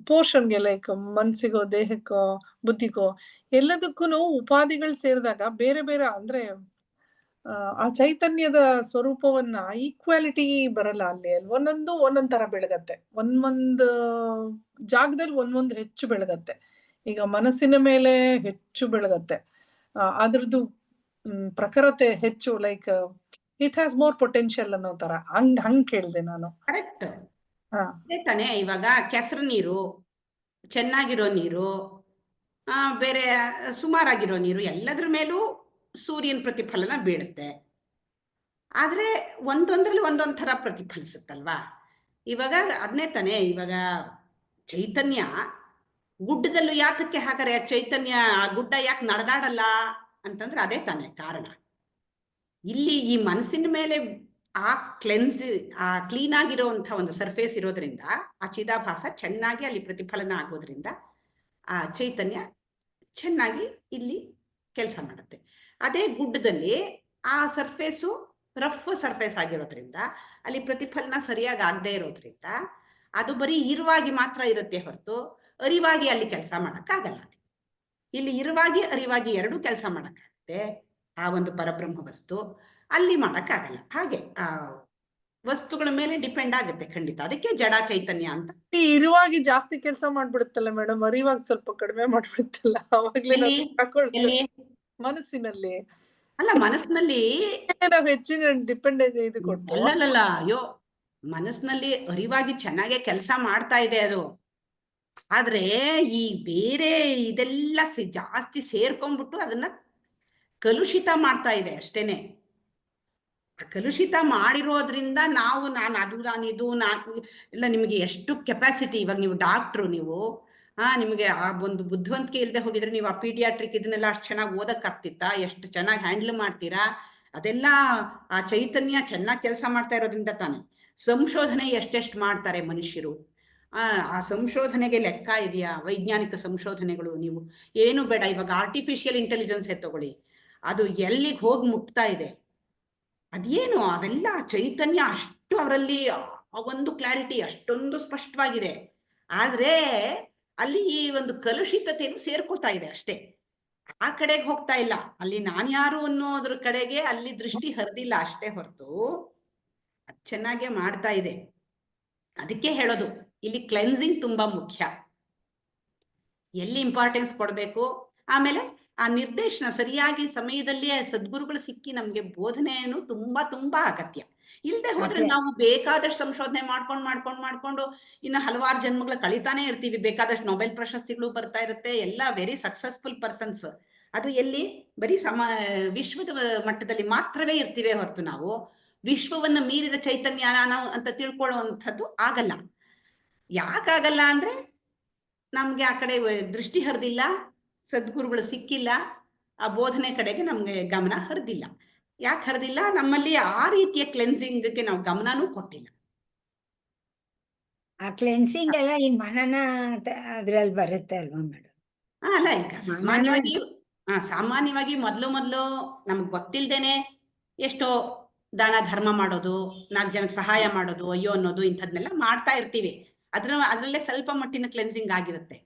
ಪೋರ್ಷನ್ಗೆ, ಲೈಕ್ ಮನ್ಸಿಗೋ ದೇಹಕ್ಕೋ ಬುದ್ಧಿಗೋ ಎಲ್ಲದಕ್ಕೂ ಉಪಾಧಿಗಳು ಸೇರಿದಾಗ ಬೇರೆ ಬೇರೆ ಅಂದ್ರೆ ಆ ಚೈತನ್ಯದ ಸ್ವರೂಪವನ್ನ ಈಕ್ವಾಲಿಟಿ ಬರಲ್ಲ ಅಲ್ಲಿ. ಒಂದೊಂದ್ ತರ ಬೆಳಗತ್ತೆ, ಒಂದೊಂದು ಜಾಗದಲ್ಲಿ ಒಂದೊಂದು ಹೆಚ್ಚು ಬೆಳಗತ್ತೆ. ಈಗ ಮನಸ್ಸಿನ ಮೇಲೆ ಹೆಚ್ಚು ಬೆಳಗತ್ತೆ, ಅದ್ರದ್ದು ಪ್ರಖರತೆ ಹೆಚ್ಚು, like it has more potential ಅನ್ನೋ ತರ. ಹಂಗ್ ಕೇಳಿದೆ ನಾನು. ಕರೆಕ್ಟ್ ತಾನೆ. ಇವಾಗ ಕೆಸರು ನೀರು, ಚೆನ್ನಾಗಿರೋ ನೀರು, ಬೇರೆ ಸುಮಾರಾಗಿರೋ ನೀರು ಎಲ್ಲದ್ರ ಮೇಲೂ ಸೂರ್ಯನ ಪ್ರತಿಫಲನ ಬೀಳುತ್ತೆ. ಆದ್ರೆ ಒಂದೊಂದ್ರಲ್ಲಿ ಒಂದೊಂದ್ ಥರ ಪ್ರತಿಫಲಿಸುತ್ತಲ್ವಾ. ಇವಾಗ ಅದನ್ನೇ ತಾನೇ, ಇವಾಗ ಚೈತನ್ಯ ಗುಡ್ಡದಲ್ಲೂ ಯಾತಕ್ಕೆ ಹಾಕರೆ ಚೈತನ್ಯ ಗುಡ್ಡ ಯಾಕೆ ನಡೆದಾಡಲ್ಲ ಅಂತಂದ್ರೆ ಅದೇ ತಾನೇ ಕಾರಣ. ಇಲ್ಲಿ ಈ ಮನಸ್ಸಿನ ಮೇಲೆ ಆ ಕ್ಲೀನ್ ಆಗಿರೋಂಥ ಒಂದು ಸರ್ಫೇಸ್ ಇರೋದ್ರಿಂದ ಆ ಚಿದಾಭಾಸ ಚೆನ್ನಾಗಿ ಅಲ್ಲಿ ಪ್ರತಿಫಲನ ಆಗೋದ್ರಿಂದ ಆ ಚೈತನ್ಯ ಚೆನ್ನಾಗಿ ಇಲ್ಲಿ ಕೆಲಸ ಮಾಡುತ್ತೆ. ಅದೇ ಗುಡ್ಡದಲ್ಲಿ ಆ ಸರ್ಫೇಸು ರಫ್ ಸರ್ಫೇಸ್ ಆಗಿರೋದ್ರಿಂದ ಅಲ್ಲಿ ಪ್ರತಿಫಲನ ಸರಿಯಾಗಿ ಆಗದೆ ಇರೋದ್ರಿಂದ ಅದು ಬರೀ ಇರುವಾಗಿ ಮಾತ್ರ ಇರುತ್ತೆ ಹೊರತು ಅರಿವಾಗಿ ಅಲ್ಲಿ ಕೆಲಸ ಮಾಡೋಕ್ಕಾಗಲ್ಲ. ಇಲ್ಲಿ ಇರುವಾಗಿ ಅರಿವಾಗಿ ಎರಡೂ ಕೆಲಸ ಮಾಡೋಕ್ಕಾಗುತ್ತೆ. ಆ ಒಂದು ಪರಬ್ರಹ್ಮ ವಸ್ತು ಅಲ್ಲಿ ಮಾಡೋಕ್ಕಾಗಲ್ಲ. ಹಾಗೆ ಆ ವಸ್ತುಗಳ ಮೇಲೆ ಡಿಪೆಂಡ್ ಆಗುತ್ತೆ ಖಂಡಿತ. ಅದಕ್ಕೆ ಜಡ ಚೈತನ್ಯ ಅಂತ. ಇರುವಾಗಿ ಜಾಸ್ತಿ ಕೆಲಸ ಮಾಡ್ಬಿಡುತ್ತಲ್ಲ ಮೇಡಮ್, ಅರಿವಾಗ ಸ್ವಲ್ಪ ಕಡಿಮೆ ಮಾಡ್ಬಿಡುತ್ತಲ್ಲ, ಅವಾಗ್ಲೇ ಎಲ್ಲಿ ಮನಸ್ಸಿನಲ್ಲಿ ಅಲ್ಲ, ಮನಸ್ಸಿನಲ್ಲಿ ನಾವು ಹೆಚ್ಚಿನ ಡಿಪೆಂಡೆನ್ಸ್ ಇದು ಕೊಟ್ಟು. ಅಲ್ಲಲ್ಲ, ಅಯ್ಯೋ ಮನಸ್ಸಿನಲ್ಲಿ ಅರಿವಾಗಿ ಚೆನ್ನಾಗೆ ಕೆಲಸ ಮಾಡ್ತಾ ಇದೆ ಅದು. ಆದ್ರೆ ಈ ಬೇರೆ ಇದೆಲ್ಲ ಜಾಸ್ತಿ ಸೇರ್ಕೊಂಡ್ಬಿಟ್ಟು ಅದನ್ನ ಕಲುಷಿತ ಮಾಡ್ತಾ ಇದೆ ಅಷ್ಟೇನೆ. ಕಲುಷಿತ ಮಾಡಿರೋದ್ರಿಂದ ನಾನಿದು ಇಲ್ಲ. ನಿಮಗೆ ಎಷ್ಟು ಕೆಪಾಸಿಟಿ, ಇವಾಗ ನೀವು ಡಾಕ್ಟ್ರು, ನೀವು ನಿಮಗೆ ಆ ಒಂದು ಬುದ್ಧಿವಂತಿಕೆ ಇಲ್ಲದೆ ಹೋಗಿದ್ರೆ ನೀವು ಆ ಪೀಡಿಯಾಟ್ರಿಕ್ ಇದನ್ನೆಲ್ಲ ಅಷ್ಟು ಚೆನ್ನಾಗಿ ಓದಕ್ಕಾಗ್ತಿತ್ತಾ? ಎಷ್ಟು ಚೆನ್ನಾಗಿ ಹ್ಯಾಂಡಲ್ ಮಾಡ್ತೀರಾ? ಅದೆಲ್ಲ ಆ ಚೈತನ್ಯ ಚೆನ್ನಾಗಿ ಕೆಲಸ ಮಾಡ್ತಾ ಇರೋದ್ರಿಂದ ತಾನೆ. ಸಂಶೋಧನೆ ಎಷ್ಟೆಷ್ಟು ಮಾಡ್ತಾರೆ ಮನುಷ್ಯರು, ಆ ಸಂಶೋಧನೆಗೆ ಲೆಕ್ಕ ಇದೆಯಾ? ವೈಜ್ಞಾನಿಕ ಸಂಶೋಧನೆಗಳು ನೀವು ಏನು ಬೇಡ, ಇವಾಗ ಆರ್ಟಿಫಿಷಿಯಲ್ ಇಂಟೆಲಿಜೆನ್ಸೇ ತಗೊಳ್ಳಿ, ಅದು ಎಲ್ಲಿಗೆ ಹೋಗಿ ಮುಟ್ತಾ ಇದೆ. ಅದೇನು ಅವೆಲ್ಲ ಚೈತನ್ಯ ಅಷ್ಟು ಅವರಲ್ಲಿ ಒಂದು ಕ್ಲಾರಿಟಿ ಅಷ್ಟೊಂದು ಸ್ಪಷ್ಟವಾಗಿದೆ. ಆದ್ರೆ ಅಲ್ಲಿ ಈ ಒಂದು ಕಲುಷಿತತೆಯನ್ನು ಸೇರ್ಕೊತಾ ಇದೆ ಅಷ್ಟೇ, ಆ ಕಡೆಗೆ ಹೋಗ್ತಾ ಇಲ್ಲ. ಅಲ್ಲಿ ನಾನ್ಯಾರು ಅನ್ನೋದ್ರ ಕಡೆಗೆ ಅಲ್ಲಿ ದೃಷ್ಟಿ ಹರಿದಿಲ್ಲ ಅಷ್ಟೇ ಹೊರತು ಅದು ಚೆನ್ನಾಗೇ ಮಾಡ್ತಾ ಇದೆ. ಅದಕ್ಕೆ ಹೇಳೋದು ಇಲ್ಲಿ ಕ್ಲೆನ್ಸಿಂಗ್ ತುಂಬಾ ಮುಖ್ಯ. ಎಲ್ಲಿ ಇಂಪಾರ್ಟೆನ್ಸ್ ಕೊಡಬೇಕು, ಆಮೇಲೆ ಆ ನಿರ್ದೇಶನ ಸರಿಯಾಗಿ ಸಮಯದಲ್ಲಿ ಸದ್ಗುರುಗಳು ಸಿಕ್ಕಿ ನಮ್ಗೆ ಬೋಧನೆಯನ್ನು ತುಂಬಾ ತುಂಬಾ ಅಗತ್ಯ. ಇಲ್ಲದೆ ಹೋದ್ರೆ ನಾವು ಬೇಕಾದಷ್ಟು ಸಂಶೋಧನೆ ಮಾಡ್ಕೊಂಡು ಇನ್ನು ಹಲವಾರು ಜನ್ಮಗಳ ಕಳಿತಾನೆ ಇರ್ತೀವಿ. ಬೇಕಾದಷ್ಟು ನೊಬೆಲ್ ಪ್ರಶಸ್ತಿಗಳು ಬರ್ತಾ ಇರುತ್ತೆ, ಎಲ್ಲ ವೆರಿ ಸಕ್ಸಸ್ಫುಲ್ ಪರ್ಸನ್ಸ್. ಅದು ಎಲ್ಲಿ ಬರೀ ವಿಶ್ವದ ಮಟ್ಟದಲ್ಲಿ ಮಾತ್ರವೇ ಇರ್ತೀವಿ ಹೊರತು ನಾವು ವಿಶ್ವವನ್ನ ಮೀರಿದ ಚೈತನ್ಯ ನಾವು ಅಂತ ತಿಳ್ಕೊಳ್ಳುವಂಥದ್ದು ಆಗಲ್ಲ. ಯಾಕಾಗಲ್ಲ ಅಂದ್ರೆ ನಮ್ಗೆ ಆ ಕಡೆ ದೃಷ್ಟಿ ಹರಿದಿಲ್ಲ, ಸದ್ಗುರುಗಳು ಸಿಕ್ಕಿಲ್ಲ, ಆ ಬೋಧನೆ ಕಡೆಗೆ ನಮ್ಗೆ ಗಮನ ಹರಿದಿಲ್ಲ. ಯಾಕೆ ಹರಿದಿಲ್ಲ? ನಮ್ಮಲ್ಲಿ ಆ ರೀತಿಯ ಕ್ಲೆನ್ಸಿಂಗ್ಗೆ ನಾವು ಗಮನನೂ ಕೊಟ್ಟಿಲ್ಲ. ಆ ಕ್ಲೆನ್ಸಿಂಗ್ ಎಲ್ಲ ಈ ಮನನ ಅದ್ರಲ್ಲಿ ಬರುತ್ತೆ ಅಲ್ವಾ ಮೇಡಮ್? ಅಲ್ಲ, ಈಗ ಸಾಮಾನ್ಯವಾಗಿ ಮೊದಲು ನಮ್ಗೆ ಗೊತ್ತಿಲ್ದೇನೆ ಎಷ್ಟೋ ದಾನ ಧರ್ಮ ಮಾಡೋದು, 4 ಜನಕ್ಕೆ ಸಹಾಯ ಮಾಡೋದು, ಅಯ್ಯೋ ಅನ್ನೋದು, ಇಂಥದ್ನೆಲ್ಲ ಮಾಡ್ತಾ ಇರ್ತೀವಿ. ಅದರಲ್ಲೇ ಸ್ವಲ್ಪ ಮಟ್ಟಿನ ಕ್ಲೆನ್ಸಿಂಗ್ ಆಗಿರುತ್ತೆ.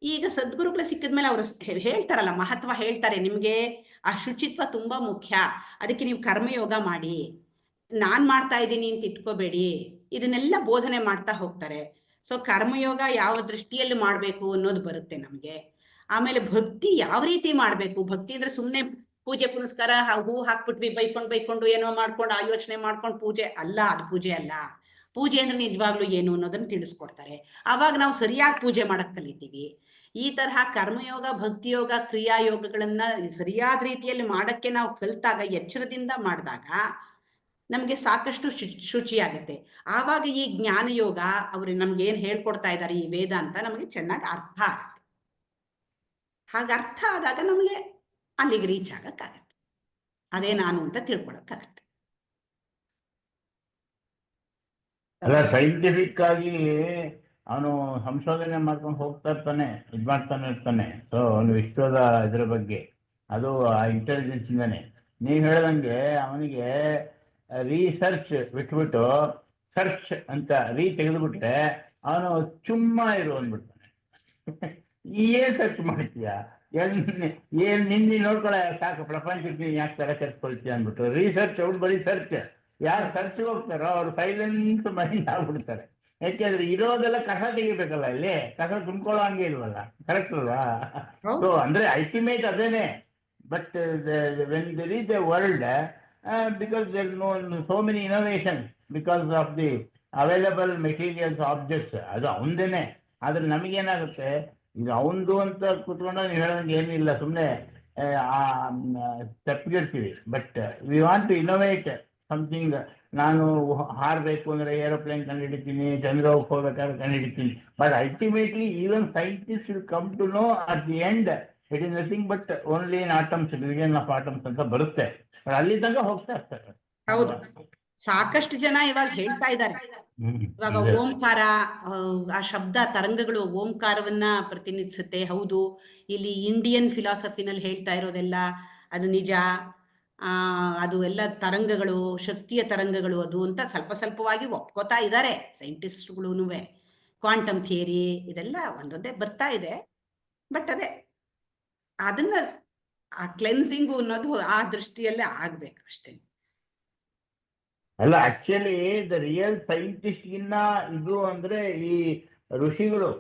ಈಗ ಸದ್ಗುರುಗಳು ಸಿಕ್ಕಿದ್ಮೇಲೆ ಅವರು ಹೇಳ್ತಾರಲ್ಲ, ಮಹತ್ವ ಹೇಳ್ತಾರೆ, ನಿಮ್ಗೆ ಆ ಶುಚಿತ್ವ ತುಂಬಾ ಮುಖ್ಯ, ಅದಕ್ಕೆ ನೀವು ಕರ್ಮಯೋಗ ಮಾಡಿ, ನಾನ್ ಮಾಡ್ತಾ ಇದ್ದೀನಿ ಅಂತ ಇಟ್ಕೋಬೇಡಿ, ಇದನ್ನೆಲ್ಲ ಬೋಧನೆ ಮಾಡ್ತಾ ಹೋಗ್ತಾರೆ. ಸೊ ಕರ್ಮಯೋಗ ಯಾವ ದೃಷ್ಟಿಯಲ್ಲಿ ಮಾಡ್ಬೇಕು ಅನ್ನೋದು ಬರುತ್ತೆ ನಮ್ಗೆ. ಆಮೇಲೆ ಭಕ್ತಿ ಯಾವ ರೀತಿ ಮಾಡ್ಬೇಕು. ಭಕ್ತಿ ಅಂದ್ರೆ ಸುಮ್ನೆ ಪೂಜೆ ಪುನಸ್ಕಾರ, ಹೂ ಹಾಕ್ಬಿಟ್ವಿ, ಬೈಕೊಂಡು ಏನೋ ಮಾಡ್ಕೊಂಡು ಆ ಯೋಚನೆ ಮಾಡ್ಕೊಂಡು ಪೂಜೆ ಅಲ್ಲ. ಅದು ಪೂಜೆ ಅಲ್ಲ. ಪೂಜೆ ಅಂದ್ರೆ ನಿಜವಾಗ್ಲೂ ಏನು ಅನ್ನೋದನ್ನ ತಿಳಿಸ್ಕೊಡ್ತಾರೆ. ಆವಾಗ ನಾವು ಸರಿಯಾಗಿ ಪೂಜೆ ಮಾಡಕ್ ಕಲಿತೀವಿ. ಈ ತರಹ ಕರ್ಮಯೋಗ, ಭಕ್ತಿಯೋಗ, ಕ್ರಿಯಾಯೋಗಗಳನ್ನ ಸರಿಯಾದ ರೀತಿಯಲ್ಲಿ ಮಾಡಕ್ಕೆ ನಾವು ಕಲಿತಾಗ, ಎಚ್ಚರದಿಂದ ಮಾಡಿದಾಗ ನಮ್ಗೆ ಸಾಕಷ್ಟು ಶುಚಿಯಾಗುತ್ತೆ. ಆವಾಗ ಈ ಜ್ಞಾನಯೋಗ ಅವರು ನಮ್ಗೆ ಏನ್ ಹೇಳ್ಕೊಡ್ತಾ ಇದ್ದಾರೆ, ಈ ವೇದ ಅಂತ ನಮಗೆ ಚೆನ್ನಾಗಿ ಅರ್ಥ ಆಗುತ್ತೆ. ಹಾಗೆ ಅರ್ಥ ಆದಾಗ ನಮಗೆ ಅಲ್ಲಿಗೆ ರೀಚ್ ಆಗಕ್ಕಾಗತ್ತೆ. ಅದೇ ನಾನು ಅಂತ ತಿಳ್ಕೊಳಕ್ಕಾಗತ್ತೆ. ಅಲ್ಲ, ಸೈಂಟಿಫಿಕ್ ಆಗಿ ಅವನು ಸಂಶೋಧನೆ ಮಾಡ್ಕೊಂಡು ಹೋಗ್ತಾ ಇರ್ತಾನೆ, ಮಾಡ್ತಾನೆ ಇರ್ತಾನೆ. ಸೊ ಒಂದು ವಿಶ್ವದ ಇದ್ರ ಬಗ್ಗೆ, ಅದು ಆ ಇಂಟೆಲಿಜೆನ್ಸ್ ಇಂದಾನೆ. ನೀವು ಹೇಳ್ದಂಗೆ ಅವನಿಗೆ ರಿಸರ್ಚ್ ಬಿಟ್ಬಿಟ್ಟು ಸರ್ಚ್ ಅಂತ ತೆಗೆದುಬಿಟ್ರೆ ಅವನು ಚುಮ್ಮ ಇರು ಅಂದ್ಬಿಡ್ತಾನೆ. ಏನ್ ಸರ್ಚ್ ಮಾಡ್ತೀಯ, ಏನ್ ನಿನ್ನೆ ನೋಡ್ಕೊಳ್ಳ ಸಾಕು, ಪ್ರಪಂಚಕ್ಕೆ ಯಾಕೆ ತರ ಕೆರ್ಸ್ಕೊಳ್ತೀಯ ಅಂದ್ಬಿಟ್ಟು ರಿಸರ್ಚ್. ಅವ್ರು ಬರೀ ಸರ್ಚ್. ಯಾರು ಸರ್ಚ್ಗೆ ಹೋಗ್ತಾರೋ ಅವ್ರು ಸೈಲೆಂಟ್ ಮೈಂಡ್ ಆಗ್ಬಿಡ್ತಾರೆ. ಯಾಕೆಂದ್ರೆ ಇರೋದೆಲ್ಲ ಕಸ ತೆಗಿಬೇಕಲ್ಲ, ಇಲ್ಲಿ ಕಸ ತುಂಬ್ಕೊಳ್ಳೋ ಹಂಗೆ ಇಲ್ವಲ್ಲ. ಕರೆಕ್ಟ್ ಅಲ್ವಾ? ಸೊ ಅಂದ್ರೆ ಅಲ್ಟಿಮೇಟ್ ಅದೇನೆ. But when there is A world, because there is so many innovations because of the available materials, objects, ಅದು ಅವಂದೇನೆ. ಆದ್ರೆ ನಮಗೇನಾಗುತ್ತೆ, ಈಗ ಅವಂದು ಅಂತ ಕೂತ್ಕೊಂಡು ನೀವು ಹೇಳೋಂಗೆ ಏನಿಲ್ಲ, ಸುಮ್ಮನೆ ತಪ್ಪಿಗಿರ್ತೀವಿ. But we want to innovate something. ನಾನು ಹಾರಬೇಕು ಅಂದರೆ ಏರೋಪ್ಲೇನ್ ಕಂಡುಹಿಡಿತೀನಿ, ಚಂದ್ರಕ್ಕೆ ಹೋಗ್ಬೇಕಾದ್ರೆ ಕಂಡುಹಿಡಿತೀನಿ. But ultimately even scientist will come to know at the end it is nothing but only in atoms, division of atoms ಅಂತ ಬರುತ್ತೆ. ಅಲ್ಲಿ ತನಕ ಹೋಗ್ತಾ ಇರ್ತಾರೆ. ಹೌದು, ಸಾಕಷ್ಟು ಜನ ಇವಾಗ ಹೇಳ್ತಾ ಇದ್ದಾರೆ. ಇವಾಗ ಓಂಕಾರ, ಆ ಶಬ್ದ ತರಂಗಗಳು ಓಂಕಾರವನ್ನ ಪ್ರತಿನಿಧಿಸುತ್ತೆ. ಹೌದು, ಇಲ್ಲಿ ಇಂಡಿಯನ್ ಫಿಲಾಸಫಿನಲ್ಲಿ ಹೇಳ್ತಾ ಇರೋದೆಲ್ಲ ಅದು ನಿಜ. ಅದು ಎಲ್ಲ ತರಂಗಗಳು, ಶಕ್ತಿಯ ತರಂಗಗಳು ಅದು ಅಂತ ಸ್ವಲ್ಪ ಸ್ವಲ್ಪವಾಗಿ ಒಪ್ಕೋತಾ ಇದ್ದಾರೆ ಸೈಂಟಿಸ್ಟ್ಗಳೂ. ಕ್ವಾಂಟಮ್ ಥಿಯರಿ ಇದೆಲ್ಲ ಒಂದೊಂದೇ ಬರ್ತಾ ಇದೆ. ಬಟ್ ಅದೇ ಅದನ್ನ ಆ ಕ್ಲೆನ್ಸಿಂಗು ಅನ್ನೋದು ಆ ದೃಷ್ಟಿಯಲ್ಲೇ ಆಗ್ಬೇಕು ಅಷ್ಟೇ. ಅಲ್ಲ, ಆಕ್ಚುಲಿ ದ ರಿಯಲ್ ಸೈಂಟಿಸ್ಟ್ ಗಿನ್ನ ಇದು ಅಂದ್ರೆ ಈ ಋಷಿಗಳು.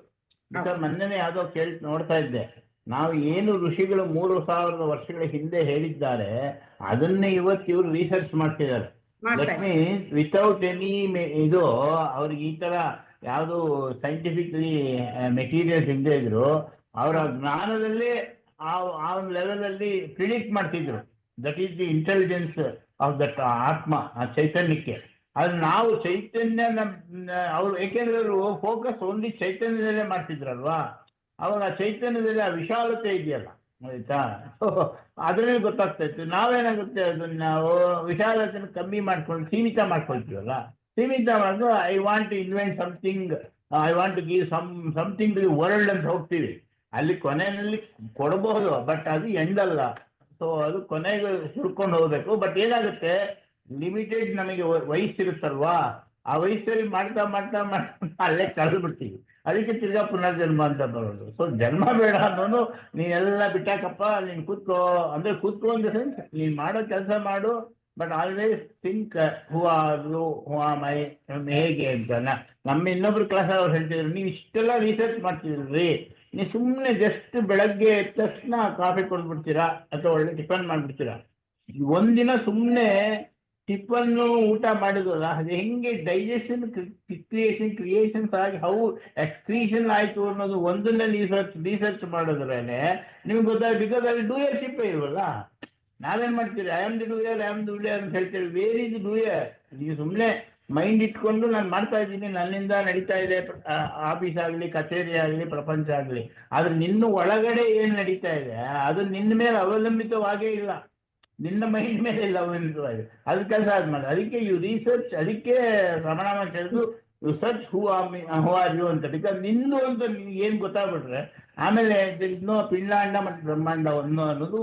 ಮೊನ್ನೆ ಯಾವ್ದೋ ನೋಡ್ತಾ ಇದ್ದೆ, ನಾವು ಏನು ಋಷಿಗಳು 3000 ವರ್ಷಗಳ ಹಿಂದೆ ಹೇಳಿದ್ದಾರೆ ಅದನ್ನೇ ಇವತ್ತು ಇವರು ರಿಸರ್ಚ್ ಮಾಡ್ತಿದ್ದಾರೆ. ದಟ್ ಮೀನ್ಸ್ ವಿತೌಟ್ ಎನಿ ಇದು ಅವ್ರಿಗೆ ಈ ತರ ಯಾವುದು ಸೈಂಟಿಫಿಕ್ಲಿ ಮೆಟೀರಿಯಲ್ಸ್ ಇಲ್ಲದೆ ಇದ್ರು ಅವರ ಜ್ಞಾನದಲ್ಲಿ ಆ ಒಂದು ಲೆವೆಲ್ ಅಲ್ಲಿ ಪ್ರಿಡಿಕ್ಟ್ ಮಾಡ್ತಿದ್ರು. That is the intelligence of that ಆತ್ಮ, ಆ ಚೈತನ್ಯಕ್ಕೆ. ಅದು ನಾವು ಚೈತನ್ಯ ಅವ್ರು, ಏಕೆಂದ್ರೆ ಅವರು ಫೋಕಸ್ ಓನ್ಲಿ ಚೈತನ್ಯದಲ್ಲೇ ಮಾಡ್ತಿದ್ರಲ್ವಾ, ಅವಾಗ ಆ ಚೈತನ್ಯದಲ್ಲಿ ಆ ವಿಶಾಲತೆ ಇದೆಯಲ್ಲ, ಆಯ್ತಾ, ಅದನ್ನೇ ಗೊತ್ತಾಗ್ತಾ ಇತ್ತು. ನಾವೇನಾಗುತ್ತೆ ಅದನ್ನ ನಾವು ವಿಶಾಲತೆನ ಕಮ್ಮಿ ಮಾಡ್ಕೊಂಡು ಸೀಮಿತ ಮಾಡ್ಕೊಳ್ತೀವಲ್ಲ. ಸೀಮಿತ ಮಾಡಿದ್ರು I want to invent something, I want to give something to the world ಅಂತ ಹೋಗ್ತೀವಿ. ಅಲ್ಲಿ ಕೊನೆಯಲ್ಲಿ ಕೊಡಬಹುದು, ಬಟ್ ಅದು ಎಂಡಲ್ಲ. ಸೊ ಅದು ಕೊನೆಗೆ ಹುಡ್ಕೊಂಡು ಹೋಗ್ಬೇಕು. ಬಟ್ ಏನಾಗುತ್ತೆ, ಲಿಮಿಟೆಡ್ ನಮಗೆ ವಯಸ್ಸಿರುತ್ತಲ್ವಾ, ಆ ವಯಸ್ಸಲ್ಲಿ ಮಾಡ್ತಾ ಮಾಡ್ತಾ ಮಾಡ್ತಾ ಅಲ್ಲೇ ಕಳೆದ್ಬಿಡ್ತೀವಿ. ಅದಕ್ಕೆ ತಿರ್ಗಾ ಪುನರ್ಜನ್ಮ ಅಂತ ಬರೋದು. ಸೊ ಜನ್ಮ ಬೇಡ ಅನ್ನೋನು, ನೀನೆಲ್ಲ ಬಿಟ್ಟಾಕಪ್ಪ, ನೀನು ಕೂತ್ಕೋ ಅಂದ್ರೆ ಕೂತ್ಕೋ ಇನ್ ದ ಸೆನ್ಸ್ ನೀನು ಮಾಡೋ ಕೆಲಸ ಮಾಡು, but always think who are you, who are my, ಹೇಗೆ ಅಂತ. ನಮ್ಮ ಇನ್ನೊಬ್ರು ಕ್ಲಾಸ್ ಅವ್ರು ಹೇಳ್ತಿದ್ರು, ನೀವು ಇಷ್ಟೆಲ್ಲ ರಿಸರ್ಚ್ ಮಾಡ್ತಿದ್ರಿ, ನೀವು ಸುಮ್ಮನೆ ಜಸ್ಟ್ ಬೆಳಗ್ಗೆ ಎದ್ದ ತಕ್ಷಣ ಕಾಫಿ ಕೊಡ್ಬಿಡ್ತೀರಾ ಅಥವಾ ಒಳ್ಳೆ ಟಿಫನ್ ಮಾಡಿಬಿಡ್ತೀರಾ. ಒಂದಿನ ಸುಮ್ಮನೆ ಟಿಫನ್ನು ಊಟ ಮಾಡಿದ್ರಲ್ಲ, ಅದು ಹೆಂಗೆ ಡೈಜೆಷನ್ ಕ್ರಿಯೇಷನ್ಸ್ ಆಗಿ ಹೌ ಎಕ್ಸ್ಕ್ರೀಷನ್ ಆಯಿತು ಅನ್ನೋದು ಒಂದನ್ನೇ ರಿಸರ್ಚ್ ಮಾಡೋದ್ರೇ ನಿಮ್ಗೆ ಗೊತ್ತಾಗ. ಬಿಕಾಸ್ ಅಲ್ಲಿ ಡೂಯರ್ಶಿಪ್ ಇಲ್ವಲ್ಲ. ನಾವೇನು ಮಾಡ್ತೀರಿ, ಐ ಆಮ್ ದಿ ಡೂಯರ್ ಅಂತ ಹೇಳ್ತೀವಿ. Where is the doer? ನೀವು ಸುಮ್ಮನೆ ಮೈಂಡ್ ಇಟ್ಕೊಂಡು ನಾನು ಮಾಡ್ತಾ ಇದ್ದೀನಿ, ನನ್ನಿಂದ ನಡೀತಾ ಇದೆ ಆಫೀಸ್ ಆಗಲಿ, ಕಚೇರಿ ಆಗಲಿ, ಪ್ರಪಂಚ ಆಗಲಿ. ಆದರೆ ನಿನ್ನ ಒಳಗಡೆ ಏನು ನಡೀತಾ ಇದೆ ಅದು ನಿನ್ನ ಮೇಲೆ ಅವಲಂಬಿತವಾಗೇ ಇಲ್ಲ, ನಿನ್ನ ಮೈಂಡ್ ಮೇಲೆ ಇಲ್ಲ ಅವಲಂಬಿತವಾಗಿ. ಅದು ಕೆಲಸ ಆದ್ಮೇಲೆ ಅದಕ್ಕೆ ಯು ರಿಸರ್ಚ್. ಅದಕ್ಕೆ ರಮಣ ಹೇಳಿದ್ರು you search who are you ಅಂತ. ಬಿಕಾಸ್ ನಿಂದು ಅಂತ ಏನು ಗೊತ್ತಾಗ್ಬಿಟ್ರೆ ಆಮೇಲೆ ಇನ್ನೂ ಪಿಂಡಾಂಡ ಮತ್ತು ಬ್ರಹ್ಮಾಂಡ ಅನ್ನೋದು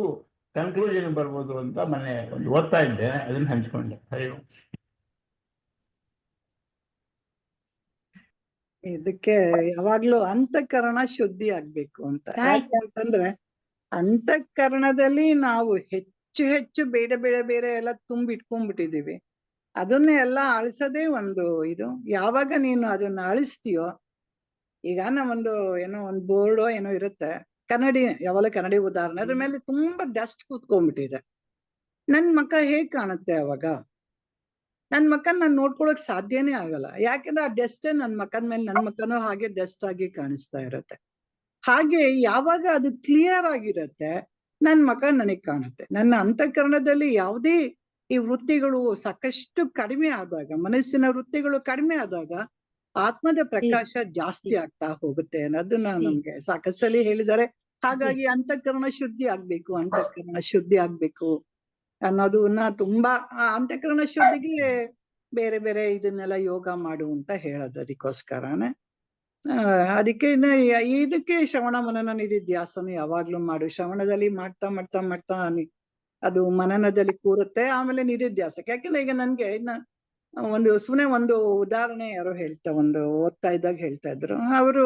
ಕನ್ಕ್ಲೂಷನ್ ಬರ್ಬೋದು ಅಂತ ಮೊನ್ನೆ ಒಂದು ಓದ್ತಾ ಇದ್ದೆ, ಅದನ್ನ ಹಂಚ್ಕೊಂಡೆ. ಸರಿ, ಇದಕ್ಕೆ ಯಾವಾಗ್ಲೂ ಅಂತಃಕರಣ ಶುದ್ಧಿ ಆಗ್ಬೇಕು ಅಂತ. ಯಾಕೆ ಅಂತಂದ್ರೆ ಅಂತಃಕರಣದಲ್ಲಿ ನಾವು ಹೆಚ್ಚು ಹೆಚ್ಚು ಬೇರೆ ಬೇರೆ ಬೇರೆ ಎಲ್ಲ ತುಂಬಿಟ್ಕೊಂಡ್ಬಿಟ್ಟಿದೀವಿ. ಅದನ್ನೇ ಎಲ್ಲ ಅಳಿಸೋದೇ ಒಂದು ಇದು. ಯಾವಾಗ ನೀನು ಅದನ್ನ ಅಳಿಸ್ತೀಯೋ, ಈಗ ನಾವೊಂದು ಏನೋ ಒಂದು ಬೋರ್ಡೋ ಏನೋ ಇರುತ್ತೆ, ಕನ್ನಡಿ, ಯಾವಾಗ ಕನ್ನಡಿ ಉದಾಹರಣೆ, ಅದ್ರ ಮೇಲೆ ತುಂಬಾ ಡಸ್ಟ್ ಕೂತ್ಕೊಂಡ್ಬಿಟ್ಟಿದೆ. ನನ್ ಮಕ್ಕ ಹೇಗ್ ಕಾಣುತ್ತೆ ಅವಾಗ? ನನ್ ಮಕ್ಕನ್ ನಾನು ನೋಡ್ಕೊಳಕ್ ಸಾಧ್ಯನೇ ಆಗಲ್ಲ. ಯಾಕಂದ್ರೆ ಆ ಡಸ್ಟ್ ನನ್ ಮಕ್ಕದ ಮೇಲೆ, ನನ್ ಮಕ್ಕನೂ ಹಾಗೆ ಡಸ್ಟ್ ಆಗಿ ಕಾಣಿಸ್ತಾ ಇರತ್ತೆ. ಹಾಗೆ ಯಾವಾಗ ಅದು ಕ್ಲಿಯರ್ ಆಗಿರತ್ತೆ, ನನ್ ಮಕ ನನಗ್ ಕಾಣುತ್ತೆ. ನನ್ನ ಅಂತಃಕರಣದಲ್ಲಿ ಯಾವುದೇ ಈ ವೃತ್ತಿಗಳು ಸಾಕಷ್ಟು ಕಡಿಮೆ ಆದಾಗ, ಮನಸ್ಸಿನ ವೃತ್ತಿಗಳು ಕಡಿಮೆ ಆದಾಗ ಆತ್ಮದ ಪ್ರಕಾಶ ಜಾಸ್ತಿ ಆಗ್ತಾ ಹೋಗುತ್ತೆ ಅನ್ನೋದನ್ನ ನಮ್ಗೆ ಸಾಕಷ್ಟಲ್ಲಿ ಹೇಳಿದ್ದಾರೆ. ಹಾಗಾಗಿ ಅಂತಃಕರಣ ಶುದ್ಧಿ ಆಗ್ಬೇಕು ಅನ್ನೋದನ್ನ ತುಂಬಾ, ಆ ಅಂತಃಕರಣ ಶುದ್ಧಿಗೆ ಬೇರೆ ಬೇರೆ ಇದನ್ನೆಲ್ಲ ಯೋಗ ಮಾಡು ಅಂತ ಹೇಳೋದು. ಅದಕ್ಕೋಸ್ಕರನೇ ಅದಕ್ಕೆ ಇದಕ್ಕೆ ಶ್ರವಣ ಮನನ ನಿಧಿಧ್ಯಾಸನ ಯಾವಾಗ್ಲೂ ಮಾಡು. ಶ್ರವಣದಲ್ಲಿ ಮಾಡ್ತಾ ಮಾಡ್ತಾ ಮಾಡ್ತಾ ಅದು ಮನನದಲ್ಲಿ ಕೂರುತ್ತೆ, ಆಮೇಲೆ ನಿಧಿಧ್ಯಾಸಕ್ಕೆ. ಯಾಕಂದ್ರೆ ಈಗ ನನ್ಗೆ ಒಂದು ಸುಮ್ಮನೆ ಒಂದು ಉದಾಹರಣೆ ಯಾರೋ ಓದ್ತಾ ಇದ್ದಾಗ ಹೇಳ್ತಾ ಇದ್ರು. ಅವರು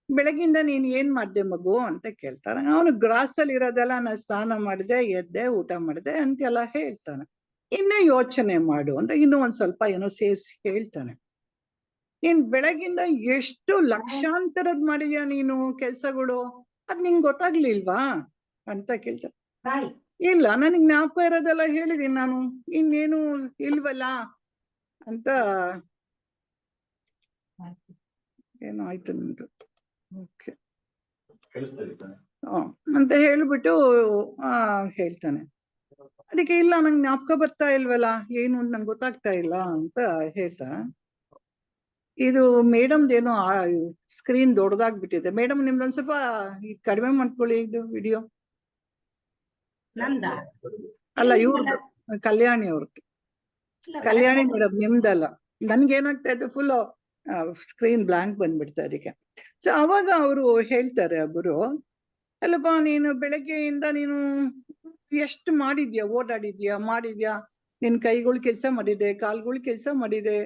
ಬೆಳಗಿಂದ ನೀನ್ ಏನ್ ಮಾಡ್ದೆ ಮಗು ಅಂತ ಕೇಳ್ತಾರೆ. ಅವನು ಗ್ರಾಸಲ್ಲಿ ಇರೋದೆಲ್ಲ ನಾನು ಸ್ನಾನ ಮಾಡಿದೆ, ಎದ್ದೆ, ಊಟ ಮಾಡಿದೆ ಅಂತೆಲ್ಲ ಹೇಳ್ತಾನೆ. ಇನ್ನೂ ಯೋಚನೆ ಮಾಡು ಅಂತ ಇನ್ನೂ ಒಂದ್ ಸ್ವಲ್ಪ ಏನೋ ಸೇರಿಸಿ ಹೇಳ್ತಾನೆ. ನೀನ್ ಬೆಳಗಿಂದ ಎಷ್ಟು ಲಕ್ಷಾಂತರದ್ ಮಾಡಿದ್ಯಾ ನೀನು ಕೆಲ್ಸಗಳು, ಅದ್ ನಿಂಗ್ ಗೊತ್ತಾಗ್ಲಿಲ್ವಾ ಅಂತ ಕೇಳ್ತಾರೆ. ಇಲ್ಲ, ನನಗ್ ಜ್ಞಾಪಕ ಇರೋದೆಲ್ಲ ಹೇಳಿದೀನಿ ನಾನು, ಇನ್ನೇನು ಇಲ್ವಲ್ಲ ಅಂತ. ಏನೋ ಆಯ್ತು ನಿಮ್ದು. ಓಕೆ. ಅಂತ ಹೇಳ್ಬಿಟ್ಟು ಹೇಳ್ತಾನೆ. ಅದಕ್ಕೆ ಇಲ್ಲ ನಂಗೆ ಜ್ಞಾಪಕ ಬರ್ತಾ ಇಲ್ವಲ್ಲ, ಏನು ಅಂತ ನಂಗೆ ಗೊತ್ತಾಗ್ತಾ ಇಲ್ಲ ಅಂತ ಹೇಳ್ತಾ, ಇದು ಮೇಡಮ್ದೇನೋ ಸ್ಕ್ರೀನ್ ದೊಡ್ಡದಾಗ್ಬಿಟ್ಟಿದೆ. ಮೇಡಮ್ ನಿಮ್ದೊಂದ್ ಸ್ವಲ್ಪ ಕಡಿಮೆ ಮಾಡ್ಕೊಳ್ಳಿ ಇದು ವಿಡಿಯೋ. ನಂದ ಅಲ್ಲ ಇವ್ರದ್ದು, ಕಲ್ಯಾಣಿ ಅವ್ರದ್ದು. ಕಲ್ಯಾಣಿ ಮೇಡಮ್ ನಿಮ್ದಲ್ಲ. ನನ್ಗೇನಾಗ್ತಾ ಇತ್ತು, ಫುಲ್ ಸ್ಕ್ರೀನ್ ಬ್ಲಾಂಕ್ ಬಂದ್ಬಿಡ್ತಾ ಅದಕ್ಕೆ. ಸೊ ಅವಾಗ ಅವರು ಹೇಳ್ತಾರೆ, ಗುರು, ಅಲ್ಲಪ್ಪ ನೀನು ಬೆಳಗ್ಗೆಯಿಂದ ನೀನು ಎಷ್ಟು ಓಡಾಡಿದ್ಯಾ, ನಿನ್ ಕೈಗಳು ಕೆಲಸ ಮಾಡಿದೆ, ಕಾಲ್ಗಳು ಕೆಲಸ ಮಾಡಿದೆ,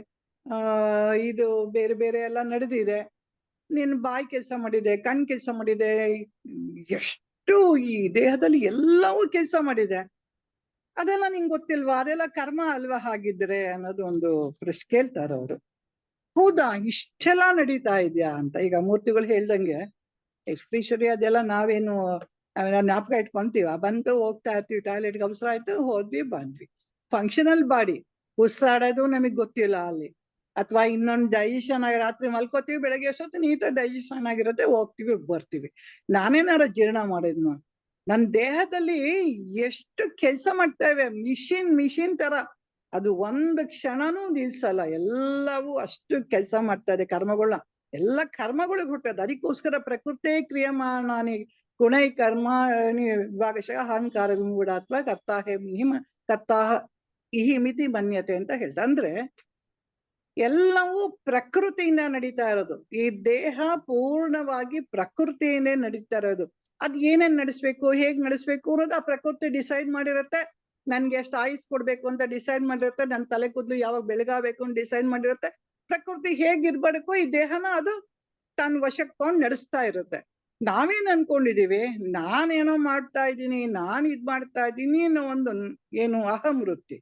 ಇದು ಬೇರೆ ಬೇರೆ ಎಲ್ಲ ನಡೆದಿದೆ, ನೀನ್ ಬಾಯಿ ಕೆಲಸ ಮಾಡಿದೆ, ಕಣ್ ಕೆಲಸ ಮಾಡಿದೆ, ಎಷ್ಟು ಈ ದೇಹದಲ್ಲಿ ಎಲ್ಲವೂ ಕೆಲಸ ಮಾಡಿದೆ, ಅದೆಲ್ಲ ನಿಂಗೆ ಗೊತ್ತಿಲ್ವಾ? ಅದೆಲ್ಲ ಕರ್ಮ ಅಲ್ವಾ ಹಾಗಿದ್ರೆ ಅನ್ನೋದು ಒಂದು ಪ್ರಶ್ನೆ ಕೇಳ್ತಾರ ಅವರು. ಹೌದಾ, ಇಷ್ಟೆಲ್ಲ ನಡೀತಾ ಇದ್ಯಾ ಅಂತ. ಈಗ ಮೂರ್ತಿಗಳು ಹೇಳ್ದಂಗೆ ಎಕ್ಸ್ಪ್ರೆಷರಿ ಅದೆಲ್ಲ ನಾವೇನು ಜ್ಞಾಪಕ ಇಟ್ಕೊಂತೀವ? ಬಂತು, ಹೋಗ್ತಾ ಇರ್ತೀವಿ, ಟಾಯ್ಲೆಟ್ಗೆ ಅವಸರ ಆಯ್ತು, ಹೋದ್ವಿ, ಬಂದ್ವಿ. ಫಂಕ್ಷನಲ್ ಬಾಡಿ, ಉಸಿರಾಡೋದು ನಮಗ್ ಗೊತ್ತಿಲ್ಲ ಅಲ್ಲಿ. ಅಥವಾ ಇನ್ನೊಂದು ಡೈಜೆಷನ್ ಆಗಿ ರಾತ್ರಿ ಮಲ್ಕೋತೀವಿ, ಬೆಳಗ್ಗೆ ಅಷ್ಟೊತ್ತು ನೀಟಾಗಿ ಡೈಜೆಷನ್ ಆಗಿರುತ್ತೆ, ಹೋಗ್ತೀವಿ ಬರ್ತೀವಿ. ನಾನೇನಾರ ಜೀರ್ಣ ಮಾಡಿದ್ನು? ನನ್ ದೇಹದಲ್ಲಿ ಎಷ್ಟು ಕೆಲಸ ಮಾಡ್ತೇವೆ, ಮಿಷಿನ್ ತರ. ಅದು ಒಂದು ಕ್ಷಣನೂ ನಿಲ್ಸಲ್ಲ, ಎಲ್ಲವೂ ಅಷ್ಟು ಕೆಲಸ ಮಾಡ್ತಾ ಇದೆ. ಕರ್ಮಗಳನ್ನ ಎಲ್ಲ ಕರ್ಮಗಳಿಗೆ ಹುಟ್ಟದ. ಅದಕ್ಕೋಸ್ಕರ ಪ್ರಕೃತಿ ಕ್ರಿಯಮಾಣಾನಿ ಗುಣೈ ಕರ್ಮ ಭಾಗಶಃ ಅಹಂಕಾರ ವಿಮೂಢ ಅಥವಾ ಕರ್ತಾಹ ಇಹಿ ಮಿತಿ ಮನ್ಯತೆ ಅಂತ ಹೇಳ್ತಾರೆ. ಅಂದ್ರೆ ಎಲ್ಲವೂ ಪ್ರಕೃತಿಯಿಂದ ನಡೀತಾ ಇರೋದು. ಈ ದೇಹ ಪೂರ್ಣವಾಗಿ ಪ್ರಕೃತಿಯಿಂದೇ ನಡೀತಾ ಇರೋದು. ಅದ್ ಏನೇನ್ ನಡೆಸ್ಬೇಕು, ಹೇಗ್ ನಡೆಸ್ಬೇಕು ಅನ್ನೋದು ಆ ಪ್ರಕೃತಿ ಡಿಸೈಡ್ ಮಾಡಿರುತ್ತೆ. ನನ್ಗೆ ಎಷ್ಟು ಆಯುಸ್ ಕೊಡ್ಬೇಕು ಅಂತ ಡಿಸೈಡ್ ಮಾಡಿರುತ್ತೆ. ನನ್ ತಲೆ ಕೂದಲು ಯಾವಾಗ ಬೆಳಗಾಗಬೇಕು ಅಂತ ಡಿಸೈಡ್ ಮಾಡಿರುತ್ತೆ. ಪ್ರಕೃತಿ ಹೇಗಿರ್ಬೇಕು, ಈ ದೇಹನ ಅದು ತನ್ನ ವಶಕ್ಕೆ ತಗೊಂಡು ನಡೆಸ್ತಾ ಇರುತ್ತೆ. ನಾವೇನ್ ಅನ್ಕೊಂಡಿದೀವಿ, ನಾನೇನೋ ಮಾಡ್ತಾ ಇದ್ದೀನಿ, ನಾನ್ ಇದ್ ಮಾಡ್ತಾ ಇದ್ದೀನಿ ಅನ್ನೋ ಒಂದು ಏನು ಅಹಂ ವೃತ್ತಿ.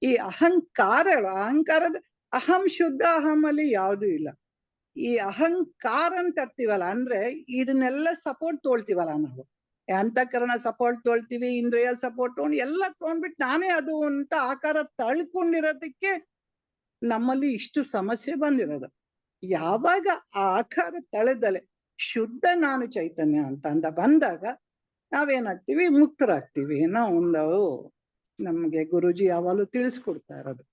ಈ ಅಹಂಕಾರದ ಅಹಂ ಶುದ್ಧ, ಅಹಂ ಅಲ್ಲಿ ಯಾವ್ದು ಇಲ್ಲ. ಈ ಅಹಂಕಾರ ಅಂತ ತರ್ತೀವಲ್ಲ, ಅಂದ್ರೆ ಇದನ್ನೆಲ್ಲ ಸಪೋರ್ಟ್ ತೊಳ್ತೀವಲ್ಲ ನಾವು. ಅಂತಃಕರಣ ಸಪೋರ್ಟ್ ತೊಳ್ತೀವಿ, ಇಂದ್ರಿಯ ಸಪೋರ್ಟ್ ತಗೊಂಡು ಎಲ್ಲ ತಗೊಂಡ್ಬಿಟ್ಟು ನಾನೇ ಅದು ಅಂತ ಆಕಾರ ತಳ್ಕೊಂಡಿರೋದಕ್ಕೆ ನಮ್ಮಲ್ಲಿ ಇಷ್ಟು ಸಮಸ್ಯೆ ಬಂದಿರೋದು. ಯಾವಾಗ ಆ ಆಕಾರ ತಳೆದಲೆ ಶುದ್ಧ ನಾನು ಚೈತನ್ಯ ಅಂತ ಬಂದಾಗ ನಾವೇನಾಗ್ತೀವಿ, ಮುಕ್ತರಾಗ್ತೀವಿ. ಒಂದು ನಮ್ಗೆ ಗುರುಜಿ ಯಾವಾಗಲೂ ತಿಳಿಸ್ಕೊಡ್ತಾ ಇರೋದು.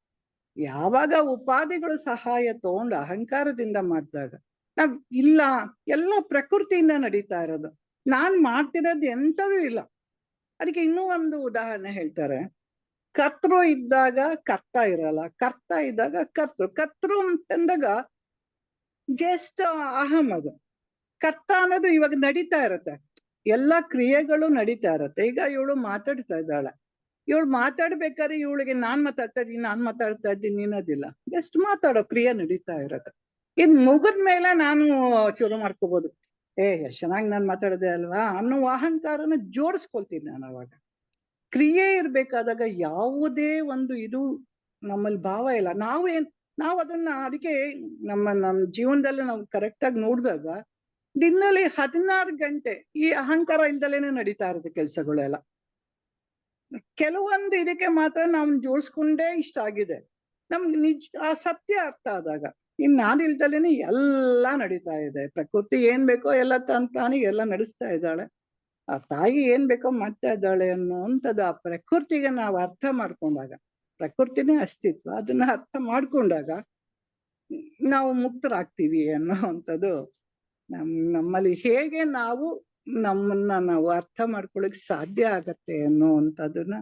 ಯಾವಾಗ ಉಪಾಧಿಗಳು ಸಹಾಯ ತಗೊಂಡು ಅಹಂಕಾರದಿಂದ ಮಾಡಿದಾಗ ನಾವ್ ಇಲ್ಲ, ಎಲ್ಲ ಪ್ರಕೃತಿಯಿಂದ ನಡೀತಾ ಇರೋದು, ನಾನ್ ಮಾಡ್ತಿರೋದು ಎಂತದೂ ಇಲ್ಲ. ಅದಕ್ಕೆ ಇನ್ನೂ ಒಂದು ಉದಾಹರಣೆ ಹೇಳ್ತಾರೆ. ಕರ್ತೃ ಇದ್ದಾಗ ಕರ್ತ ಇರಲ್ಲ, ಕರ್ತ ಇದ್ದಾಗ ಕರ್ತೃ ಅಂತಂದಾಗ ಜಸ್ಟ್ ಅಹಂ. ಅದು ಕರ್ತ ಅನ್ನೋದು ಇವಾಗ ನಡೀತಾ ಇರತ್ತೆ, ಎಲ್ಲಾ ಕ್ರಿಯೆಗಳು ನಡೀತಾ ಇರತ್ತೆ. ಈಗ ಇವಳು ಮಾತಾಡ್ತಾ ಇದ್ದಾಳೆ, ಇವಳು ಮಾತಾಡ್ಬೇಕಾದ್ರೆ ಇವಳಿಗೆ ನಾನ್ ಮಾತಾಡ್ತಾ ಇದ್ದೀನಿ ಅನ್ನೋದಿಲ್ಲ. ಜಸ್ಟ್ ಮಾತಾಡೋ ಕ್ರಿಯೆ ನಡೀತಾ ಇರತ್ತೆ. ಇದ್ ಮುಗಿದ್ಮೇಲೆ ನಾನು ಶುರು ಮಾಡ್ಕೋಬಹುದು, ಎಷ್ಟು ಚೆನ್ನಾಗಿ ನಾನ್ ಮಾತಾಡಿದೆ ಅಲ್ವಾ ಅನ್ನೋ ಅಹಂಕಾರನ ಜೋಡಿಸ್ಕೊಳ್ತೀನಿ ನಾನು. ಅವಾಗ ಕ್ರಿಯೆ ಇರ್ಬೇಕಾದಾಗ ಯಾವುದೇ ಒಂದು ಇದು ನಮ್ಮಲ್ಲಿ ಭಾವ ಇಲ್ಲ. ನಾವು ಅದನ್ನ ಅದಕ್ಕೆ ನಮ್ಮ ಜೀವನದಲ್ಲಿ ನಾವು ಕರೆಕ್ಟ್ ಆಗಿ ನೋಡಿದಾಗ ದಿನದಲ್ಲಿ 16 ಗಂಟೆ ಈ ಅಹಂಕಾರ ಇಲ್ದಲೇನೆ ನಡೀತಾ ಇರುತ್ತೆ ಕೆಲ್ಸಗಳೆಲ್ಲ. ಕೆಲವೊಂದು ಇದಕ್ಕೆ ಮಾತ್ರ ನಾವು ಜೋಡಿಸ್ಕೊಂಡೇ ಇಷ್ಟ ಆಗಿದೆ. ನಮ್ಗೆ ಆ ಸತ್ಯ ಅರ್ಥ ಆದಾಗ ನಾನಿಲ್ದಲೇನೆ ಎಲ್ಲ ನಡೀತಾ ಇದೆ. ಪ್ರಕೃತಿ ಏನ್ ಬೇಕೋ ಎಲ್ಲ ತಾನಿಗೆ ಎಲ್ಲ ನಡೆಸ್ತಾ ಇದ್ದಾಳೆ. ಆ ತಾಯಿ ಏನ್ ಬೇಕೋ ಮಾಡ್ತಾ ಇದ್ದಾಳೆ ಅನ್ನೋಂಥದ್ದು ಆ ಪ್ರಕೃತಿಗೆ ನಾವು ಅರ್ಥ ಮಾಡ್ಕೊಂಡಾಗ, ಪ್ರಕೃತಿನೇ ಅಸ್ತಿತ್ವ, ಅದನ್ನ ಅರ್ಥ ಮಾಡ್ಕೊಂಡಾಗ ನಾವು ಮುಕ್ತರಾಗ್ತೀವಿ ಅನ್ನೋವಂಥದ್ದು ನಮ್ಮಲ್ಲಿ ಹೇಗೆ ನಾವು ನಮ್ಮನ್ನ ನಾವು ಅರ್ಥ ಮಾಡ್ಕೊಳಕ್ ಸಾಧ್ಯ ಆಗತ್ತೆ ಅನ್ನೋವಂಥದ್ದನ್ನ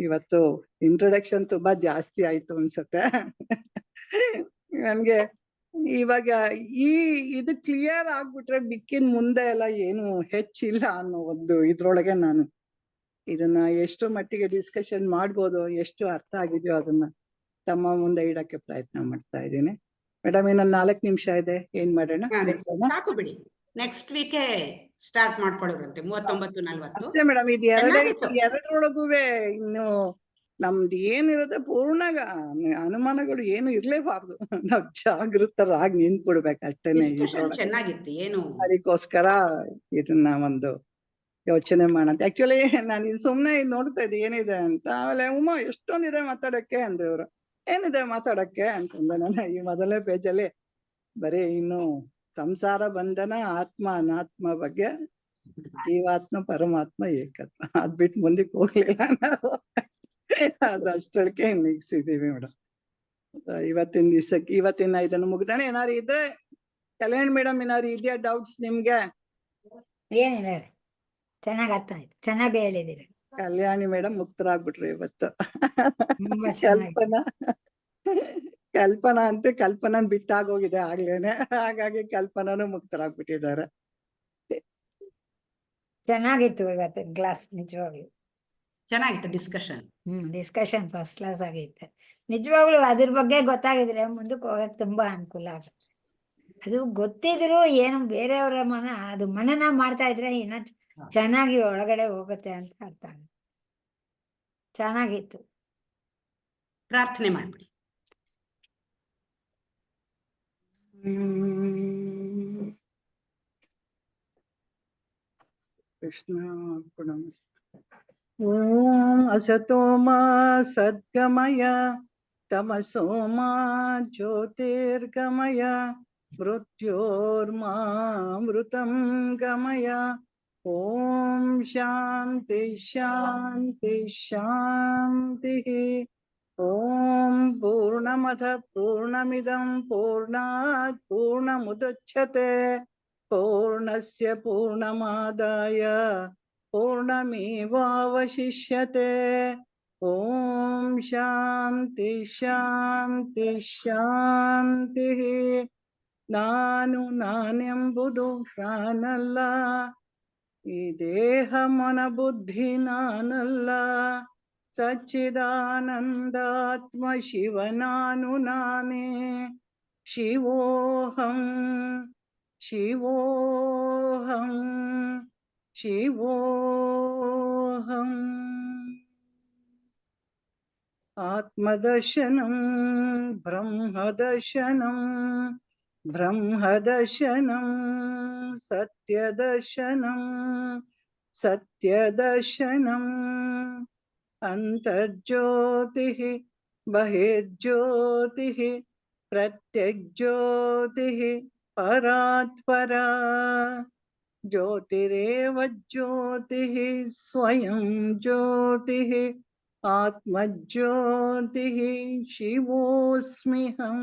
ಇವತ್ತು ಇಂಟ್ರೊಡಕ್ಷನ್ ತುಂಬಾ ಜಾಸ್ತಿ ಆಯ್ತು ಅನ್ಸತ್ತೆ. ನನ್ಗೆ ಇವಾಗ ಇದು ಕ್ಲಿಯರ್ ಆಗ್ಬಿಟ್ರೆ ಬಿಕ್ಕಿನ ಮುಂದೆ ಎಲ್ಲ ಏನು ಹೆಚ್ಚಿಲ್ಲ ಅನ್ನೋ ಒಂದು ಇದ್ರೊಳಗೆ ನಾನು ಇದನ್ನ ಎಷ್ಟು ಮಟ್ಟಿಗೆ ಡಿಸ್ಕಷನ್ ಮಾಡ್ಬೋದು, ಎಷ್ಟು ಅರ್ಥ ಆಗಿದೆಯೋ ಅದನ್ನ ತಮ್ಮ ಮುಂದೆ ಇಡಕ್ಕೆ ಪ್ರಯತ್ನ ಮಾಡ್ತಾ ಇದ್ದೀನಿ. ಮೇಡಮ್ ಇನ್ನೊಂದು 4 ನಿಮಿಷ ಇದೆ, ಏನ್ ಮಾಡೋಣ? ಸಾಕು ಬಿಡಿ, ನೆಕ್ಸ್ಟ್ ವೀಕೆ ಸ್ಟಾರ್ಟ್ ಮಾಡ್ಕೊಳ್ಳೋರಂತೆ 39:40. ಅಷ್ಟೇ ಮೇಡಮ್, ಇದು ಎರಡರೊಳಗುವೆ ಇನ್ನು ನಮ್ದು ಏನಿರುತ್ತೆ ಪೂರ್ಣ ಅನುಮಾನಗಳು ಏನು ಇರ್ಲೇಬಾರ್ದು. ನಾವ್ ಜಾಗೃತರಾಗಿ ನಿಂತ್ಬಿಡ್ಬೇಕು ಅಷ್ಟೇನೆ. ಚೆನ್ನಾಗಿತ್ತು ಏನು, ಅದಕ್ಕೋಸ್ಕರ ಇದನ್ನ ಒಂದು ಯೋಚನೆ ಮಾಡೋದು. ಆಕ್ಚುಲಿ ನಾನು ಸುಮ್ನೆ ನೋಡ್ತಾ ಇದ್ದೆ ಏನಿದೆ ಅಂತ. ಆಮೇಲೆ ಉಮಾ ಎಷ್ಟೊಂದಿದೆ ಮಾತಾಡಕ್ಕೆ ಅಂದ್ರವ್ರು. ಏನಿದೆ ಮಾತಾಡಕ್ಕೆ ಅಂತಂದ. ನಾನು ಈ ಮೊದಲನೇ ಪೇಜಲ್ಲಿ ಬರೀ ಇನ್ನು ಸಂಸಾರ ಬಂಧನ, ಆತ್ಮ ಅನಾತ್ಮ ಬಗ್ಗೆ, ಜೀವಾತ್ಮ ಪರಮಾತ್ಮ ಏಕತ್ವ. ಅದ್ ಬಿಟ್ಟು ಮುಂದಕ್ಕೆ ಹೋಗ್ಲಿಲ್ಲ ನಾವು. ಅದು ಅಷ್ಟೊಳಗೆ ನಿಗ್ಸಿದೀವಿ ಮೇಡಮ್. ಇವತ್ತಿನ ದಿವಸಕ್ಕೆ ಇವತ್ತಿನ ಇದನ್ನು ಮುಗ್ದಾನೆ. ಏನಾರು ಇದ್ರೆ ಕಲ್ಯಾಣ್ ಮೇಡಮ್, ಏನಾರು ಇದೆಯಾ ಡೌಟ್ಸ್ ನಿಮ್ಗೆ? ಏನಿಲ್ಲ ರೀ, ಚೆನ್ನಾಗ್ ಅರ್ಥ ಆಯ್ತು, ಚೆನ್ನಾಗಿ ಹೇಳಿದಿರಿ. ಕಲ್ಯಾಣಿ ಮೇಡಮ್ ಮುಕ್ತರಾಗ್ಬಿಟ್ರು ಇವತ್ತು. ತುಂಬಾ ಚೆನ್ನಾಗಿ. ಕಲ್ಪನಾ ಅಂತ ಕಲ್ಪನಾನ್ ಬಿಟ್ಟಾಗೋಗಿದೆ ಆಗ್ಲೇನೆ, ಹಾಗಾಗಿ ಕಲ್ಪನಾನು ಮುಕ್ತರಾಗ್ಬಿಟ್ಟಿದ್ದಾರೆ. ಚೆನ್ನಾಗಿತ್ತು ಇವತ್ತು ಕ್ಲಾಸ್, ನಿಜವಾಗ್ಲು. ಚೆನ್ನಾಗಿತ್ತು ಡಿಸ್ಕಷನ್. ಡಿಸ್ಕಷನ್ ಫಸ್ಟ್ ಕ್ಲಾಸ್ ಆಗಿತ್ತು. ನಿಜವಾಗ್ಲು ಅದ್ರ ಬಗ್ಗೆ ಗೊತ್ತಾಗಿದ್ರೆ ಮುಂದಕ್ಕೆ ಹೋಗಕ್ ತುಂಬಾ ಅನುಕೂಲ ಆಗುತ್ತೆ. ಅದು ಗೊತ್ತಿದ್ರು ಏನು ಬೇರೆಯವರ ಅದು ಮನನ ಮಾಡ್ತಾ ಇದ್ರೆ ಇನ್ನ ಚೆನ್ನಾಗಿ ಒಳಗಡೆ ಹೋಗುತ್ತೆ ಅಂತ ಅರ್ಥ ಆಗುತ್ತೆ. ಚೆನ್ನಾಗಿತ್ತು. ಪ್ರಾರ್ಥನೆ ಮಾಡ್ಬಿಡಿ. ಕೃಷ್ಣ ಅರ್ಪಣಮಸ್ತು. ಓಂ ಅಸತೋ ಮಾ ಸದ್ಗಮಯ ತಮಸೋ ಮಾ ಜ್ಯೋತಿರ್ಗಮಯ ಮೃತ್ಯೋರ್ಮಾಮೃತಂ ಗಮಯ. ಓಂ ಶಾಂತಿ ಶಾಂತಿ ಶಾಂತಿ. ಓಂ ಪೂರ್ಣಮದ ಪೂರ್ಣಮಿದಂ ಪೂರ್ಣಾತ್ ಪೂರ್ಣಮುದಚ್ಯತೆ ಪೂರ್ಣಸ್ಯ ಪೂರ್ಣಮಾದಾಯ ಪೂರ್ಣಮೇವಾವಶಿಷ್ಯತೆ. ಓಂ ಶಾಂತಿ ಶಾಂತಿ ಶಾಂತಿ. ನಾನು ನಾನೆಂಬುದು ನಾನಲ್ಲ, ಈ ದೇಹ ಮನ ಬುದ್ಧಿ ನಾನಲ್ಲ, ಸಚ್ಚಿದಾನಂದಾತ್ಮ ಶಿವ ನಾನು ನಾನೇ. ಶಿವೋಹಂ ಶಿವೋಹಂ ಶಿವೋಹಂ. ಆತ್ಮದರ್ಶನಂ ಬ್ರಹ್ಮದರ್ಶನಂ ಬ್ರಹ್ಮದರ್ಶನಂ ಸತ್ಯದರ್ಶನಂ ಸತ್ಯದರ್ಶನಂ. ಅಂತರ್ಜ್ಯೋತಿಃ ಬಹಿರ್ಜ್ಯೋತಿಃ ಪ್ರತ್ಯಗ್ಜ್ಯೋತಿಃ ಪರಾತ್ಪರಾ. ಜ್ಯೋತಿರೇವ ಜ್ಯೋತಿಃ ಸ್ವಯಂ ಜ್ಯೋತಿಃ ಆತ್ಮಜ್ಯೋತಿಃ ಶಿವೋಸ್ಮ್ಯಹಂ.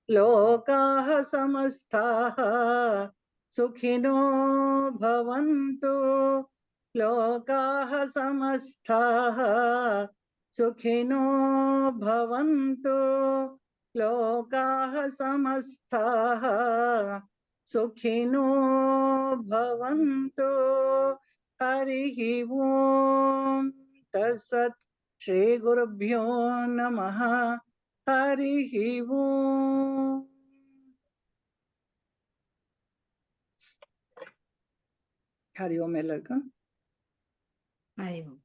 ಲೋಕಾಃ ಸಮಸ್ತಾಃ ಸುಖಿನೋ ಭವಂತು. ಲೋಕಾಃ ಸಮಸ್ತಾಃ ಸುಖಿನೋ ಭವಂತು. ಲೋಕಾಃ ಸಮಸ್ತಾಃ ಸುಖಿನೋ ಭವಂತು. ಹರಿಃ ಓಂ ತತ್ಸತ್. ಶ್ರೀ ಗುರುಭ್ಯೋ ನಮಃ. ಹರಿಃ ಓಂ. ಹರಿ ಓಂ ಎಲ್ಲರಿಗೂ. ಹರಿ ಓಂ.